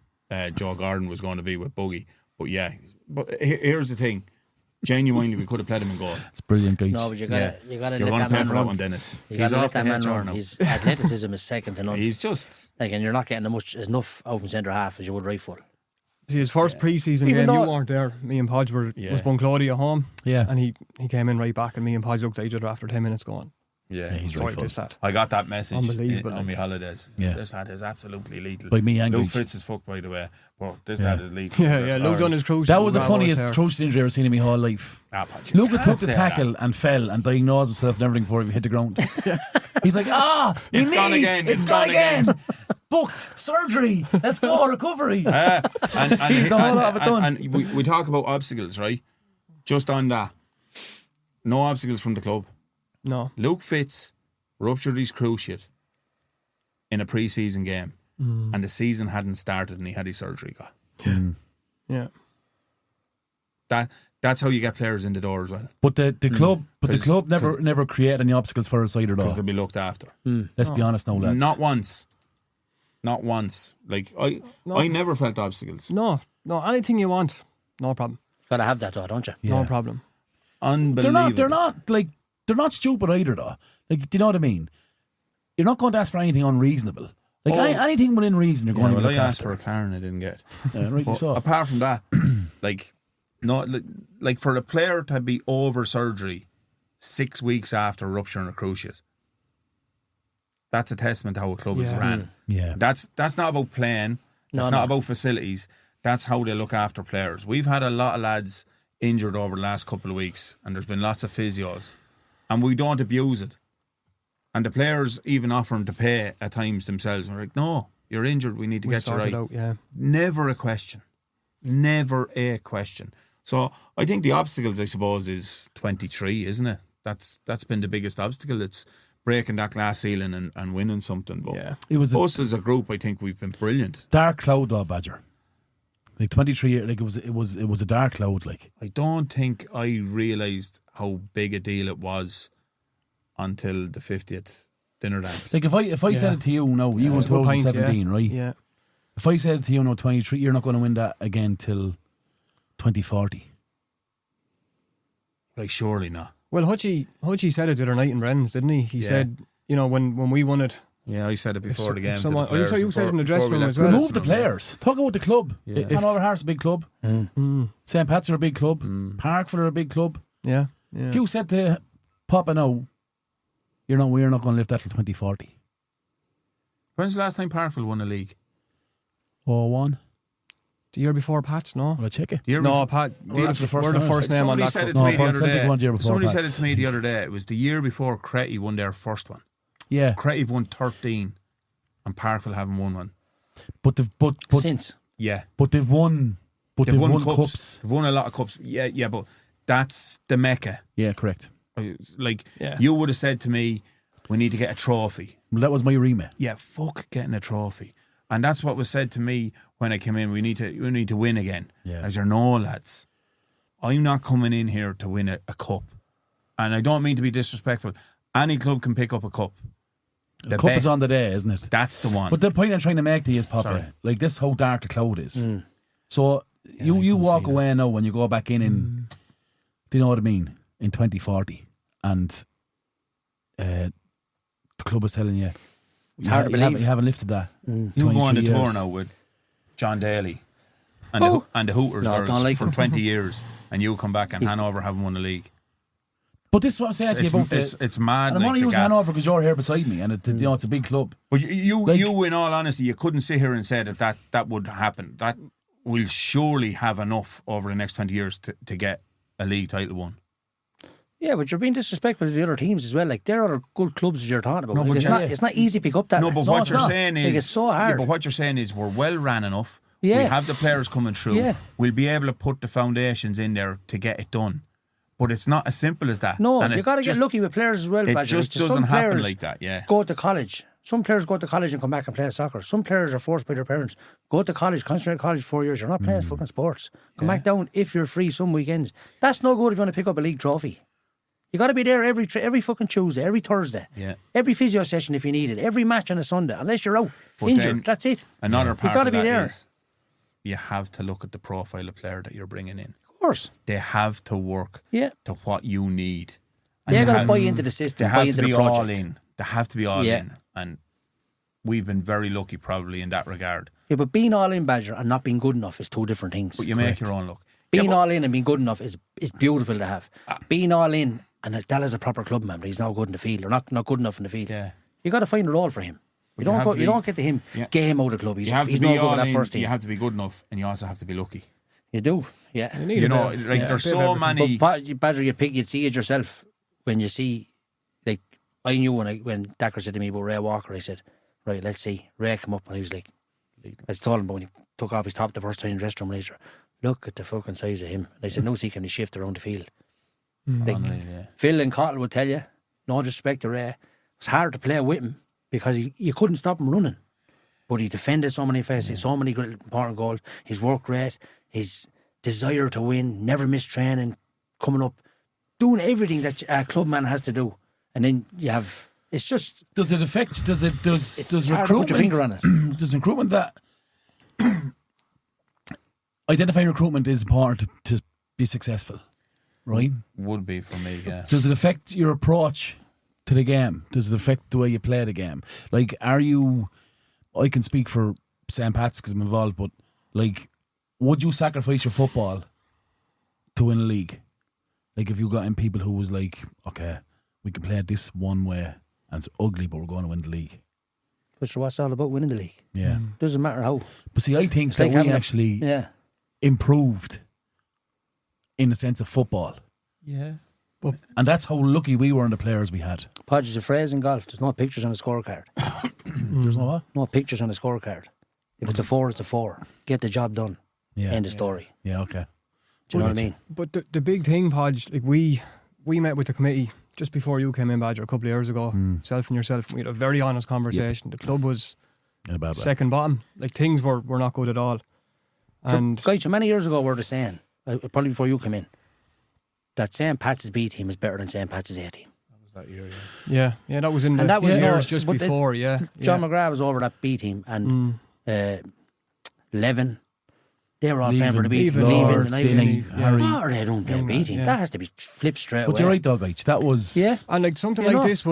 Speaker 4: Joe Gordon was going to be with Boogie. But yeah, here's the thing. Genuinely, we could have played him in goal.
Speaker 1: It's brilliant, Gaich.
Speaker 2: No, but you got to
Speaker 4: You're
Speaker 2: let
Speaker 4: going to
Speaker 2: that
Speaker 4: pay
Speaker 2: man
Speaker 4: for that
Speaker 2: run.
Speaker 4: one, Dennis.
Speaker 2: You got
Speaker 4: He's
Speaker 2: to let
Speaker 4: off
Speaker 2: that
Speaker 4: the
Speaker 2: man
Speaker 4: HR
Speaker 2: run.
Speaker 4: now.
Speaker 2: His athleticism is second to none.
Speaker 4: He's just...
Speaker 2: Like, and you're not getting enough out in centre half as you would right foot.
Speaker 5: See, his first pre-season
Speaker 2: Even
Speaker 5: game, you
Speaker 2: though-
Speaker 5: weren't there. Me and Podge was
Speaker 4: Yeah.
Speaker 5: Bunclody at home.
Speaker 1: Yeah.
Speaker 5: And he came in right back, and me and Podge looked at each other after 10 minutes going,
Speaker 4: Yeah,
Speaker 1: he's
Speaker 5: sorry,
Speaker 1: right foot.
Speaker 5: this lad.
Speaker 4: I got that message
Speaker 5: Unbelievable,
Speaker 4: on
Speaker 5: like.
Speaker 4: my holidays.
Speaker 1: Yeah.
Speaker 4: This lad is absolutely lethal.
Speaker 1: By me and
Speaker 4: Luke
Speaker 1: Gaich.
Speaker 4: Fitz is fucked, by the way. But this
Speaker 1: Yeah.
Speaker 4: lad is lethal.
Speaker 5: Yeah, Luke done his crucial.
Speaker 1: That was the
Speaker 5: Bravo
Speaker 1: funniest
Speaker 5: there.
Speaker 1: crucial injury I've ever seen in my whole life.
Speaker 4: Luke
Speaker 1: Luca took the tackle and fell and diagnosed himself and everything before he hit the ground. He's like,
Speaker 4: It's
Speaker 1: my
Speaker 4: gone
Speaker 1: knee,
Speaker 4: again,
Speaker 1: It's
Speaker 4: it's
Speaker 1: gone
Speaker 4: gone
Speaker 1: again.
Speaker 4: again."
Speaker 1: Booked. Surgery. Let's go. Recovery.
Speaker 4: and
Speaker 1: He's the whole of it done.
Speaker 4: and we talk about obstacles, right? Just on that. No obstacles from the club.
Speaker 5: No.
Speaker 4: Luke Fitz ruptured his cruciate in a pre-season game and the season hadn't started and he had his surgery got.
Speaker 5: Yeah.
Speaker 4: That's how you get players in the door as well.
Speaker 1: But the club,
Speaker 4: Cause-
Speaker 1: never created any obstacles for us either, though.
Speaker 4: Because they'll be looked after.
Speaker 1: Let's be honest now, lads.
Speaker 4: Not once. Not once. Like, I never felt obstacles.
Speaker 5: No, anything you want, no problem.
Speaker 2: Got to have that though, don't you?
Speaker 1: Yeah.
Speaker 5: No problem.
Speaker 4: Unbelievable.
Speaker 1: They're not stupid either though. Like, do you know what I mean? You're not going to ask for anything unreasonable. Like, anything within reason you're going to look
Speaker 4: I asked
Speaker 1: after.
Speaker 4: for a car and I didn't get.
Speaker 1: Yeah, right,
Speaker 4: But
Speaker 1: so.
Speaker 4: apart from that, like for a player to be over surgery 6 weeks after rupturing a cruciate, that's a testament to how a club is ran.
Speaker 1: Yeah.
Speaker 4: That's not about playing. That's not about facilities. That's how they look after players. We've had a lot of lads injured over the last couple of weeks, and there's been lots of physios, and we don't abuse it. And the players even offering to pay at times themselves. We're like, no, you're injured. We need to get you right.
Speaker 5: Out, yeah.
Speaker 4: Never a question. Never a question. So I think the obstacles, I suppose, is 23, isn't it? That's been the biggest obstacle. It's breaking that glass ceiling and winning something. But
Speaker 1: It was
Speaker 4: us as a group, I think we've been brilliant.
Speaker 1: dark cloud though, Badger. Like 23 years, like it was a dark cloud. Like,
Speaker 4: I don't think I realised how big a deal it was until the 50th dinner dance.
Speaker 1: if I said it to you, no, you were
Speaker 5: That's a good point,
Speaker 1: 2017, right?
Speaker 5: Yeah.
Speaker 1: If I said to you, no, 23, you're not going to win that again till 2040.
Speaker 4: Like, surely not.
Speaker 5: Well, Hutchie said it the other night in Brennan's, didn't he? He said, when we won it.
Speaker 4: Yeah, I said it before the game.
Speaker 5: You said it in the dressing room as well.
Speaker 1: Remove the players. Talk about the club. Hanover Heart's a big club. St. Pat's are a big club. Parkville are a big club.
Speaker 5: Yeah.
Speaker 1: If you said to Poppa, no, we're not going to lift that till 2040.
Speaker 4: When's the last time Parkville won a league?
Speaker 1: 01.
Speaker 5: The year before Pat's, no?
Speaker 1: Will I check it?
Speaker 5: No, Pat, we're the first name on that
Speaker 4: said it
Speaker 5: cup.
Speaker 4: to me the other
Speaker 1: Celtic
Speaker 4: day.
Speaker 1: won the year before
Speaker 4: Somebody
Speaker 1: Pats.
Speaker 4: said it to me the other day. It was the year before Cretty won their first one.
Speaker 1: Yeah.
Speaker 4: Cretty won 13 and Parkville haven't won one.
Speaker 1: But
Speaker 2: Since.
Speaker 4: Yeah.
Speaker 1: But they've won. But they've won cups.
Speaker 4: They've won a lot of cups. Yeah, but that's the Mecca.
Speaker 1: Yeah, correct.
Speaker 4: Like, you would have said to me, we need to get a trophy.
Speaker 1: Well, that was my remit.
Speaker 4: Yeah, fuck getting a trophy. And that's what was said to me when I came in. We need to win again.
Speaker 1: Yeah.
Speaker 4: I said, no, lads, I'm not coming in here to win a cup. And I don't mean to be disrespectful. Any club can pick up a cup.
Speaker 1: The cup is on the day, isn't it?
Speaker 4: That's the one.
Speaker 1: But the point I'm trying to make to you is, Poppa, like this, how dark the cloud is. So you walk away now when you go back in, do you know what I mean? In 2040, and the club is telling you,
Speaker 2: it's hard to believe.
Speaker 1: You haven't lifted that.
Speaker 4: You go on the
Speaker 1: 23
Speaker 4: tour
Speaker 1: years.
Speaker 4: now with John Daly and the Hooters girls for 20 years, and you come back and Hanover haven't won the league.
Speaker 1: But this is what I'm saying to you about
Speaker 4: it's mad.
Speaker 1: And I'm only using Hanover because you're here beside me, and it's a big club.
Speaker 4: But you, in all honesty, you couldn't sit here and say that would happen. That will surely have enough over the next 20 years to get a league title won.
Speaker 2: Yeah, but you're being disrespectful to the other teams as well. Like, there are good clubs that you're talking about.
Speaker 4: No,
Speaker 2: Like,
Speaker 4: but
Speaker 2: it's not easy to pick up that.
Speaker 4: No, but what you're saying is,
Speaker 2: like, it's so hard.
Speaker 4: Yeah, but what you're saying is we're well ran enough.
Speaker 2: Yeah.
Speaker 4: We have the players coming through.
Speaker 2: Yeah.
Speaker 4: We'll be able to put the foundations in there to get it done. But it's not as simple as that.
Speaker 2: No,
Speaker 4: And
Speaker 2: you got to get lucky with players as well.
Speaker 4: It
Speaker 2: Badger.
Speaker 4: just
Speaker 2: Like,
Speaker 4: doesn't
Speaker 2: some
Speaker 4: happen
Speaker 2: players
Speaker 4: like that. Yeah.
Speaker 2: Go to college. Some players go to college and come back and play soccer. Some players are forced by their parents. Go to college, concentrate on college for 4 years. You're not playing fucking sports. Come back down if you're free some weekends. That's no good if you want to pick up a league trophy. You got to be there every fucking Tuesday, every Thursday, every physio session if you need it, every match on a Sunday. Unless you're out injured, that's it.
Speaker 4: Another part
Speaker 2: you gotta
Speaker 4: of
Speaker 2: be
Speaker 4: that
Speaker 2: there.
Speaker 4: is you have to look at the profile of player that you're bringing in.
Speaker 2: Of course.
Speaker 4: They have to work to what you need. And
Speaker 2: They got to buy into the system,
Speaker 4: They
Speaker 2: buy
Speaker 4: have
Speaker 2: into
Speaker 4: to be
Speaker 2: the project.
Speaker 4: all in. They have to be all in. And we've been very lucky probably in that regard.
Speaker 2: Yeah, but being all in, Badger, and not being good enough is two different things.
Speaker 4: But you make your own luck.
Speaker 2: Being all in and being good enough is beautiful to have. Being all in, and that is a proper club member. He's not good in the field, or not good enough in the field.
Speaker 4: Yeah.
Speaker 2: You got to find a role for him. You don't get to him. Get him out of the club. He's
Speaker 4: you have to
Speaker 2: not
Speaker 4: be
Speaker 2: good
Speaker 4: all
Speaker 2: at that
Speaker 4: in.
Speaker 2: first team.
Speaker 4: You have to be good enough, and you also have to be lucky.
Speaker 2: You do, yeah.
Speaker 4: You know, like there's so many.
Speaker 2: But Badger, you'd see it yourself when you see. Like, I knew when Dacker said to me about Ray Walker, I said, right, let's see. Ray came up and he was like, I told him when he took off his top the first time in the restroom, and he said, look at the fucking size of him. And I said, no, see, can he shift around the field? Like, Phil and Cottle would tell you, no disrespect to Ray, it was hard to play with him because you couldn't stop him running. But he defended so many faces, so many important goals. His work rate, his desire to win, never missed training, coming up, doing everything that a club man has to do. And then you have It's just
Speaker 1: Does it affect? Does
Speaker 2: it's hard to put your finger on it.
Speaker 1: Does recruitment that identifying recruitment is important to be successful, right?
Speaker 4: Would be for me, yeah.
Speaker 1: Does it affect your approach to the game? Does it affect the way you play the game? Like, are you? I can speak for St. Pat's because I'm involved, but like, would you sacrifice your football to win a league? Like, if you got in people who was like, okay, we can play it this one way and it's ugly, but we're going to win the league.
Speaker 2: But sure, what's all about winning the league?
Speaker 1: Yeah.
Speaker 2: Doesn't matter how.
Speaker 1: But see, I think
Speaker 2: It's
Speaker 1: that
Speaker 2: like
Speaker 1: we
Speaker 2: having
Speaker 1: actually improved in the sense of football.
Speaker 4: Yeah.
Speaker 1: And that's how lucky we were in the players we had.
Speaker 2: Podge is a phrase in golf. There's no pictures on the scorecard.
Speaker 1: There's no what?
Speaker 2: No pictures on the scorecard. If it's a 4, it's a 4. Get the job done.
Speaker 1: Yeah.
Speaker 2: End of story.
Speaker 1: Yeah, okay.
Speaker 2: Do you know what I mean?
Speaker 5: But the big thing, Podge, like we met with the committee just before you came in, Badger, a couple of years ago. Self and yourself, we had a very honest conversation. The club was second bottom. Like, things were not good at all. And
Speaker 2: Guys, many years ago, we were saying, probably before you came in, that St. Pat's B team is better than St. Pat's A team.
Speaker 4: That was that year,
Speaker 5: yeah, that was in
Speaker 2: And that was
Speaker 5: years just before,
Speaker 2: John McGrath was over that B team, and Levin, they were all playing for the B team.
Speaker 1: Lord,
Speaker 2: Leaving, and I was like,
Speaker 1: Harry.
Speaker 2: what are they doing playing B team? That has to be flipped straight
Speaker 1: But
Speaker 2: away.
Speaker 1: you're right, though, guys. That was...
Speaker 2: Yeah.
Speaker 5: And like something
Speaker 2: You
Speaker 5: like
Speaker 2: know.
Speaker 5: this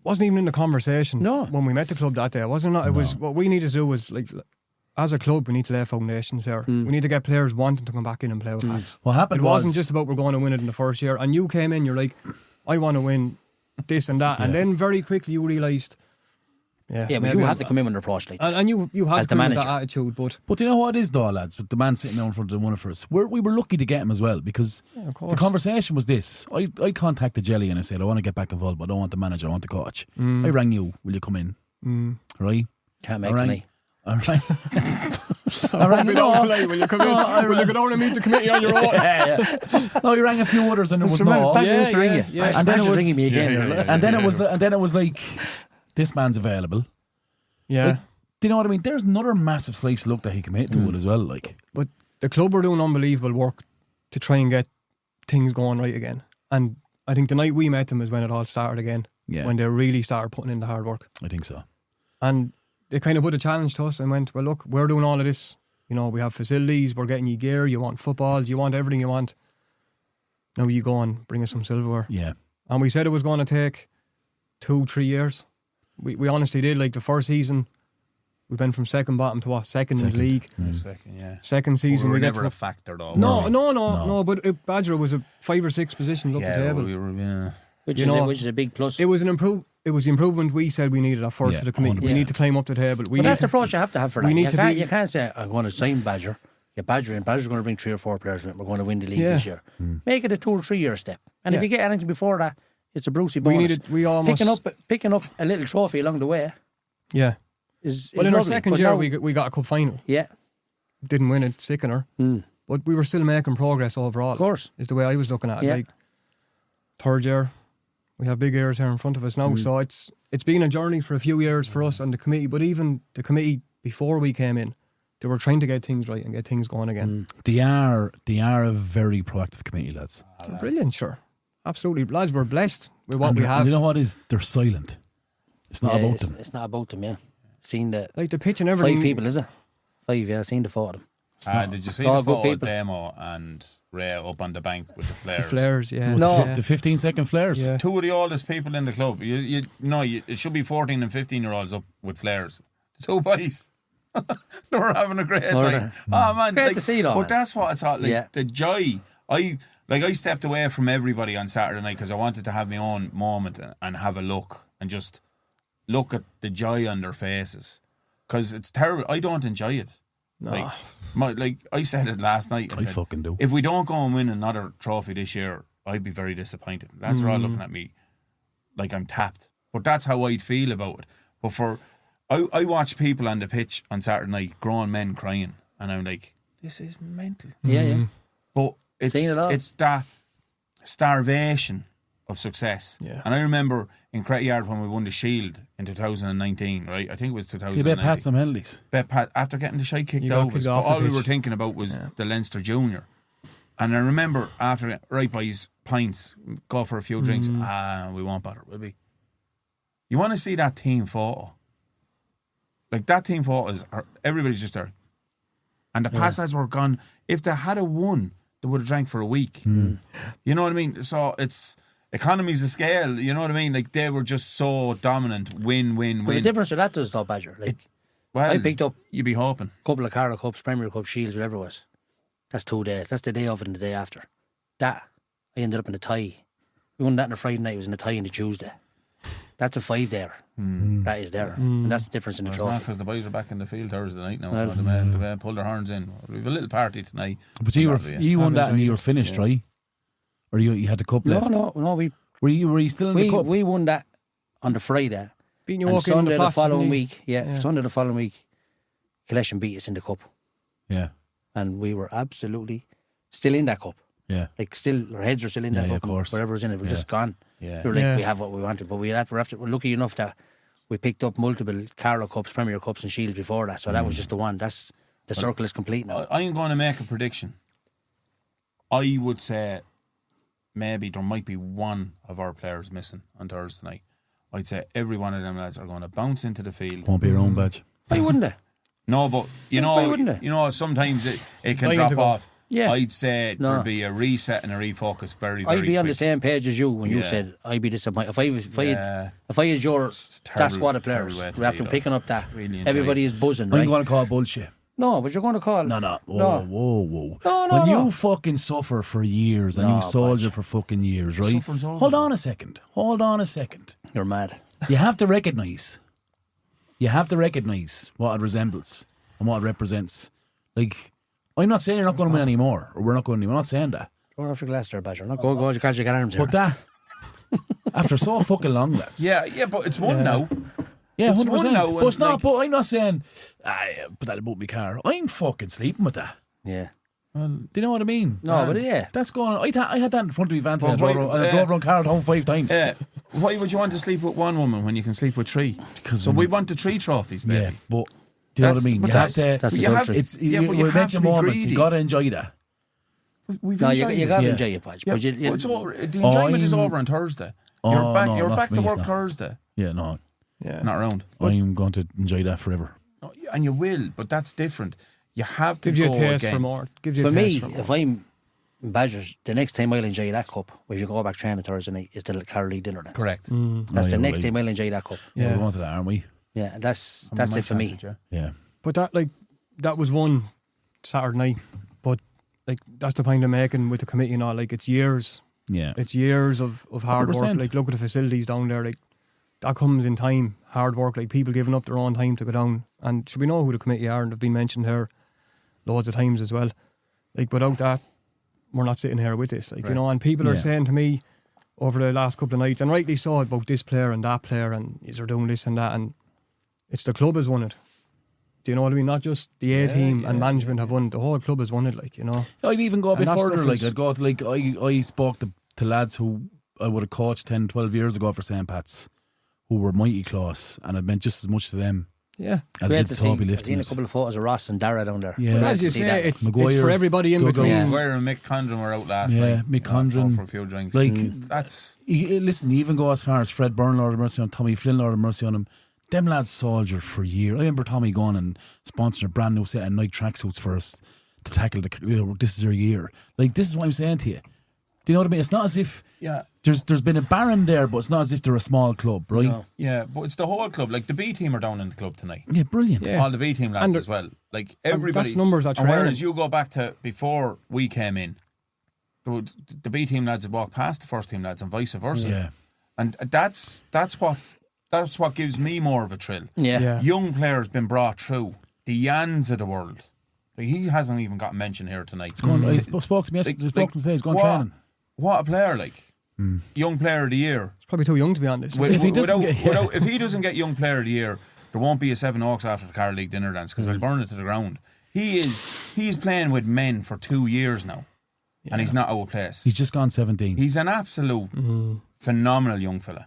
Speaker 5: wasn't even in the conversation when we met the club that day. It wasn't. It was what we needed to do was, like, as a club, we need to lay foundations there. We need to get players wanting to come back in and play with us.
Speaker 1: What happened
Speaker 5: It wasn't just about we're going to win it in the first year. And you came in, you're like, I want to win this and that. And then very quickly you realised,
Speaker 2: but you have to come in with an approach like that.
Speaker 5: and you had
Speaker 2: As
Speaker 5: to
Speaker 2: the
Speaker 5: come with that
Speaker 2: manager.
Speaker 5: attitude. But
Speaker 1: you know what it is, though, lads? With the man sitting down in front of one of us, we were lucky to get him as well, because
Speaker 5: of course.
Speaker 1: the conversation was this. I contacted Jelly and I said, I want to get back involved, but I don't want the manager, I want the coach. I rang you, will you come in? Right?
Speaker 2: Can't make
Speaker 1: I rang,
Speaker 2: tonight.
Speaker 1: I rang,
Speaker 5: I rang me down today. Will you come in? Will you go down and meet the committee on your own?
Speaker 1: No, you rang a few others and there was no.
Speaker 2: And then it was ringing me again.
Speaker 1: And then it was like, this man's available.
Speaker 5: Yeah.
Speaker 1: Like, do you know what I mean? There's another massive slice of luck that he committed to it as well. Like,
Speaker 5: But the club were doing unbelievable work to try and get things going right again. And I think the night we met them is when it all started again.
Speaker 1: Yeah.
Speaker 5: When they really started putting in the hard work.
Speaker 1: I think so.
Speaker 5: And they kind of put a challenge to us and went, well, look, we're doing all of this. You know, we have facilities, we're getting you gear, you want footballs, you want everything you want. Now you go and bring us some silverware.
Speaker 1: Yeah.
Speaker 5: And we said it was going to take 2-3 years. We honestly did. Like, the first season, we went from second bottom to second in the league. Second season,
Speaker 4: We were
Speaker 5: we got
Speaker 4: never
Speaker 5: to
Speaker 4: a factor, though.
Speaker 5: No. But Badger was a 5 or 6 positions up the table.
Speaker 4: We were,
Speaker 2: Which is a big plus.
Speaker 5: It was an It was the improvement we said we needed at first to the committee.
Speaker 1: 100%.
Speaker 5: We need to climb up the table.
Speaker 2: But that's the approach you have to have for that.
Speaker 5: we need
Speaker 2: You can't say, I'm going to sign Badger. Get Badger in. Badger's going to bring 3 or 4 players in. We're going to win the league this year. Make it a 2 or 3 year step. And if you get anything before that, it's a Brucey bonus.
Speaker 5: We almost
Speaker 2: picking up a little trophy along the way.
Speaker 5: Yeah.
Speaker 2: Is
Speaker 5: Well, in our
Speaker 2: lovely.
Speaker 5: second
Speaker 2: But
Speaker 5: year,
Speaker 2: now-
Speaker 5: we got a cup final.
Speaker 2: Yeah,
Speaker 5: Didn't win it, sickener. But we were still making progress overall.
Speaker 2: of course.
Speaker 5: Is the way I was looking at it.
Speaker 2: Yeah.
Speaker 5: Like, third year, we have big years here in front of us now. So it's been a journey for a few years for us and the committee. But even the committee before we came in, they were trying to get things right and get things going again.
Speaker 1: They are a very proactive committee, lads.
Speaker 5: Brilliant, sure. Absolutely. Lads, we're blessed with what we
Speaker 1: And
Speaker 5: have.
Speaker 1: you know what is? They're silent. It's not about them.
Speaker 2: It's not about them, yeah. Seen the
Speaker 5: Like the pitch and everything.
Speaker 2: 5 people, is it? 5, yeah. Seen the 4 of them.
Speaker 4: did you see
Speaker 2: All
Speaker 4: the
Speaker 2: good
Speaker 4: photo of
Speaker 2: people.
Speaker 4: Demo and Ray up on the bank with the flares?
Speaker 5: The flares, yeah.
Speaker 2: No.
Speaker 1: The 15-second flares.
Speaker 5: Yeah.
Speaker 4: 2 of the oldest people in the club. It should be 14 and 15-year-olds up with flares. The 2 boys. They were having a great time. Oh man,
Speaker 2: Great to see, though,
Speaker 4: But
Speaker 2: man.
Speaker 4: that's what it's all like.
Speaker 2: Yeah.
Speaker 4: The joy. I stepped away from everybody on Saturday night because I wanted to have my own moment and have a look and just look at the joy on their faces. Because it's terrible. I don't enjoy it. No. Like I said it last night. I said,
Speaker 1: fucking do.
Speaker 4: If we don't go and win another trophy this year, I'd be very disappointed. Lads are all looking at me like I'm tapped. But that's how I'd feel about it. But I watch people on the pitch on Saturday night, grown men crying, and I'm like, this is mental.
Speaker 2: Yeah.
Speaker 4: But
Speaker 2: Seen it all.
Speaker 4: it's that starvation of success.
Speaker 5: Yeah.
Speaker 4: And I remember in Cretty Yard when we won the Shield in 2019, right? I think it was 2019.
Speaker 1: You bet Pat some penalties.
Speaker 4: Bet Pat, after getting the shite kicked
Speaker 5: You got
Speaker 4: out of
Speaker 5: kicked
Speaker 4: us,
Speaker 5: off the
Speaker 4: all we
Speaker 5: pitch.
Speaker 4: were thinking about was the Leinster Junior. And I remember after right by his pints, go for a few drinks. We won't bother, will we? You want to see that team photo. Like, that team photos, everybody's just there. And the past lads were gone. If they had a won, they would have drank for a week. You know what I mean? So it's economies of scale. You know what I mean? Like, they were just so dominant. Win.
Speaker 2: But the difference with that does, though, Badger. Like,
Speaker 4: Well,
Speaker 2: I picked up
Speaker 4: you'd be hoping.
Speaker 2: a couple of Carlow Cups, Premier Cups, Shields, whatever it was. That's 2 days. That's the day of it and the day after. That, I ended up in a tie. We won that on a Friday night. It was in a tie on the Tuesday. That's a 5 there. That is there. And that's the difference in the
Speaker 4: It's
Speaker 2: trophy.
Speaker 4: not because the boys are back in the field Thursday night now. So they pull their horns in. We have a little party tonight.
Speaker 1: But you won that and you were finished, right? Or you had the cup left?
Speaker 2: No.
Speaker 1: Were you still in the cup?
Speaker 2: We won that on the Friday.
Speaker 5: Beating you
Speaker 2: And
Speaker 5: walking
Speaker 2: Sunday
Speaker 5: the
Speaker 2: the
Speaker 5: plastic,
Speaker 2: following
Speaker 5: didn't he?
Speaker 2: week, Sunday the following week, Collection beat us in the cup.
Speaker 1: Yeah.
Speaker 2: And we were absolutely still in that cup.
Speaker 1: Yeah.
Speaker 2: Like, still, our heads are still in that
Speaker 1: Yeah,
Speaker 2: cup.
Speaker 1: of course.
Speaker 2: Whatever was in it was just gone.
Speaker 4: Yeah.
Speaker 2: We were like,
Speaker 5: Yeah.
Speaker 2: we have what we wanted. But we're lucky enough that we picked up multiple Carlow Cups, Premier Cups and Shields before that. So that was just the one. The circle is complete now.
Speaker 4: I'm going to make a prediction. I would say maybe there might be one of our players missing on Thursday night. I'd say every one of them lads are going to bounce into the field.
Speaker 1: Won't be your own badge.
Speaker 2: Why wouldn't they?
Speaker 4: No, but
Speaker 2: Why wouldn't they?
Speaker 4: Sometimes it can
Speaker 5: Dying
Speaker 4: drop
Speaker 5: to go.
Speaker 4: off.
Speaker 2: Yeah.
Speaker 4: I'd say
Speaker 2: No.
Speaker 4: there'd be a reset and a refocus very, very
Speaker 2: I'd be on the
Speaker 4: quick.
Speaker 2: same page as you when you
Speaker 4: Yeah.
Speaker 2: said I'd be disappointed. If I was your
Speaker 4: It's
Speaker 2: that
Speaker 4: terrible,
Speaker 2: squad of
Speaker 4: terrible
Speaker 2: players,
Speaker 4: way to
Speaker 2: we have
Speaker 4: be,
Speaker 2: to
Speaker 4: though.
Speaker 2: picking up that.
Speaker 4: Really enjoy
Speaker 2: Everybody
Speaker 4: it.
Speaker 2: is buzzing,
Speaker 1: I'm
Speaker 2: right?
Speaker 1: going to call bullshit.
Speaker 2: No, but you're going to call.
Speaker 1: No. Whoa.
Speaker 2: No,
Speaker 1: When
Speaker 2: no.
Speaker 1: you fucking suffer for years and
Speaker 2: No,
Speaker 1: you soldier for fucking years, right?
Speaker 4: suffering's over.
Speaker 1: Hold on a second.
Speaker 2: You're mad.
Speaker 1: You have to recognise what it resembles and what it represents. Like, I'm not saying you're not going to win anymore, or we're not going to. I'm not saying that.
Speaker 2: Go off your glass there, Badger. Not go because you got arms here.
Speaker 1: But that, after so fucking long, lads.
Speaker 4: Yeah, but it's one now.
Speaker 1: Yeah,
Speaker 4: It's
Speaker 1: 100%.
Speaker 4: one now,
Speaker 1: But it's
Speaker 4: and,
Speaker 1: not.
Speaker 4: like-
Speaker 1: But I'm not saying, put that about my car. I'm fucking sleeping with that.
Speaker 2: Yeah.
Speaker 1: Do you know what I mean?
Speaker 2: No, but yeah.
Speaker 1: That's going on. I had that in front of me van today.
Speaker 4: Well,
Speaker 1: I drove around Carlow home 5 times.
Speaker 4: Why would you want to sleep with one woman when you can sleep with 3?
Speaker 1: Because
Speaker 4: So we want the 3 trophies, baby.
Speaker 1: Yeah, but do you know what I mean?
Speaker 4: But
Speaker 1: You have to.
Speaker 2: that's the
Speaker 4: you have
Speaker 2: country.
Speaker 4: to-
Speaker 1: It's
Speaker 4: yeah, but
Speaker 1: we
Speaker 4: you have
Speaker 1: mentioned
Speaker 4: to be
Speaker 1: moments.
Speaker 4: greedy.
Speaker 1: You got to enjoy that.
Speaker 4: We've
Speaker 2: No,
Speaker 4: enjoyed
Speaker 2: you
Speaker 4: it.
Speaker 2: got to
Speaker 1: Yeah.
Speaker 2: enjoy it, Badge.
Speaker 4: Yeah,
Speaker 2: But you,
Speaker 4: well, it's over. The enjoyment is over on Thursday.
Speaker 1: Oh, no,
Speaker 4: You're
Speaker 1: not
Speaker 4: back
Speaker 1: for
Speaker 4: to
Speaker 1: me,
Speaker 4: work
Speaker 1: it's not.
Speaker 4: Thursday.
Speaker 1: Yeah, no,
Speaker 5: Yeah.
Speaker 4: Not around.
Speaker 1: I'm going to enjoy that forever.
Speaker 4: No, and you will, but that's different. You have to
Speaker 5: Gives you
Speaker 4: go
Speaker 5: a taste
Speaker 4: again.
Speaker 5: for more. Gives you
Speaker 2: for
Speaker 5: a
Speaker 2: me,
Speaker 5: taste for more.
Speaker 2: if I'm in Badgers, the next time I'll enjoy that cup, if you go back training Thursday night, is the Carlow League dinner dance.
Speaker 4: Correct.
Speaker 2: That's
Speaker 1: Oh,
Speaker 2: the
Speaker 1: yeah,
Speaker 2: next
Speaker 1: right.
Speaker 2: time I'll enjoy that cup.
Speaker 1: Yeah, we're going to that, aren't we?
Speaker 2: Yeah, that's
Speaker 4: I might
Speaker 2: it for me.
Speaker 4: fancy it,
Speaker 1: Yeah.
Speaker 5: But that was one Saturday night. But like that's the point I'm making with the committee and all. Like it's years.
Speaker 1: Yeah.
Speaker 5: It's years of hard work.
Speaker 1: 100%.
Speaker 5: Like look at the facilities down there. Like that comes in time, hard work. Like people giving up their own time to go down. And should we know who the committee are? And they've been mentioned here loads of times as well. Like without that, we're not sitting here with this. Like you know, and people are
Speaker 1: Yeah.
Speaker 5: saying to me over the last couple of nights, and rightly so, about this player and that player, and is they're doing this and that, and it's the club has won it. Do you know what I mean? Not just the A team and management have won it. The whole club has won it. Like you know.
Speaker 1: I'd even go a
Speaker 5: And
Speaker 1: bit
Speaker 5: that
Speaker 1: further.
Speaker 5: stuff
Speaker 1: Like
Speaker 5: is-
Speaker 1: I'd go to, like I spoke to lads who I would have coached 10, 12 years ago for St. Pat's, who were mighty close, and I meant just as much to them
Speaker 5: Yeah.
Speaker 1: as I
Speaker 2: Great
Speaker 1: did
Speaker 2: to
Speaker 1: to
Speaker 2: see.
Speaker 1: Toby
Speaker 2: I've
Speaker 1: lifting
Speaker 2: seen a
Speaker 1: it.
Speaker 2: couple of photos of Ross and Dara down there.
Speaker 1: Yeah.
Speaker 2: We're glad
Speaker 5: As
Speaker 2: to
Speaker 5: you
Speaker 2: see
Speaker 5: say,
Speaker 2: that.
Speaker 5: it's
Speaker 1: Maguire,
Speaker 5: for everybody in
Speaker 1: Douglas.
Speaker 5: between.
Speaker 2: Yeah.
Speaker 4: Where and Mick Condren were out last
Speaker 1: Yeah,
Speaker 4: night.
Speaker 1: Mick Condren.
Speaker 4: For a few drinks.
Speaker 1: Like
Speaker 4: That's
Speaker 1: listen, you even go as far as Fred Byrne, Lord of mercy on Tommy Flynn, Lord of mercy on him. Them lads soldier for years. I remember Tommy going and sponsoring a brand new set of Nike tracksuits for us to tackle the. You know, this is their year. Like this is what I'm saying to you. Do you know what I mean? It's not as if there's been a Baron there, but it's not as if they're a small club, right?
Speaker 2: No.
Speaker 4: Yeah, but it's the whole club. Like the B team are down in the club tonight.
Speaker 1: Yeah, brilliant.
Speaker 5: Yeah.
Speaker 4: All the B team lads
Speaker 5: And
Speaker 4: as well. Like everybody.
Speaker 5: that's numbers at
Speaker 4: And whereas
Speaker 5: training.
Speaker 4: you go back to before we came in, the B team lads had walked past the first team lads and vice versa.
Speaker 1: Yeah.
Speaker 4: And that's what gives me more of a thrill.
Speaker 2: Yeah.
Speaker 5: Yeah.
Speaker 4: Young players been brought through. The Yans of the world. Like, he hasn't even got mentioned here tonight.
Speaker 1: I spoke to him yesterday. I spoke to him today. He's going training.
Speaker 4: What a player, like. Young player of the year.
Speaker 5: It's probably too young to be honest.
Speaker 4: If
Speaker 1: he doesn't
Speaker 4: if he doesn't get young player of the year, there won't be a Seven Oaks after the Carlow League dinner dance because I'll burn it to the ground. He's playing with men for 2 years now, and he's not out of place.
Speaker 1: He's just gone 17.
Speaker 4: He's an absolute phenomenal young fella,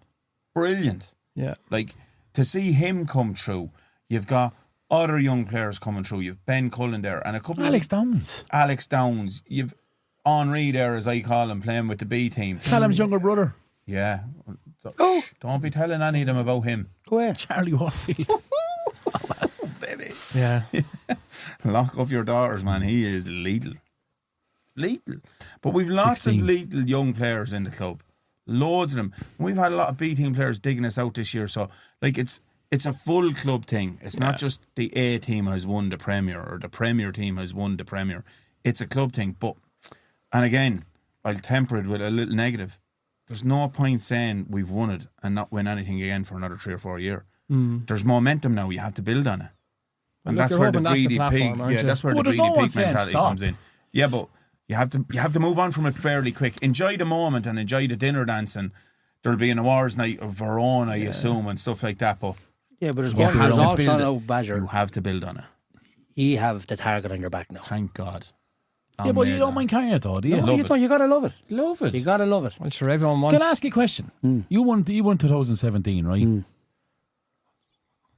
Speaker 4: brilliant.
Speaker 5: Yeah.
Speaker 4: Like to see him come through. You've got other young players coming through. You've Ben Cullen there, and a couple
Speaker 1: Alex
Speaker 4: of
Speaker 1: Downs.
Speaker 4: Downs. You've Henri there, as I call him, playing with the B team.
Speaker 1: Callum's younger brother.
Speaker 4: Yeah, So, don't be telling any of them about him.
Speaker 2: Go ahead.
Speaker 1: Charlie Warfield.
Speaker 4: Baby.
Speaker 5: Yeah.
Speaker 4: Lock up your daughters, man. He is lethal. Lethal. But we've lots
Speaker 1: 16.
Speaker 4: of lethal young players in the club. Loads of them. We've had a lot of B team players digging us out this year. So, like, it's a full club thing. It's not just the A team has won the Premier or the Premier team has won the Premier. It's a club thing. But, and again, I'll temper it with a little negative. There's no point saying we've won it and not win anything again for another 3 or 4 years. There's momentum now. You have to build on it. And
Speaker 5: Look,
Speaker 4: that's
Speaker 5: you're
Speaker 4: where the
Speaker 5: hoping that's the
Speaker 4: greedy
Speaker 5: platform,
Speaker 4: pig.
Speaker 5: aren't
Speaker 4: Yeah,
Speaker 5: you?
Speaker 4: that's where
Speaker 1: Well,
Speaker 4: the
Speaker 1: there's
Speaker 4: greedy
Speaker 1: no one
Speaker 4: pig
Speaker 1: saying
Speaker 4: mentality
Speaker 1: stop.
Speaker 4: comes in. Yeah, but you have to move on from it fairly quick. Enjoy the moment and enjoy the dinner dancing. There'll be an awards night of Verona, I assume, and stuff like that. But
Speaker 2: Yeah, but there's
Speaker 4: You
Speaker 2: one
Speaker 4: have to
Speaker 2: result
Speaker 4: build
Speaker 2: on
Speaker 4: it.
Speaker 2: now, Badger.
Speaker 4: you have to build on it.
Speaker 2: You have the target on your back now.
Speaker 4: Thank God.
Speaker 1: Yeah, but you don't mind carrying it though, do you?
Speaker 2: No,
Speaker 4: love
Speaker 2: you
Speaker 4: it.
Speaker 2: don't. You gotta love it.
Speaker 4: Love it.
Speaker 2: You gotta love it.
Speaker 5: Well, sure, everyone wants.
Speaker 1: Can I ask you a question? You won 2017, right? And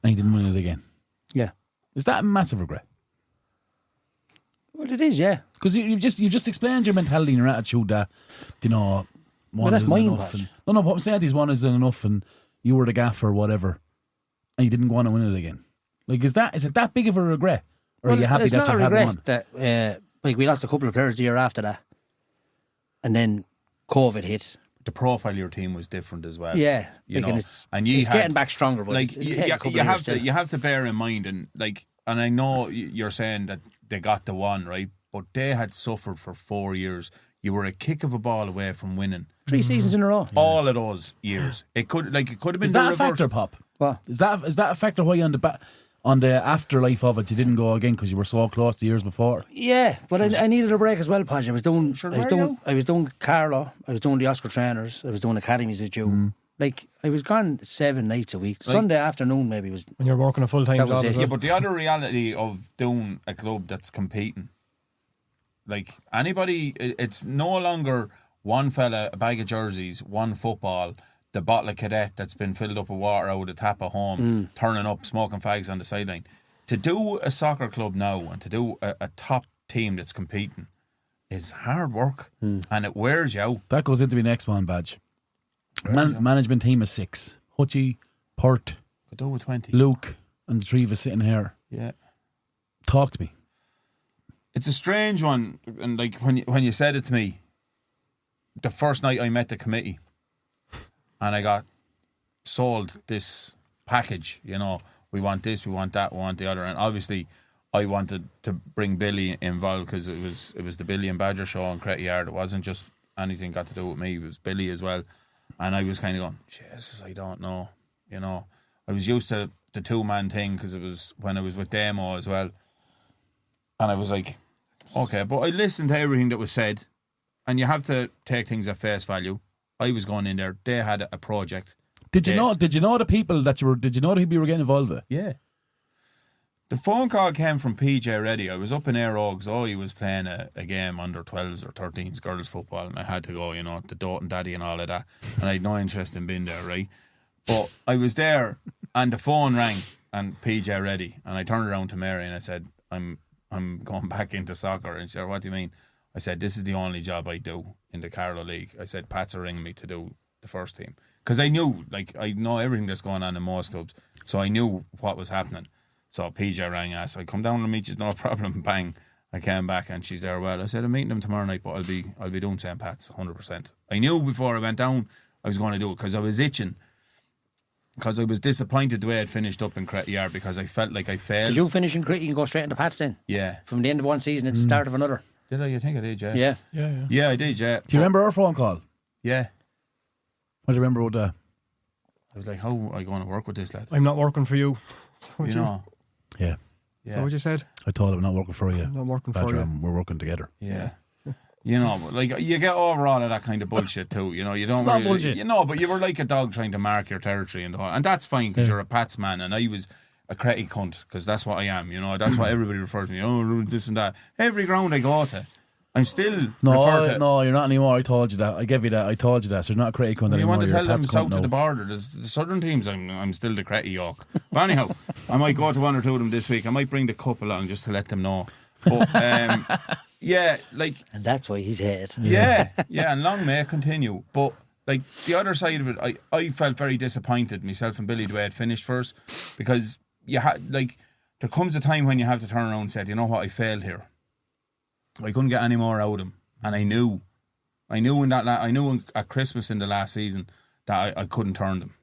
Speaker 1: you didn't win it again.
Speaker 2: Yeah.
Speaker 1: Is that a massive regret?
Speaker 2: Well, it is. Yeah.
Speaker 1: Because you've just explained your mentality and your attitude that, you know, one
Speaker 2: that's
Speaker 1: isn't
Speaker 2: mine,
Speaker 1: enough.
Speaker 2: Podge.
Speaker 1: No, what I'm saying is one isn't enough and you were the gaffer or whatever and you didn't go on to win it again. Like, is it that big of a regret? Or are you happy
Speaker 2: it's
Speaker 1: that
Speaker 2: not
Speaker 1: you
Speaker 2: a
Speaker 1: had
Speaker 2: regret
Speaker 1: one?
Speaker 2: that like we lost a couple of players the year after that, and then COVID hit.
Speaker 4: The profile of your team was different as well.
Speaker 2: Yeah,
Speaker 4: you
Speaker 2: like,
Speaker 4: know,
Speaker 2: and it's
Speaker 4: you had-
Speaker 2: getting back stronger. But
Speaker 4: like
Speaker 2: it'll
Speaker 4: you,
Speaker 2: take a
Speaker 4: you,
Speaker 2: couple
Speaker 4: you
Speaker 2: of
Speaker 4: have
Speaker 2: years
Speaker 4: to
Speaker 2: still.
Speaker 4: you have to bear in mind and I know you're saying that they got the one right, but they had suffered for 4 years. You were a kick of a ball away from winning
Speaker 2: 3 seasons in a row.
Speaker 4: all of those years. It could have been
Speaker 1: Is
Speaker 4: the
Speaker 1: that a
Speaker 4: reverse.
Speaker 1: factor, Pop?
Speaker 2: What?
Speaker 1: Is that a factor why on the afterlife of it you didn't go again because you were so close the years before?
Speaker 2: Yeah, but I needed a break as well, Podge. I was doing Carlow. I was doing the Oscar trainers. I was doing academies with you. Like, I was gone 7 nights a week. Sunday afternoon maybe was.
Speaker 5: when you're working a full time
Speaker 2: That was
Speaker 5: job
Speaker 2: it.
Speaker 5: as
Speaker 4: Yeah,
Speaker 5: well.
Speaker 4: but the other reality of doing a club that's competing, like anybody, it's no longer one fella, a bag of jerseys, one football, the bottle of cadet that's been filled up with water out of the tap at home, turning up, smoking fags on the sideline. To do a soccer club now and to do a top team that's competing is hard work and it wears you out.
Speaker 1: That goes into my next one, Badge. Management team is 6. Hutchie, Pert,
Speaker 4: Could do with 20.
Speaker 1: Luke, and the 3 of us sitting here.
Speaker 4: Yeah.
Speaker 1: Talk to me.
Speaker 4: It's a strange one, and like when you said it to me, the first night I met the committee, and I got sold this package. You know, we want this, we want that, we want the other, and obviously, I wanted to bring Billy involved because it was the Billy and Badger show in Cretty Yard. It wasn't just anything got to do with me. It was Billy as well, and I was kind of going, Jesus, I don't know. You know, I was used to the 2-man thing because it was when I was with Demo as well. And I was like, okay, but I listened to everything that was said, and you have to take things at face value. I was going in there; they had a project.
Speaker 1: Did you know the people that you were? Did you know the people you were getting involved with?
Speaker 4: Yeah. The phone call came from PJ Reddy. I was up in Air Oaks. He was playing a game under 12s or 13s girls football, and I had to go. You know, the Dote and Daddy and all of that, and I had no interest in being there, right? But I was there, and the phone rang, and PJ Reddy, and I turned around to Mary and I said, I'm going back into soccer. And she said, what do you mean? I said, this is the only job I do in the Carlow League. I said, Pats are ringing me to do the first team. Because I knew, like, I know everything that's going on in most clubs. So I knew what was happening. So PJ rang us. I come down and meet you, no problem. Bang. I came back and she's there. Well, I said, I'm meeting them tomorrow night, but I'll be doing St. Pat's 100%. I knew before I went down I was going to do it because I was itching. Because I was disappointed the way I'd finished up in Cretty Yard because I felt like I failed.
Speaker 2: Did you finish in Cretty and go straight into Pats then?
Speaker 4: Yeah.
Speaker 2: From the end of one season at the start of another?
Speaker 4: Did I? You think I did, yeah.
Speaker 2: Yeah.
Speaker 4: Yeah, I did, yeah.
Speaker 1: Do you remember our phone call?
Speaker 4: Yeah.
Speaker 1: What do you remember about that?
Speaker 4: I was like, how am I going to work with this lad?
Speaker 5: I'm not working for you. So
Speaker 4: You know?
Speaker 1: Yeah.
Speaker 5: So what you said?
Speaker 1: I told him I'm not working for you.
Speaker 5: I'm not working for
Speaker 1: Badger,
Speaker 5: you.
Speaker 1: we're working together.
Speaker 4: Yeah. You know, but like you get over all of that kind of bullshit too. You know, you don't.
Speaker 1: It's not
Speaker 4: really,
Speaker 1: bullshit.
Speaker 4: You know, but you were like a dog trying to mark your territory and the whole, and that's fine because you're a Pats man, and I was a Cretty cunt because that's what I am. You know, that's what everybody refers to me. Oh, this and that. Every ground I go to, I'm still referred to.
Speaker 1: No, you're not anymore. I told you that. I gave you that. I told you that. So you're not a Cretty cunt
Speaker 4: You
Speaker 1: anymore.
Speaker 4: want to
Speaker 1: You're
Speaker 4: tell
Speaker 1: a
Speaker 4: them
Speaker 1: Pats
Speaker 4: south
Speaker 1: cunt
Speaker 4: of the
Speaker 1: now.
Speaker 4: border. The southern teams, I'm still the Cretty York. But anyhow, I might go to one or two of them this week. I might bring the cup along just to let them know. But yeah, like
Speaker 2: And that's why he's hated.
Speaker 4: yeah, and long may it continue. But like the other side of it, I felt very disappointed, myself and Billy, the way it finished first, because you had like there comes a time when you have to turn around and say, you know what, I failed here. I couldn't get any more out of him, and I knew at Christmas in the last season that I couldn't turn them.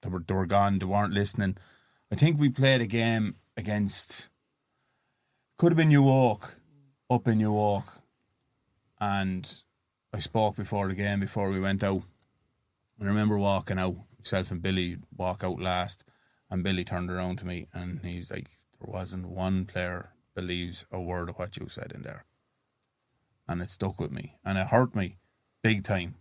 Speaker 4: They were gone. They weren't listening. I think we played a game against, could have been Newark, up in Newark, and I spoke before the game, before we went out. I remember walking out, myself and Billy walk out last, and Billy turned around to me and he's like, there wasn't one player believes a word of what you said in there. And it stuck with me, and it hurt me big time,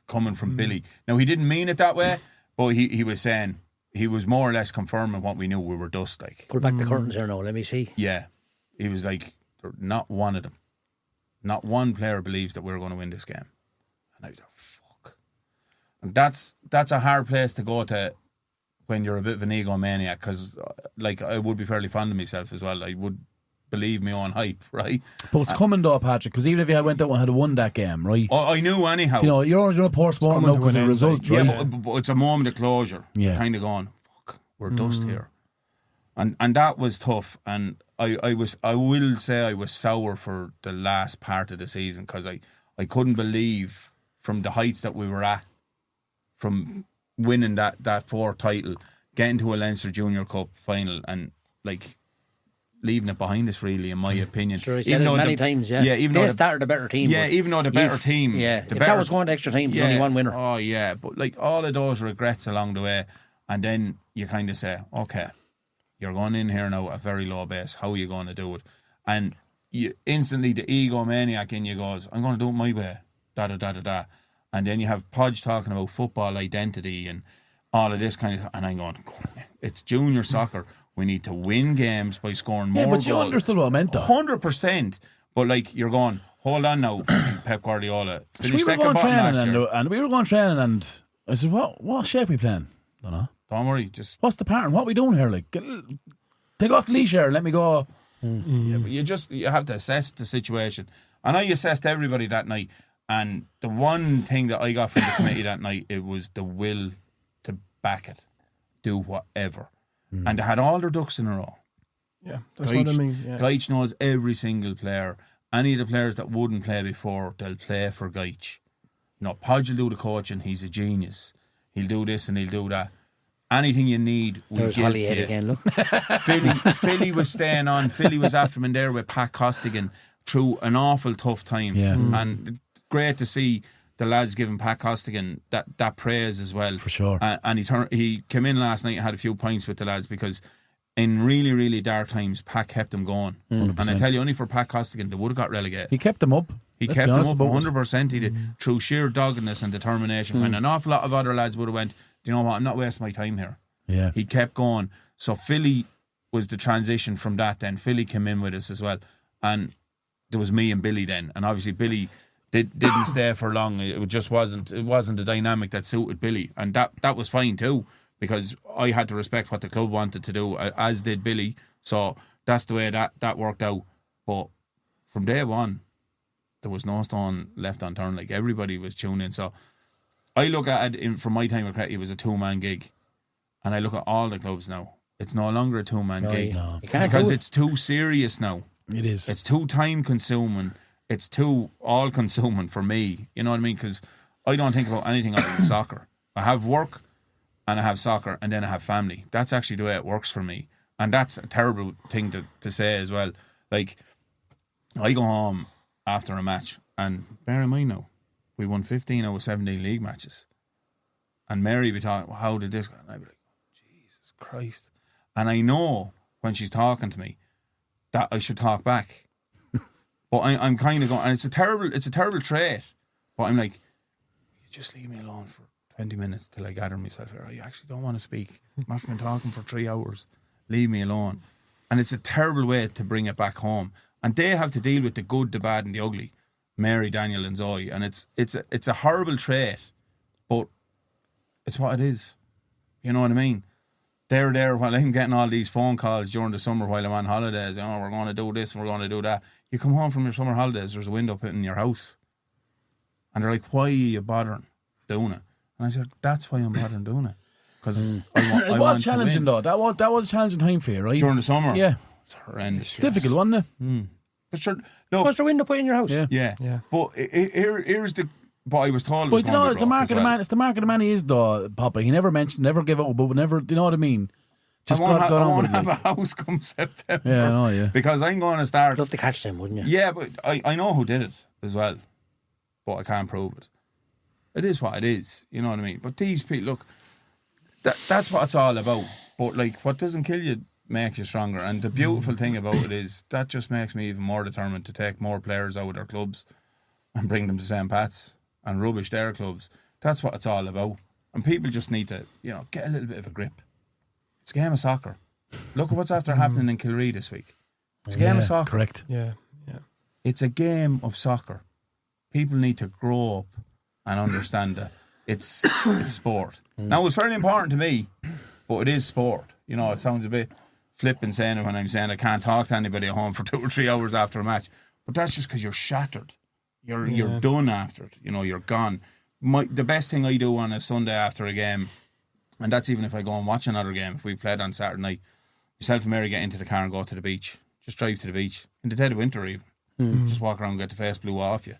Speaker 4: coming from Billy. Now, he didn't mean it that way, but he was saying, he was more or less confirming what we knew, we were dust like.
Speaker 2: Pull back the curtains here now, let me see.
Speaker 4: Yeah. He was like, not one of them. Not one player believes that we're going to win this game. And I was like, fuck. And that's a hard place to go to when you're a bit of an egomaniac, because like I would be fairly fond of myself as well. I would believe my own hype, right?
Speaker 1: But it's coming though, Patrick, because even if you went out and had won that game, right?
Speaker 4: I knew anyhow.
Speaker 1: You know, you're only doing a post-mortem now because of the result, right?
Speaker 4: Yeah, but it's a moment of closure. Yeah. Kind of going, fuck, we're dust here. And that was tough. And I will say I was sour for the last part of the season, because I couldn't believe from the heights that we were at, from winning that fourth title, getting to a Leinster Junior Cup final, and like leaving it behind us, really, in my opinion.
Speaker 2: Sure, he said it many times, yeah. Even they started a better team.
Speaker 4: Yeah, even though the better team.
Speaker 2: Yeah, if that was going to extra time, there's only one winner.
Speaker 4: Oh, yeah, but like all of those regrets along the way, and then you kind of say, okay, you're going in here now at a very low base. How are you going to do it? And you instantly, the egomaniac in you goes, I'm going to do it my way. Da-da-da-da-da. And then you have Podge talking about football identity and all of this kind of, and I'm going, it's junior soccer. We need to win games by scoring more goals.
Speaker 1: Yeah, but you understood what I meant, though.
Speaker 4: 100%. But like, you're going, hold on now, Pep Guardiola.
Speaker 1: We were going training, and we were going training, and I said, what shape are we playing? Don't know.
Speaker 4: Don't worry, just...
Speaker 1: What's the pattern? What are we doing here? Like, take off the leash here, let me go.
Speaker 4: Yeah, but you have to assess the situation. And I assessed everybody that night, and the one thing that I got from the committee that night, it was the will to back it, do whatever. And they had all their ducks in a row.
Speaker 5: Yeah, that's what I mean. Yeah.
Speaker 4: Gaich knows every single player. Any of the players that wouldn't play before, they'll play for Gaich. You know, Podge will do the coaching. He's a genius. He'll do this and he'll do that. Anything you need, we'll give to you.
Speaker 2: Again, look.
Speaker 4: Philly was staying on. Philly was after him in there with Pat Costigan through an awful tough time.
Speaker 1: Yeah.
Speaker 4: And great to see the lads giving Pat Costigan that praise as well.
Speaker 1: For sure.
Speaker 4: And he came in last night and had a few points with the lads, because in really, really dark times, Pat kept them going. 100%. And I tell you, only for Pat Costigan, they would have got relegated.
Speaker 1: He kept them up.
Speaker 4: He kept them up 100%. He did, through sheer doggedness and determination. When an awful lot of other lads would have went, do you know what, I'm not wasting my time here.
Speaker 1: Yeah.
Speaker 4: He kept going. So Philly was the transition from that then. Philly came in with us as well. And there was me and Billy then. And obviously Billy didn't stay for long. It just wasn't the dynamic that suited Billy. And that was fine too, because I had to respect what the club wanted to do, as did Billy. So that's the way that worked out. But from day one, there was no stone left unturned. Like, everybody was tuning in. So I look at it from my time at Cretty, it was a 2-man gig. And I look at all the clubs now. It's no longer a 2-man gig.
Speaker 1: No.
Speaker 4: Because it's too serious now.
Speaker 1: It is.
Speaker 4: It's too time consuming. It's too all consuming for me. You know what I mean? Because I don't think about anything other than soccer. I have work and I have soccer and then I have family. That's actually the way it works for me. And that's a terrible thing to say as well. Like, I go home after a match, and bear in mind now, we won 15 out of 17 league matches. And Mary be talking, well, how did this go? And I'd be like, Jesus Christ. And I know when she's talking to me that I should talk back. But I'm kind of going, and it's a terrible trait. But I'm like, you just leave me alone for 20 minutes till I gather myself here. I actually don't want to speak. I've been talking for 3 hours. Leave me alone. And it's a terrible way to bring it back home. And they have to deal with the good, the bad, and the ugly. Mary, Daniel, and Zoe. And it's a horrible trait, but it's what it is. You know what I mean? They're there while I'm getting all these phone calls during the summer while I'm on holidays. You know, we're going to do this and we're going to do that. You come home from your summer holidays, there's a window put in your house. And they're like, why are you bothering doing it? And I said, that's why I'm bothering doing it. Because I
Speaker 1: It was challenging though. That was a challenging time for you, right?
Speaker 4: During the summer?
Speaker 1: Yeah.
Speaker 4: It's horrendous.
Speaker 1: It's difficult, wasn't it?
Speaker 4: But sure, no.
Speaker 2: What's the window put in your house?
Speaker 4: Yeah. But here's the... But I was told it
Speaker 1: But
Speaker 4: was
Speaker 1: you know,
Speaker 4: going
Speaker 1: it's
Speaker 4: to
Speaker 1: the
Speaker 4: be
Speaker 1: mark of the man. It's the mark of the man he is, though, Papa. He never mentioned, never gave up, but never. Do you know what I mean? Just
Speaker 4: I
Speaker 1: got on
Speaker 4: won't
Speaker 1: with it.
Speaker 4: have a house come September.
Speaker 1: Yeah, I know, yeah.
Speaker 4: Because I'm going to start...
Speaker 2: You'd love to catch them, wouldn't you?
Speaker 4: Yeah, but I know who did it as well. But I can't prove it. It is what it is. You know what I mean? But these people, look, that's what it's all about. But, like, what doesn't kill you makes you stronger. And the beautiful thing about it is that just makes me even more determined to take more players out of their clubs and bring them to St. Pat's and rubbish their clubs. That's what it's all about. And people just need to, get a little bit of a grip. It's a game of soccer. Look at what's after happening in Kilree this week. It's a game of soccer.
Speaker 1: Correct.
Speaker 5: Yeah.
Speaker 4: It's a game of soccer. People need to grow up and understand that it's sport. Now, it's very important to me, but it is sport. It sounds a bit flippant saying it when I'm saying I can't talk to anybody at home for 2 or 3 hours after a match. But that's just because you're shattered. You're done after it. You're gone. The best thing I do on a Sunday after a game, and that's even if I go and watch another game, if we played on Saturday night, myself and Mary get into the car and go to the beach. Just drive to the beach. In the dead of winter even. Just walk around and get the face blew off you.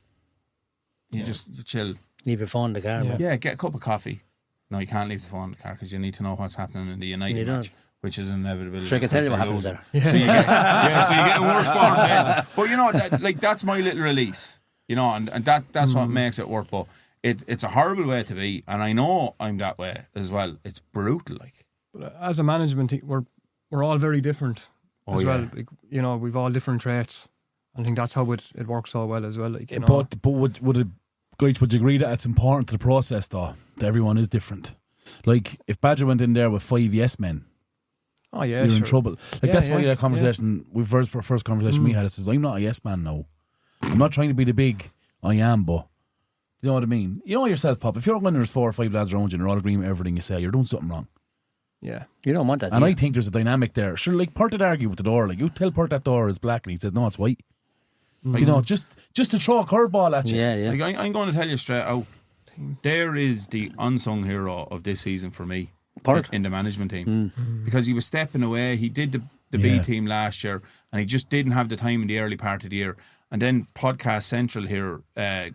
Speaker 4: You chill.
Speaker 2: Leave your phone in the car.
Speaker 4: Yeah, get a cup of coffee. No, you can't leave the phone in the car because you need to know what's happening in the United match, which is an inevitability.
Speaker 2: Sure, I can tell you what happens there.
Speaker 4: So you get a worse form then. But that's my little release. And that's what makes it work. But it's a horrible way to be, and I know I'm that way as well. It's brutal, like.
Speaker 5: But as a management team, we're all very different as well. Like, we've all different traits. I think that's how it works so well as well. Like,
Speaker 1: But would you agree that it's important to the process, though, that everyone is different? Like, if Badger went in there with 5 yes men, you're in trouble. Like, that's why that conversation, first conversation we had, says, I'm not a yes man now. I'm not trying to be the big I am, but you know what I mean? You know yourself, Pop, if you're when there's 4 or 5 lads around you and you're all agreeing with everything you say, you're doing something wrong.
Speaker 5: Yeah.
Speaker 2: You don't want that.
Speaker 1: And I think there's a dynamic there. Sure, like Pert would argue with the door. Like, you tell Pert that door is black and he says, no, it's white. Just to throw a curveball at you.
Speaker 2: Yeah.
Speaker 4: Like, I'm going to tell you straight out, there is the unsung hero of this season for me.
Speaker 2: Pert.
Speaker 4: In the management team. Because he was stepping away. He did the B team last year and he just didn't have the time in the early part of the year. And then Podcast Central here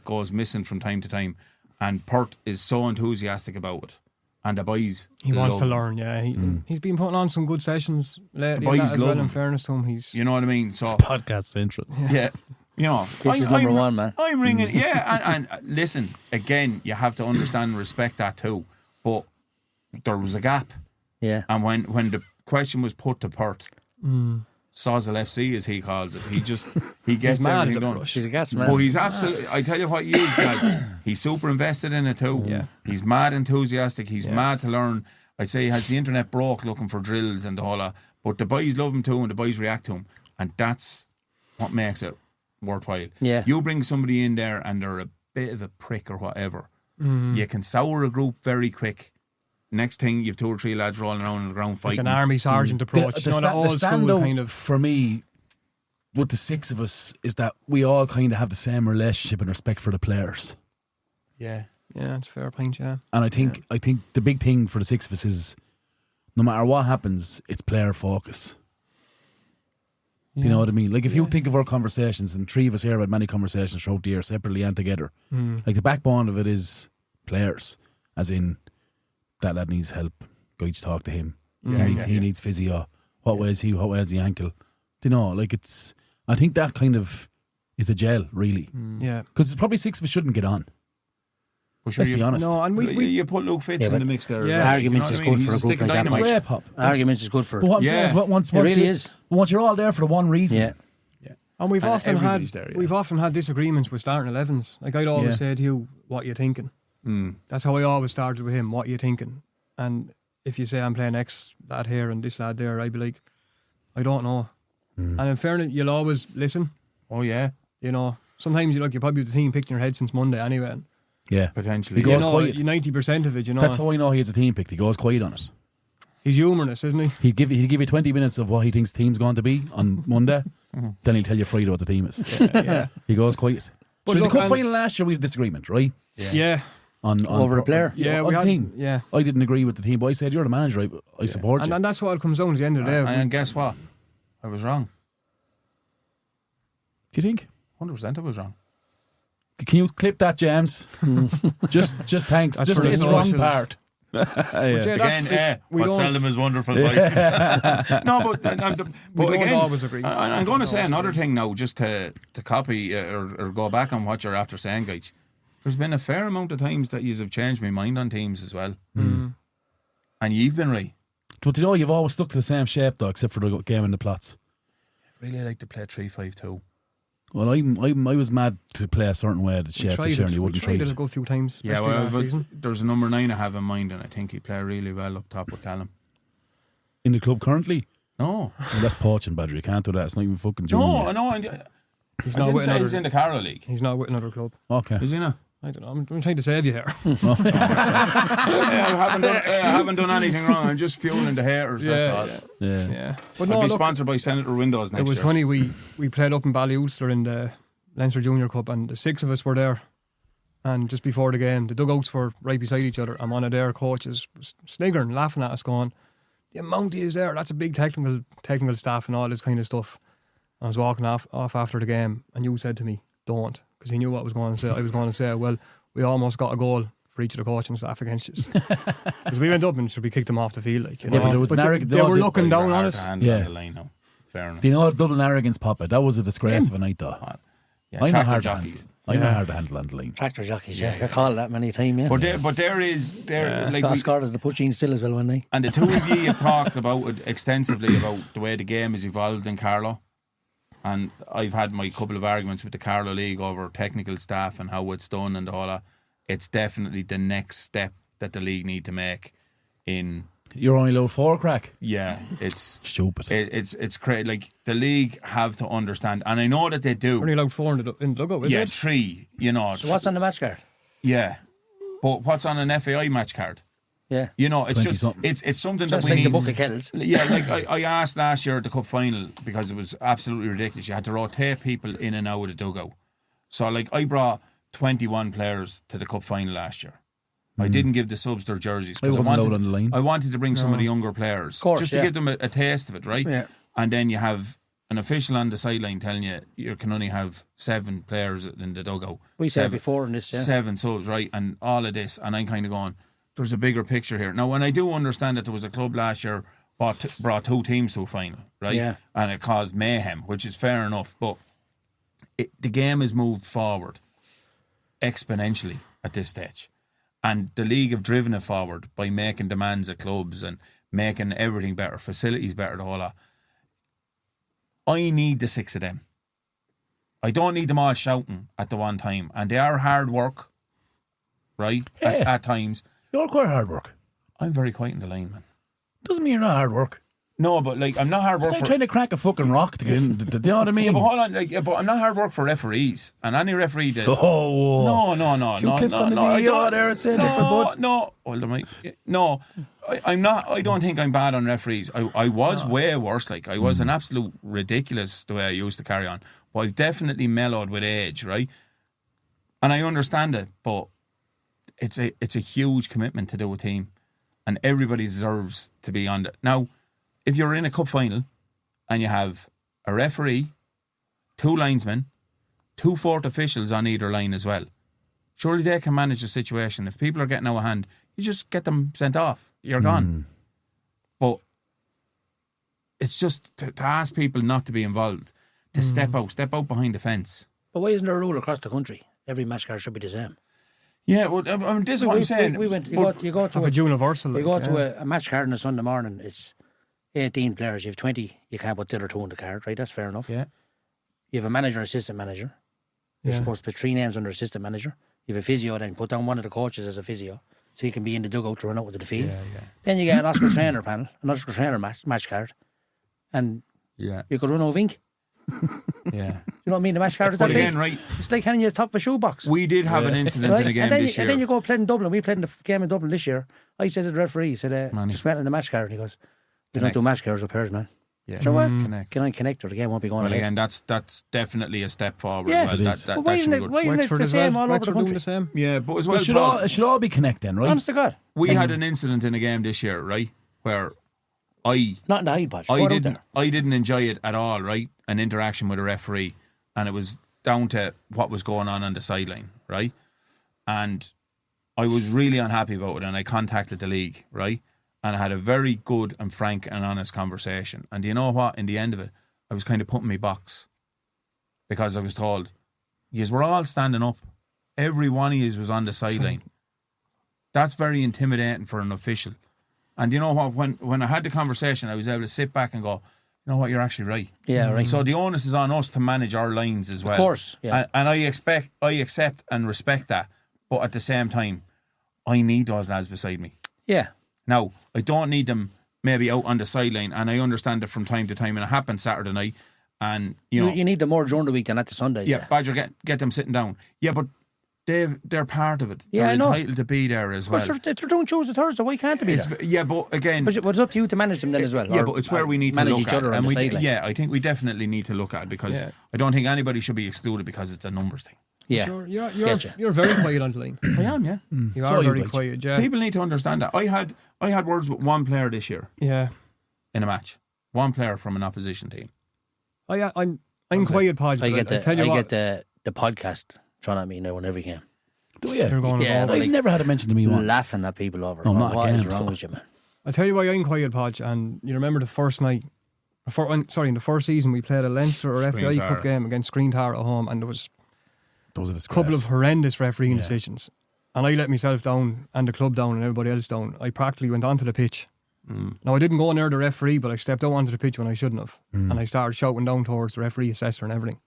Speaker 4: goes missing from time to time. And Pert is so enthusiastic about it. And the boys
Speaker 5: he wants to
Speaker 4: him.
Speaker 5: learn, He's been putting on some good sessions lately.
Speaker 4: The boys
Speaker 5: as
Speaker 4: love
Speaker 5: well,
Speaker 4: him.
Speaker 5: in fairness to him.
Speaker 4: You know what I mean? So
Speaker 1: Podcast Central.
Speaker 4: Yeah.
Speaker 2: This is number one, man.
Speaker 4: I'm ringing. Yeah, and listen, again, you have to understand and respect that too. But there was a gap.
Speaker 2: Yeah.
Speaker 4: And when the question was put to Pert, Sozzle FC as he calls it, he gets everything done.
Speaker 2: He's a gas man.
Speaker 4: But he's absolutely, I tell you what he is, guys. He's super invested in it too.
Speaker 5: Yeah.
Speaker 4: He's mad enthusiastic. He's mad to learn. I'd say he has the internet broke looking for drills and the whole lot. But the boys love him too and the boys react to him. And that's what makes it worthwhile.
Speaker 2: Yeah.
Speaker 4: You bring somebody in there and they're a bit of a prick or whatever. You can sour a group very quick. Next thing, you've 2 or 3 lads rolling around on the ground fighting.
Speaker 5: Like an army sergeant approach. The old school kind of.
Speaker 1: For me, with the 6 of us, is that we all kind of have the same relationship and respect for the players.
Speaker 4: Yeah.
Speaker 5: Yeah, it's a fair point, yeah.
Speaker 1: And I think the big thing for the 6 of us is, no matter what happens, it's player focus. Do you know what I mean? Like, if you think of our conversations, and 3 of us here have had many conversations throughout the year, separately and together, like the backbone of it is players, as in, that lad needs help, go to talk to him. He needs physio. What way is the ankle? Do you know, like, it's, I think that kind of is the gel, really.
Speaker 5: Yeah.
Speaker 1: Because it's probably 6 of us shouldn't get on.
Speaker 4: Well, sure,
Speaker 1: Let's be honest.
Speaker 5: No, and
Speaker 4: you put Luke Fitz in the mix there.
Speaker 5: Yeah.
Speaker 4: As well.
Speaker 2: Arguments is good for a group like that.
Speaker 1: Yeah, Pop.
Speaker 2: Arguments is good for.
Speaker 1: But what I'm saying is, once
Speaker 2: really is.
Speaker 1: Once you're all there for the one reason.
Speaker 2: Yeah.
Speaker 5: And we've often
Speaker 4: everybody's there,
Speaker 5: we've often had disagreements with starting 11s. Like, I'd always say to you, what you thinking? That's how I always started with him, what you thinking? And if you say I'm playing X lad here and this lad there, I'd be like, I don't know. And in fairness, you'll always listen.
Speaker 4: Oh yeah.
Speaker 5: Sometimes you're probably the team picked in your head since Monday anyway. And
Speaker 1: Yeah.
Speaker 4: Potentially.
Speaker 1: He goes quiet.
Speaker 5: 90% of it,
Speaker 1: That's how I know he has a team picked. He goes quiet on it.
Speaker 5: He's humorless, isn't he?
Speaker 1: He'd give you 20 minutes of what he thinks the team's going to be on Monday. Then he'll tell you Friday what the team is.
Speaker 5: Yeah.
Speaker 1: He goes quiet.
Speaker 5: But
Speaker 1: So the
Speaker 5: look,
Speaker 1: cup final last year, we had a disagreement, right?
Speaker 5: Yeah.
Speaker 2: over a player.
Speaker 5: Yeah,
Speaker 1: on the team.
Speaker 5: Yeah,
Speaker 1: I didn't agree with the team, but I said, you're the manager, I support you.
Speaker 5: and that's what it comes down to the end of the day.
Speaker 4: And guess what? I was wrong.
Speaker 1: Do you think?
Speaker 4: 100% I was wrong.
Speaker 1: Can you clip that, James? just thanks.
Speaker 5: That's
Speaker 1: Just
Speaker 5: for the
Speaker 1: it's the wrong
Speaker 5: socials.
Speaker 1: part.
Speaker 5: But yeah,
Speaker 4: Again,
Speaker 5: we
Speaker 4: what
Speaker 5: don't-
Speaker 4: seldom is wonderful. No, but
Speaker 5: don't
Speaker 4: again,
Speaker 5: always agree.
Speaker 4: I'm going to say another thing now, just to copy or go back on what you're after saying, guys. There's been a fair amount of times that you have changed my mind on teams as well. And you've been right.
Speaker 1: But you know, you've always stuck to the same shape, though, except for the game in the plots.
Speaker 4: I really like to play 3-5-2.
Speaker 1: Well, I was mad to play a certain way, the shape this year, and you wouldn't try
Speaker 5: tried it a
Speaker 1: it.
Speaker 5: good few times.
Speaker 4: Yeah,
Speaker 5: especially
Speaker 4: well,
Speaker 5: last
Speaker 4: but
Speaker 5: season.
Speaker 4: there's a number 9 I have in mind, and I think he play really well up top with Callum.
Speaker 1: In the club currently?
Speaker 4: No.
Speaker 1: Well, that's Podge and Badger. You can't do that. It's not even fucking junior.
Speaker 4: No, I know.
Speaker 5: He's
Speaker 4: I
Speaker 5: not
Speaker 4: didn't
Speaker 5: with
Speaker 4: say
Speaker 5: another.
Speaker 4: he's in the Carlow League.
Speaker 5: He's not with another club.
Speaker 1: Okay.
Speaker 4: Is he not?
Speaker 5: I don't know. I'm trying to save you here.
Speaker 4: I haven't done anything wrong. I'm just fueling the haters. That's all.
Speaker 1: Yeah.
Speaker 5: Yeah, but
Speaker 4: I'll
Speaker 5: no,
Speaker 4: be
Speaker 5: look,
Speaker 4: sponsored by Senator Windows next
Speaker 5: it was
Speaker 4: year.
Speaker 5: funny. We played up in Ballyulster in the Leinster Junior Cup, and the 6 of us were there. And just before the game, the dugouts were right beside each other, and one of their coaches was sniggering, laughing at us, going, "The amount he is there, that's a big technical staff and all this kind of stuff." I was walking off after the game, and you said to me, "Don't," because he knew what I was going to say. I was going to say, "Well, we almost got a goal for each of the coaching staff against us," because we went up and we kicked them off the field, like, you
Speaker 1: Yeah,
Speaker 5: know.
Speaker 1: but there was an
Speaker 5: they were looking down on us.
Speaker 1: Yeah.
Speaker 4: Fair enough.
Speaker 1: Do you know Dublin arrogance, Papa? That was a disgrace of a night, though.
Speaker 4: Yeah,
Speaker 1: I'm not
Speaker 4: tractor
Speaker 1: hard to
Speaker 4: jockeys.
Speaker 1: handle. I'm not hard to handle on the line.
Speaker 2: Tractor jockeys, yeah. I call it that many times, yeah.
Speaker 4: But there is like
Speaker 2: Got scored at the Puccine still as well one night.
Speaker 4: and the two of you have talked about it extensively about the way the game is evolved in Carlow. And I've had my couple of arguments with the Carlow League over technical staff and how it's done and all that. It's definitely the next step that the league need to make in.
Speaker 1: You're only low 4 crack.
Speaker 4: Yeah, it's
Speaker 1: Stupid.
Speaker 4: it's crazy. Like, the league have to understand, and I know that they do.
Speaker 5: Only allowed 4 in the dugout, is
Speaker 4: Yeah,
Speaker 5: it?
Speaker 4: 3. You know.
Speaker 2: So what's on the match card?
Speaker 4: Yeah, but what's on an FAI match card?
Speaker 2: Yeah.
Speaker 4: You know, it's
Speaker 1: 20
Speaker 4: just
Speaker 1: something.
Speaker 4: it's something
Speaker 2: So
Speaker 4: that
Speaker 2: it's
Speaker 4: we
Speaker 2: like the
Speaker 4: need.
Speaker 2: book of kettles.
Speaker 4: Yeah, like I asked last year at the cup final, because it was absolutely ridiculous. You had to rotate people in and out of the dugout. So, like, I brought 21 players to the cup final last year. I didn't give the subs their jerseys
Speaker 1: I
Speaker 4: because
Speaker 1: wasn't allowed on the line.
Speaker 4: I wanted to bring some of the younger players,
Speaker 2: Of course,
Speaker 4: just to
Speaker 2: yeah.
Speaker 4: give them a taste of it, right?
Speaker 2: Yeah.
Speaker 4: And then you have an official on the sideline telling you can only have 7 players in the dugout.
Speaker 2: We said
Speaker 4: 7
Speaker 2: before in this, yeah.
Speaker 4: 7 subs, right? And all of this, and I'm kind of going, there's a bigger picture here. Now, when I do understand that there was a club last year brought 2 teams to a final, right?
Speaker 2: Yeah.
Speaker 4: And it caused mayhem, which is fair enough, but the game has moved forward exponentially at this stage. And the league have driven it forward by making demands of clubs and making everything better, facilities better, the whole lot. I need the 6 of them. I don't need them all shouting at the one time. And they are hard work, right?
Speaker 1: Yeah.
Speaker 4: At times.
Speaker 1: You're quite hard work.
Speaker 4: I'm very quiet in the line, man.
Speaker 1: Doesn't mean you're not hard work.
Speaker 4: No, but like, I'm not hard
Speaker 1: It's
Speaker 4: work
Speaker 1: like
Speaker 4: for...
Speaker 1: trying to crack a fucking rock to get in. Do you know what I mean?
Speaker 4: Yeah, but hold on, like, yeah, but I'm not hard work for referees. And any referee that...
Speaker 1: Oh,
Speaker 4: No.
Speaker 1: Few clips on the
Speaker 4: I
Speaker 1: video
Speaker 4: don't-
Speaker 1: there, it's different, bud.
Speaker 4: No, hold on, mate. No, I'm not. I don't think I'm bad on referees. I was way worse. Like, I was an absolute ridiculous the way I used to carry on. But I've definitely mellowed with age, right? And I understand it, but it's a huge commitment to do a team, and everybody deserves to be on it. Now, if you're in a cup final and you have a referee, 2 linesmen, 2 fourth officials on either line as well, surely they can manage the situation. If people are getting out of hand, you just get them sent off. You're gone. But it's just to ask people not to be involved, to step out behind the fence.
Speaker 2: But why isn't there a rule across the country? Every match card should be the same.
Speaker 4: Yeah, well, I mean, this is what I'm saying.
Speaker 2: We went. You
Speaker 4: But-
Speaker 2: go to
Speaker 5: Have a universal.
Speaker 2: You go
Speaker 5: like,
Speaker 2: to a match card on a Sunday morning. It's 18 players. You have 20. You can't put the other 2 on the card, right? That's fair enough.
Speaker 4: Yeah.
Speaker 2: You have a manager and assistant manager. You're
Speaker 5: Yeah.
Speaker 2: supposed to put 3 names under assistant manager. You have a physio, then put down one of the coaches as a physio, so you can be in the dugout to run out with the field.
Speaker 4: Yeah.
Speaker 2: Then you get an Oscar trainer panel, an Oscar trainer match card, and
Speaker 4: Yeah.
Speaker 2: you could run over ink.
Speaker 4: Yeah.
Speaker 2: You know what I mean? The match card is that
Speaker 4: But
Speaker 2: big.
Speaker 4: again, right,
Speaker 2: It's like handing you the top of a shoebox.
Speaker 4: we did have an incident
Speaker 2: Right?
Speaker 4: in a game
Speaker 2: and, then,
Speaker 4: this year.
Speaker 2: and then you go play in Dublin. We played in the game in Dublin this year. I said to the referee, he said,
Speaker 4: Manny.
Speaker 2: just went in the match card. And he goes, we don't
Speaker 4: Connect.
Speaker 2: do match cards with pairs, man.
Speaker 4: Yeah,
Speaker 2: So what?
Speaker 4: connect.
Speaker 2: Can I connect or the game won't be going
Speaker 4: Well,
Speaker 2: ahead?
Speaker 4: again, that's definitely a step forward.
Speaker 2: Yeah,
Speaker 4: well,
Speaker 1: it is.
Speaker 2: But why
Speaker 4: that
Speaker 2: isn't
Speaker 4: should
Speaker 2: it?
Speaker 4: be good.
Speaker 2: Why isn't it
Speaker 5: Wexford
Speaker 2: the
Speaker 5: as well.
Speaker 2: same all over
Speaker 5: Wexford
Speaker 2: the
Speaker 5: doing
Speaker 2: country?
Speaker 5: the same.
Speaker 4: Yeah, but as well,
Speaker 1: It should all be connecting, right?
Speaker 2: Honest to God,
Speaker 4: we had an incident in a game this year, right, where
Speaker 2: not in the Hyde Podge.
Speaker 4: I didn't enjoy it at all, right? An interaction with a referee, and it was down to what was going on the sideline, right? And I was really unhappy about it, and I contacted the league, right? And I had a very good and frank and honest conversation. And do you know what? In the end of it, I was kind of putting my box because I was told, "Yous were all standing up. Every one of yous was on the sideline." That's very intimidating for an official. And you know what? When I had the conversation, I was able to sit back and go, "You know what? You're actually right."
Speaker 2: Yeah, right.
Speaker 4: So the onus is on us to manage our lines as well.
Speaker 2: Of course, yeah.
Speaker 4: And I accept and respect that. But at the same time, I need those lads beside me.
Speaker 2: Yeah.
Speaker 4: Now, I don't need them maybe out on the sideline, and I understand it from time to time, and it happened Saturday night. And you know,
Speaker 2: You need them more during the week than at the Sundays.
Speaker 4: yeah, Badger, get them sitting down. Yeah, but they're part of it.
Speaker 2: Yeah,
Speaker 4: They're
Speaker 2: I know.
Speaker 4: entitled to be there as well.
Speaker 2: Well, if they're doing Tuesday, Thursday, why can't they be there?
Speaker 4: Yeah, but again,
Speaker 2: But it's up to you to manage them then as well.
Speaker 4: yeah,
Speaker 2: or-
Speaker 4: but it's where
Speaker 2: or
Speaker 4: we need to
Speaker 2: manage
Speaker 4: look
Speaker 2: each
Speaker 4: at
Speaker 2: other
Speaker 4: it.
Speaker 2: on the
Speaker 4: we,
Speaker 2: sideline.
Speaker 4: yeah, I think we definitely need to look at it because
Speaker 5: Yeah.
Speaker 4: I don't think anybody should be excluded because it's a numbers thing.
Speaker 2: Yeah.
Speaker 5: You're very quiet on the line.
Speaker 4: I am, yeah.
Speaker 5: You
Speaker 1: So
Speaker 5: are
Speaker 1: you
Speaker 5: very
Speaker 1: like-
Speaker 5: quiet, yeah.
Speaker 4: People need to understand that. I had words with one player this year
Speaker 5: Yeah.
Speaker 4: in a match. One player from an opposition team.
Speaker 5: I'm quiet, Podge.
Speaker 2: I
Speaker 5: but
Speaker 2: get
Speaker 5: I tell you what,
Speaker 2: the podcast thrown at me now in every game.
Speaker 1: Do you?
Speaker 5: you're going
Speaker 2: Yeah,
Speaker 5: over.
Speaker 1: I've
Speaker 2: like-
Speaker 1: never had it mentioned to me once.
Speaker 2: Laughing at people over.
Speaker 1: No, not
Speaker 2: What
Speaker 1: again,
Speaker 2: is wrong
Speaker 1: so-
Speaker 2: with you, man?
Speaker 5: I tell you why I'm quiet, Podge. And you remember the first night, in the first season, we played a Leinster or FAI
Speaker 4: Screen
Speaker 5: Cup
Speaker 4: Tara.
Speaker 5: game against Green Tara at home, and there was
Speaker 1: Those are
Speaker 5: a couple of horrendous refereeing
Speaker 1: Yeah.
Speaker 5: decisions. And I let myself down, and the club down, and everybody else down. I practically went onto the pitch. Now, I didn't go near the referee, but I stepped out onto the pitch when I shouldn't have. And I started shouting down towards the referee, assessor, and everything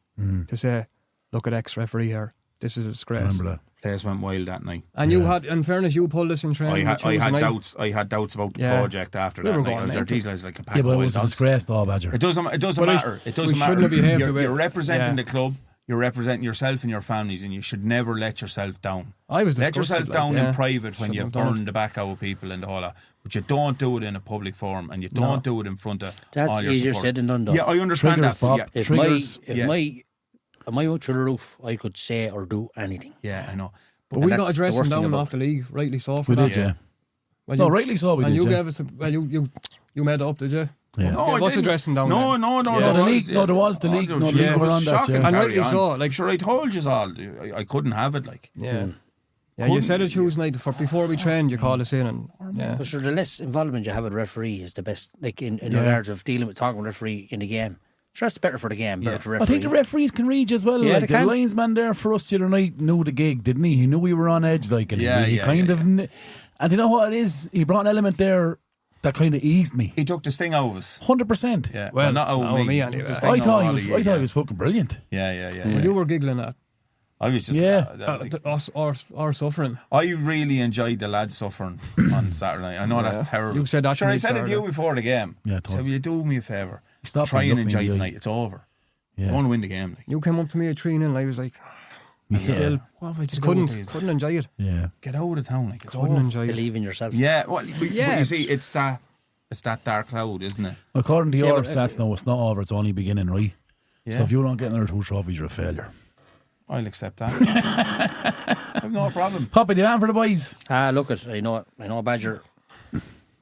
Speaker 5: to say, "Look at ex-referee here. This is a disgrace."
Speaker 1: Remember that?
Speaker 4: Place went wild that night.
Speaker 5: And you had, in fairness, you pulled this in training.
Speaker 4: I
Speaker 5: Tuesday
Speaker 4: had
Speaker 5: night.
Speaker 4: doubts. I had doubts about the
Speaker 5: Yeah.
Speaker 4: project after
Speaker 5: We
Speaker 4: that
Speaker 5: were
Speaker 4: night.
Speaker 5: going
Speaker 4: I was like,
Speaker 5: mental.
Speaker 4: these guys like a pack
Speaker 1: Yeah,
Speaker 4: of
Speaker 1: but it
Speaker 4: wild
Speaker 1: was a
Speaker 4: dogs.
Speaker 1: disgrace, though, Badger.
Speaker 4: It doesn't
Speaker 5: But
Speaker 4: matter. It doesn't
Speaker 5: we
Speaker 4: matter.
Speaker 5: shouldn't have behaved the way-
Speaker 4: You're representing
Speaker 5: Yeah.
Speaker 4: the club. You're representing yourself and your families, and you should never let yourself down.
Speaker 5: I was
Speaker 4: Let
Speaker 5: disgusted,
Speaker 4: yourself down
Speaker 5: like, yeah.
Speaker 4: in private when
Speaker 5: Shouldn't
Speaker 4: you
Speaker 5: have done
Speaker 4: burn
Speaker 5: it.
Speaker 4: the back out of people and the whole lot. But you don't do it in a public forum, and you don't do it in front of
Speaker 2: That's
Speaker 4: all your
Speaker 2: easier
Speaker 4: support.
Speaker 2: said than done, though.
Speaker 4: Yeah, I understand
Speaker 1: Triggers,
Speaker 4: that. But
Speaker 1: Bob.
Speaker 4: yeah,
Speaker 2: If
Speaker 1: Triggers,
Speaker 2: my out through the roof, I could say or do anything.
Speaker 4: yeah, I know.
Speaker 5: But we
Speaker 2: And
Speaker 5: got
Speaker 2: that's
Speaker 5: addressed
Speaker 2: the worst thing
Speaker 5: down
Speaker 2: about
Speaker 5: off the league, rightly so. For
Speaker 1: We
Speaker 5: that.
Speaker 1: did, yeah.
Speaker 5: Well,
Speaker 1: No, rightly so, we
Speaker 5: and
Speaker 1: did,
Speaker 5: you
Speaker 1: yeah.
Speaker 5: gave us you made it up, did you?
Speaker 1: Yeah.
Speaker 4: No,
Speaker 5: It was
Speaker 4: I didn't.
Speaker 5: addressing down
Speaker 4: No,
Speaker 5: then.
Speaker 4: no,
Speaker 5: Yeah.
Speaker 4: there
Speaker 1: No, the
Speaker 4: was,
Speaker 1: league- no, there was the league- no, the
Speaker 4: geez,
Speaker 1: league
Speaker 4: it
Speaker 1: were
Speaker 4: was
Speaker 1: on that,
Speaker 4: shocking,
Speaker 1: yeah.
Speaker 5: And
Speaker 4: Barry,
Speaker 5: rightly so, like-
Speaker 4: sure, I told you all. I couldn't have it. Like,
Speaker 5: Yeah. Yeah, you
Speaker 4: Couldn't-
Speaker 5: said it Tuesday night before we trained. You called us in, and yeah,
Speaker 2: But sure, the less involvement you have with referee is the best. Like in regards of dealing with talking with referee in the game. Sure, that's better for the game. Better for
Speaker 1: I
Speaker 2: referee.
Speaker 1: think the referees can read you as well.
Speaker 2: Yeah,
Speaker 1: Like
Speaker 2: they
Speaker 1: the
Speaker 2: can.
Speaker 1: linesman there for us the other night knew the gig, didn't he? He knew we were on edge, like, and
Speaker 4: Yeah,
Speaker 1: he
Speaker 4: yeah,
Speaker 1: kind
Speaker 4: yeah,
Speaker 1: of. And you know what it is? He brought an element there that kind of eased me.
Speaker 4: he took the sting out of us.
Speaker 1: 100%.
Speaker 4: Yeah,
Speaker 5: Well,
Speaker 4: not out
Speaker 5: not
Speaker 4: of
Speaker 5: with me
Speaker 4: He
Speaker 5: anyway.
Speaker 4: took the sting
Speaker 1: I
Speaker 4: out
Speaker 1: thought
Speaker 4: of
Speaker 1: he
Speaker 4: all
Speaker 1: was.
Speaker 4: of you,
Speaker 1: I thought he was fucking brilliant.
Speaker 4: Yeah.
Speaker 5: Well, you were giggling at
Speaker 4: I was just.
Speaker 1: Yeah.
Speaker 4: like,
Speaker 5: our suffering.
Speaker 4: I really enjoyed the lads suffering on Saturday night. I know that's terrible.
Speaker 5: You said that to
Speaker 4: Sure,
Speaker 5: me
Speaker 4: I said it to
Speaker 5: Saturday.
Speaker 4: you before the game.
Speaker 1: Yeah, it
Speaker 4: So
Speaker 1: was.
Speaker 4: will you do me a favour?
Speaker 1: Stop
Speaker 4: Try
Speaker 1: and
Speaker 4: and
Speaker 1: look me
Speaker 4: enjoy
Speaker 1: in the eye.
Speaker 4: tonight. It's over.
Speaker 1: Yeah.
Speaker 4: I want to win the game. Like.
Speaker 5: You came up to me at 3-0, and I was like,
Speaker 1: Yeah.
Speaker 5: still
Speaker 4: What have I to
Speaker 5: just
Speaker 4: do
Speaker 5: couldn't
Speaker 4: with these?
Speaker 5: enjoy it.
Speaker 1: Yeah.
Speaker 4: Get out of town. Like it's
Speaker 5: Couldn't
Speaker 4: over.
Speaker 5: enjoy it.
Speaker 2: believe in yourself.
Speaker 4: Yeah, well, but
Speaker 5: Yeah.
Speaker 4: you see, it's that dark cloud, isn't it?
Speaker 1: According to
Speaker 2: Yeah,
Speaker 1: your
Speaker 2: but,
Speaker 1: stats, no, it's not over. It's only beginning, right?
Speaker 4: Yeah.
Speaker 1: So if you don't get another 2 trophies, you're a failure.
Speaker 4: I'll accept that. I've no problem.
Speaker 1: Poppy, do you have for the boys?
Speaker 2: Look at I know Badger.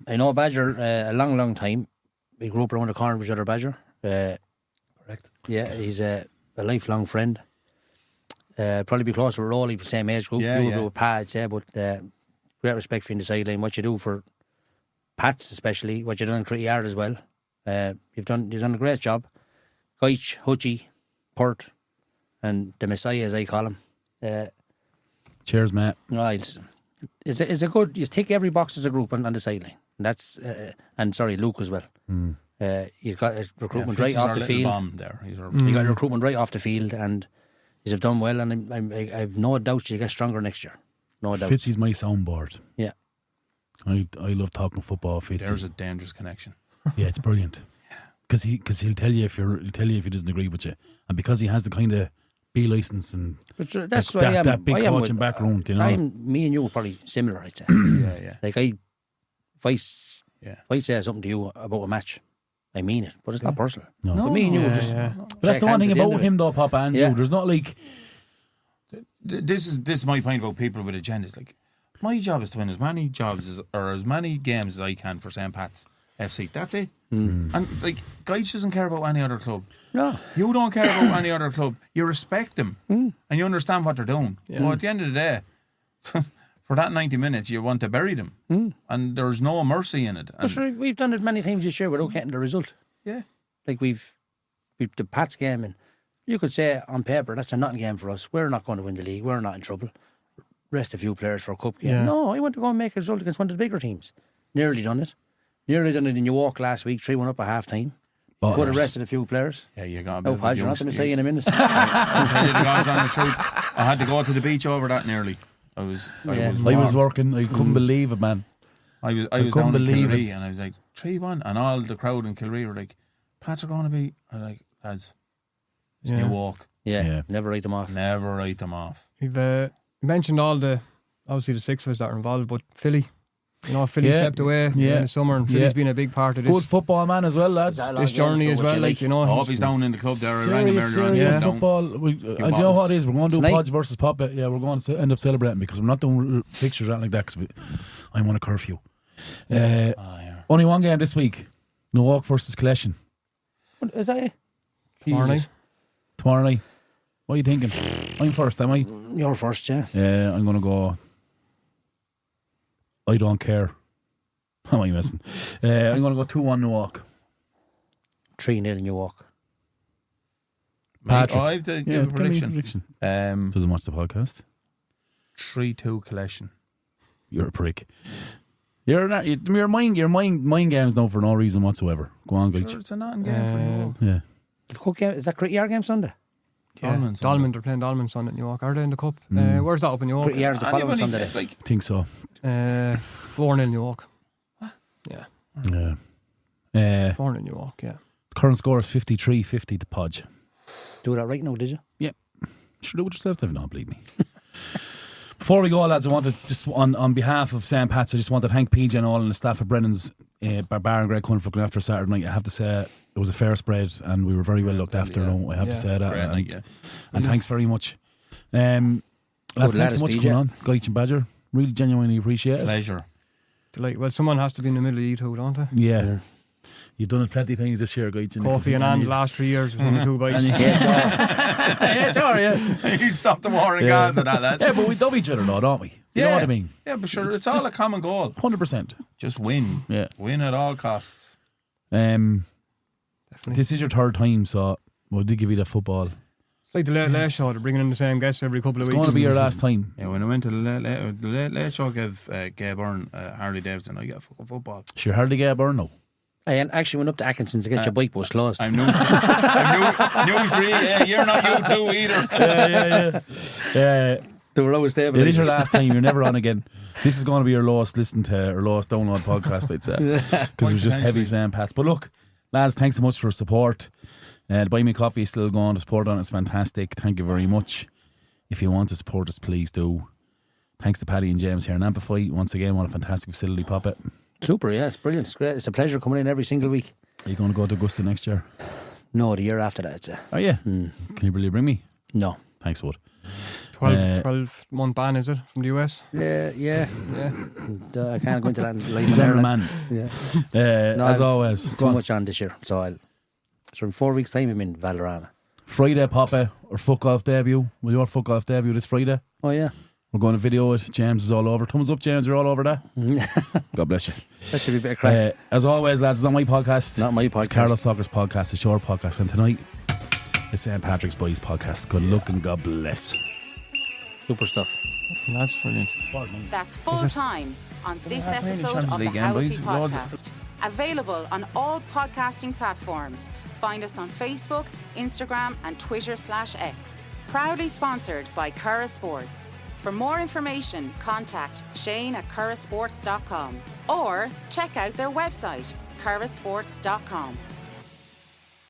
Speaker 2: I know Badger a long time. We grew up around the corner with each other, Badger.
Speaker 4: Correct.
Speaker 2: Yeah, he's a lifelong friend. Probably be closer with Rolly, same age group.
Speaker 4: Yeah,
Speaker 2: you would
Speaker 4: yeah.
Speaker 2: be with Pat, I'd say, but great respect for you in the sideline. What you do for Pats, especially, what you've done in Critty Yard as well. You've done a great job. Goich, Hutchie, Pert, and the Messiah, as I call him.
Speaker 1: Cheers, Matt.
Speaker 2: No, it's a good. You tick every box as a group on the sideline. And that's and sorry, Luke as well. You've got a recruitment
Speaker 4: Fitz
Speaker 2: right
Speaker 4: is
Speaker 2: off
Speaker 4: our
Speaker 2: the
Speaker 4: little
Speaker 2: field.
Speaker 4: bomb there. He's our,
Speaker 2: You got recruitment right off the field, and you've done well. And I've no doubt you get stronger next year. No doubt.
Speaker 1: Fitzy's my soundboard.
Speaker 2: Yeah.
Speaker 1: I love talking football, Fitzy.
Speaker 4: There's a dangerous connection.
Speaker 1: Yeah, it's brilliant. Because he'll tell you if he doesn't agree with you, and because he has the kind of B license and
Speaker 2: But that's
Speaker 1: that big coaching background, you know.
Speaker 2: Me and you are probably similar, I'd say.
Speaker 4: Yeah.
Speaker 2: Like if I say something to you about a match, I mean it, but it's not personal.
Speaker 1: No.
Speaker 2: But me and you will just.
Speaker 1: But that's
Speaker 2: shake
Speaker 1: the one
Speaker 2: hands
Speaker 1: thing
Speaker 2: at the end
Speaker 1: about
Speaker 2: of it.
Speaker 1: him, though, Papa and you. There's not like.
Speaker 4: This is my point about people with agendas. Like, my job is to win as many as many games as I can for St. Pat's FC. That's it. And like, Geitch doesn't care about any other club.
Speaker 2: No.
Speaker 4: You don't care about any other club. You respect them and you understand what they're doing. But at the end of the day, for that 90 minutes, you want to bury them, and there's no mercy in it.
Speaker 2: But sure, we've done it many times this year without getting the result.
Speaker 4: Yeah,
Speaker 2: like we've the Pats game, and you could say on paper that's a nothing game for us. We're not going to win the league. We're not in trouble. Rest a few players for a cup game.
Speaker 5: Yeah.
Speaker 2: No, I want to go and make a result against one of the bigger teams. Nearly done it in New York last week. 3-1 up at half time. Could have rested a few players.
Speaker 4: Yeah, you got a bit
Speaker 2: No,
Speaker 4: of
Speaker 2: Podge, you're not going to say in a minute.
Speaker 4: I had to go to the beach over that nearly. I was
Speaker 1: working. I couldn't believe it, man.
Speaker 4: I was down in Kilree and I was like 3-1, and all the crowd in Kilree were like, Pats are going to be. I'm like, lads, it's New Walk.
Speaker 2: Yeah, never write them off.
Speaker 4: Never write them off.
Speaker 5: We've mentioned obviously the 6 of us that are involved, but Philly. You know, Philly stepped away in the summer, and Philly's been a big part of this.
Speaker 1: Good football man as well, lads.
Speaker 5: This journey as well, like, you know.
Speaker 4: I hope he's down in the club there. I rang him earlier on.
Speaker 1: Serious football. Do you know what it is? We're going to do Podge versus Poppa. Yeah, we're going to end up celebrating because we're not doing fixtures or anything like that because I'm on a curfew. Only one game this week. Milwaukee versus Collection.
Speaker 2: What, is that it?
Speaker 5: Tomorrow night.
Speaker 1: What are you thinking? I'm first, am I?
Speaker 2: You're first, yeah.
Speaker 1: I'm going to go... I don't care. How am I missing? I'm going to go 2-1 Milwaukee.
Speaker 2: 3-0 New Walk.
Speaker 1: Patrick.
Speaker 4: I have to give a prediction.
Speaker 1: Doesn't watch the podcast.
Speaker 4: 3-2 Collection.
Speaker 1: You're a prick. You're not. Your mind games now for no reason whatsoever. Go on, Geitch.
Speaker 4: Sure, it's a nothing game for New Walk.
Speaker 1: Yeah.
Speaker 2: Is that Gritty Yard game Sunday?
Speaker 5: Dolman, they're playing Dolman Sunday at New York. Are they in the cup? Where's that up in New York?
Speaker 2: Gritty Yard's the following Sunday.
Speaker 1: I think so.
Speaker 5: 4-0 New York. Yeah. 4-0 New York, yeah.
Speaker 1: Current score is 53-50 to Podge.
Speaker 2: Do that right now, did you?
Speaker 1: Yeah. Should do it yourself, if not, believe me. Before we go, lads, I want to just, on behalf of St. Pat's, I just want to thank PJ and all and the staff of Brennan's Bar and Greg Cunn for looking after Saturday night. I have to say, it was a fair spread and we were very well looked after. I have to say that. And thanks very much. Lads, thanks so much for coming on. Geitch and Badger. Really genuinely appreciate it.
Speaker 4: Pleasure.
Speaker 5: Well, someone has to be in the middle of you two, don't they?
Speaker 1: Yeah. You've done it plenty of times this year, Geitch.
Speaker 5: Kofi and Anne the last 3 years with only 2 bites.
Speaker 4: You stopped the war in Gaza, that lad.
Speaker 1: Yeah, but we dub each other though, don't we? You know what I mean?
Speaker 4: Yeah, but sure, it's all a common goal.
Speaker 1: 100%.
Speaker 4: Just win.
Speaker 1: Yeah.
Speaker 4: Win at all costs.
Speaker 5: Definitely.
Speaker 1: This is your third time, so we'll give you the football.
Speaker 5: It's like the Late Show, they're bringing in the same guests every couple of weeks.
Speaker 1: It's going to be your last time.
Speaker 4: Yeah, when I went to the Late Show, gave Byrne Harley Davidson, I got fucking football.
Speaker 1: Sure, hardly get Byrne now.
Speaker 2: I actually went up to Atkinson's to get your bike bus closed.
Speaker 4: I'm newsreel. Yeah, you're not you too either.
Speaker 1: Yeah.
Speaker 2: They were always there.
Speaker 1: It is your last time. You're never on again. This is going to be your lowest listen to or lowest download podcast, I'd say, because it was just heavy St. Pat's. But look, lads, thanks so much for the support. The Buy Me Coffee is still going. The support on it is fantastic. Thank you very much. If you want to support us, please do. Thanks to Paddy and James here in Amplify. Once again, what a fantastic facility, Poppa.
Speaker 2: Super, yeah, it's brilliant. It's great. It's a pleasure coming in every single week.
Speaker 1: Are you going to go to Augusta next year?
Speaker 2: No, the year after that, I'd say.
Speaker 1: Oh, yeah. Can you really bring me?
Speaker 2: No.
Speaker 1: Thanks, Wood.
Speaker 5: 12-month ban, is it, from the US?
Speaker 2: Yeah. I can't go into that.
Speaker 1: He's every man.
Speaker 2: Yeah.
Speaker 1: As always.
Speaker 2: Too much on this year. So in 4 weeks' time, I'm in Valderrama.
Speaker 1: Friday, Poppa, or fuck off debut. Will your fuck off debut this Friday?
Speaker 2: Oh, yeah.
Speaker 1: We're going to video it. James is all over. Thumbs up, James. You're all over that. God bless you.
Speaker 2: That should be a bit of crack.
Speaker 1: As always, lads, it's not my podcast.
Speaker 2: Not my podcast.
Speaker 1: It's Carlow Soccer's podcast. It's your podcast. And tonight, it's St. Patrick's Boys podcast. Good luck and God bless.
Speaker 2: Super stuff.
Speaker 5: That's brilliant.
Speaker 3: That's full time on this episode of the How Is He podcast. Available on all podcasting platforms. Find us on Facebook, Instagram and Twitter/X. Proudly sponsored by Curra Sports. For more information, contact Shane@currasports.com or check out their website, currasports.com.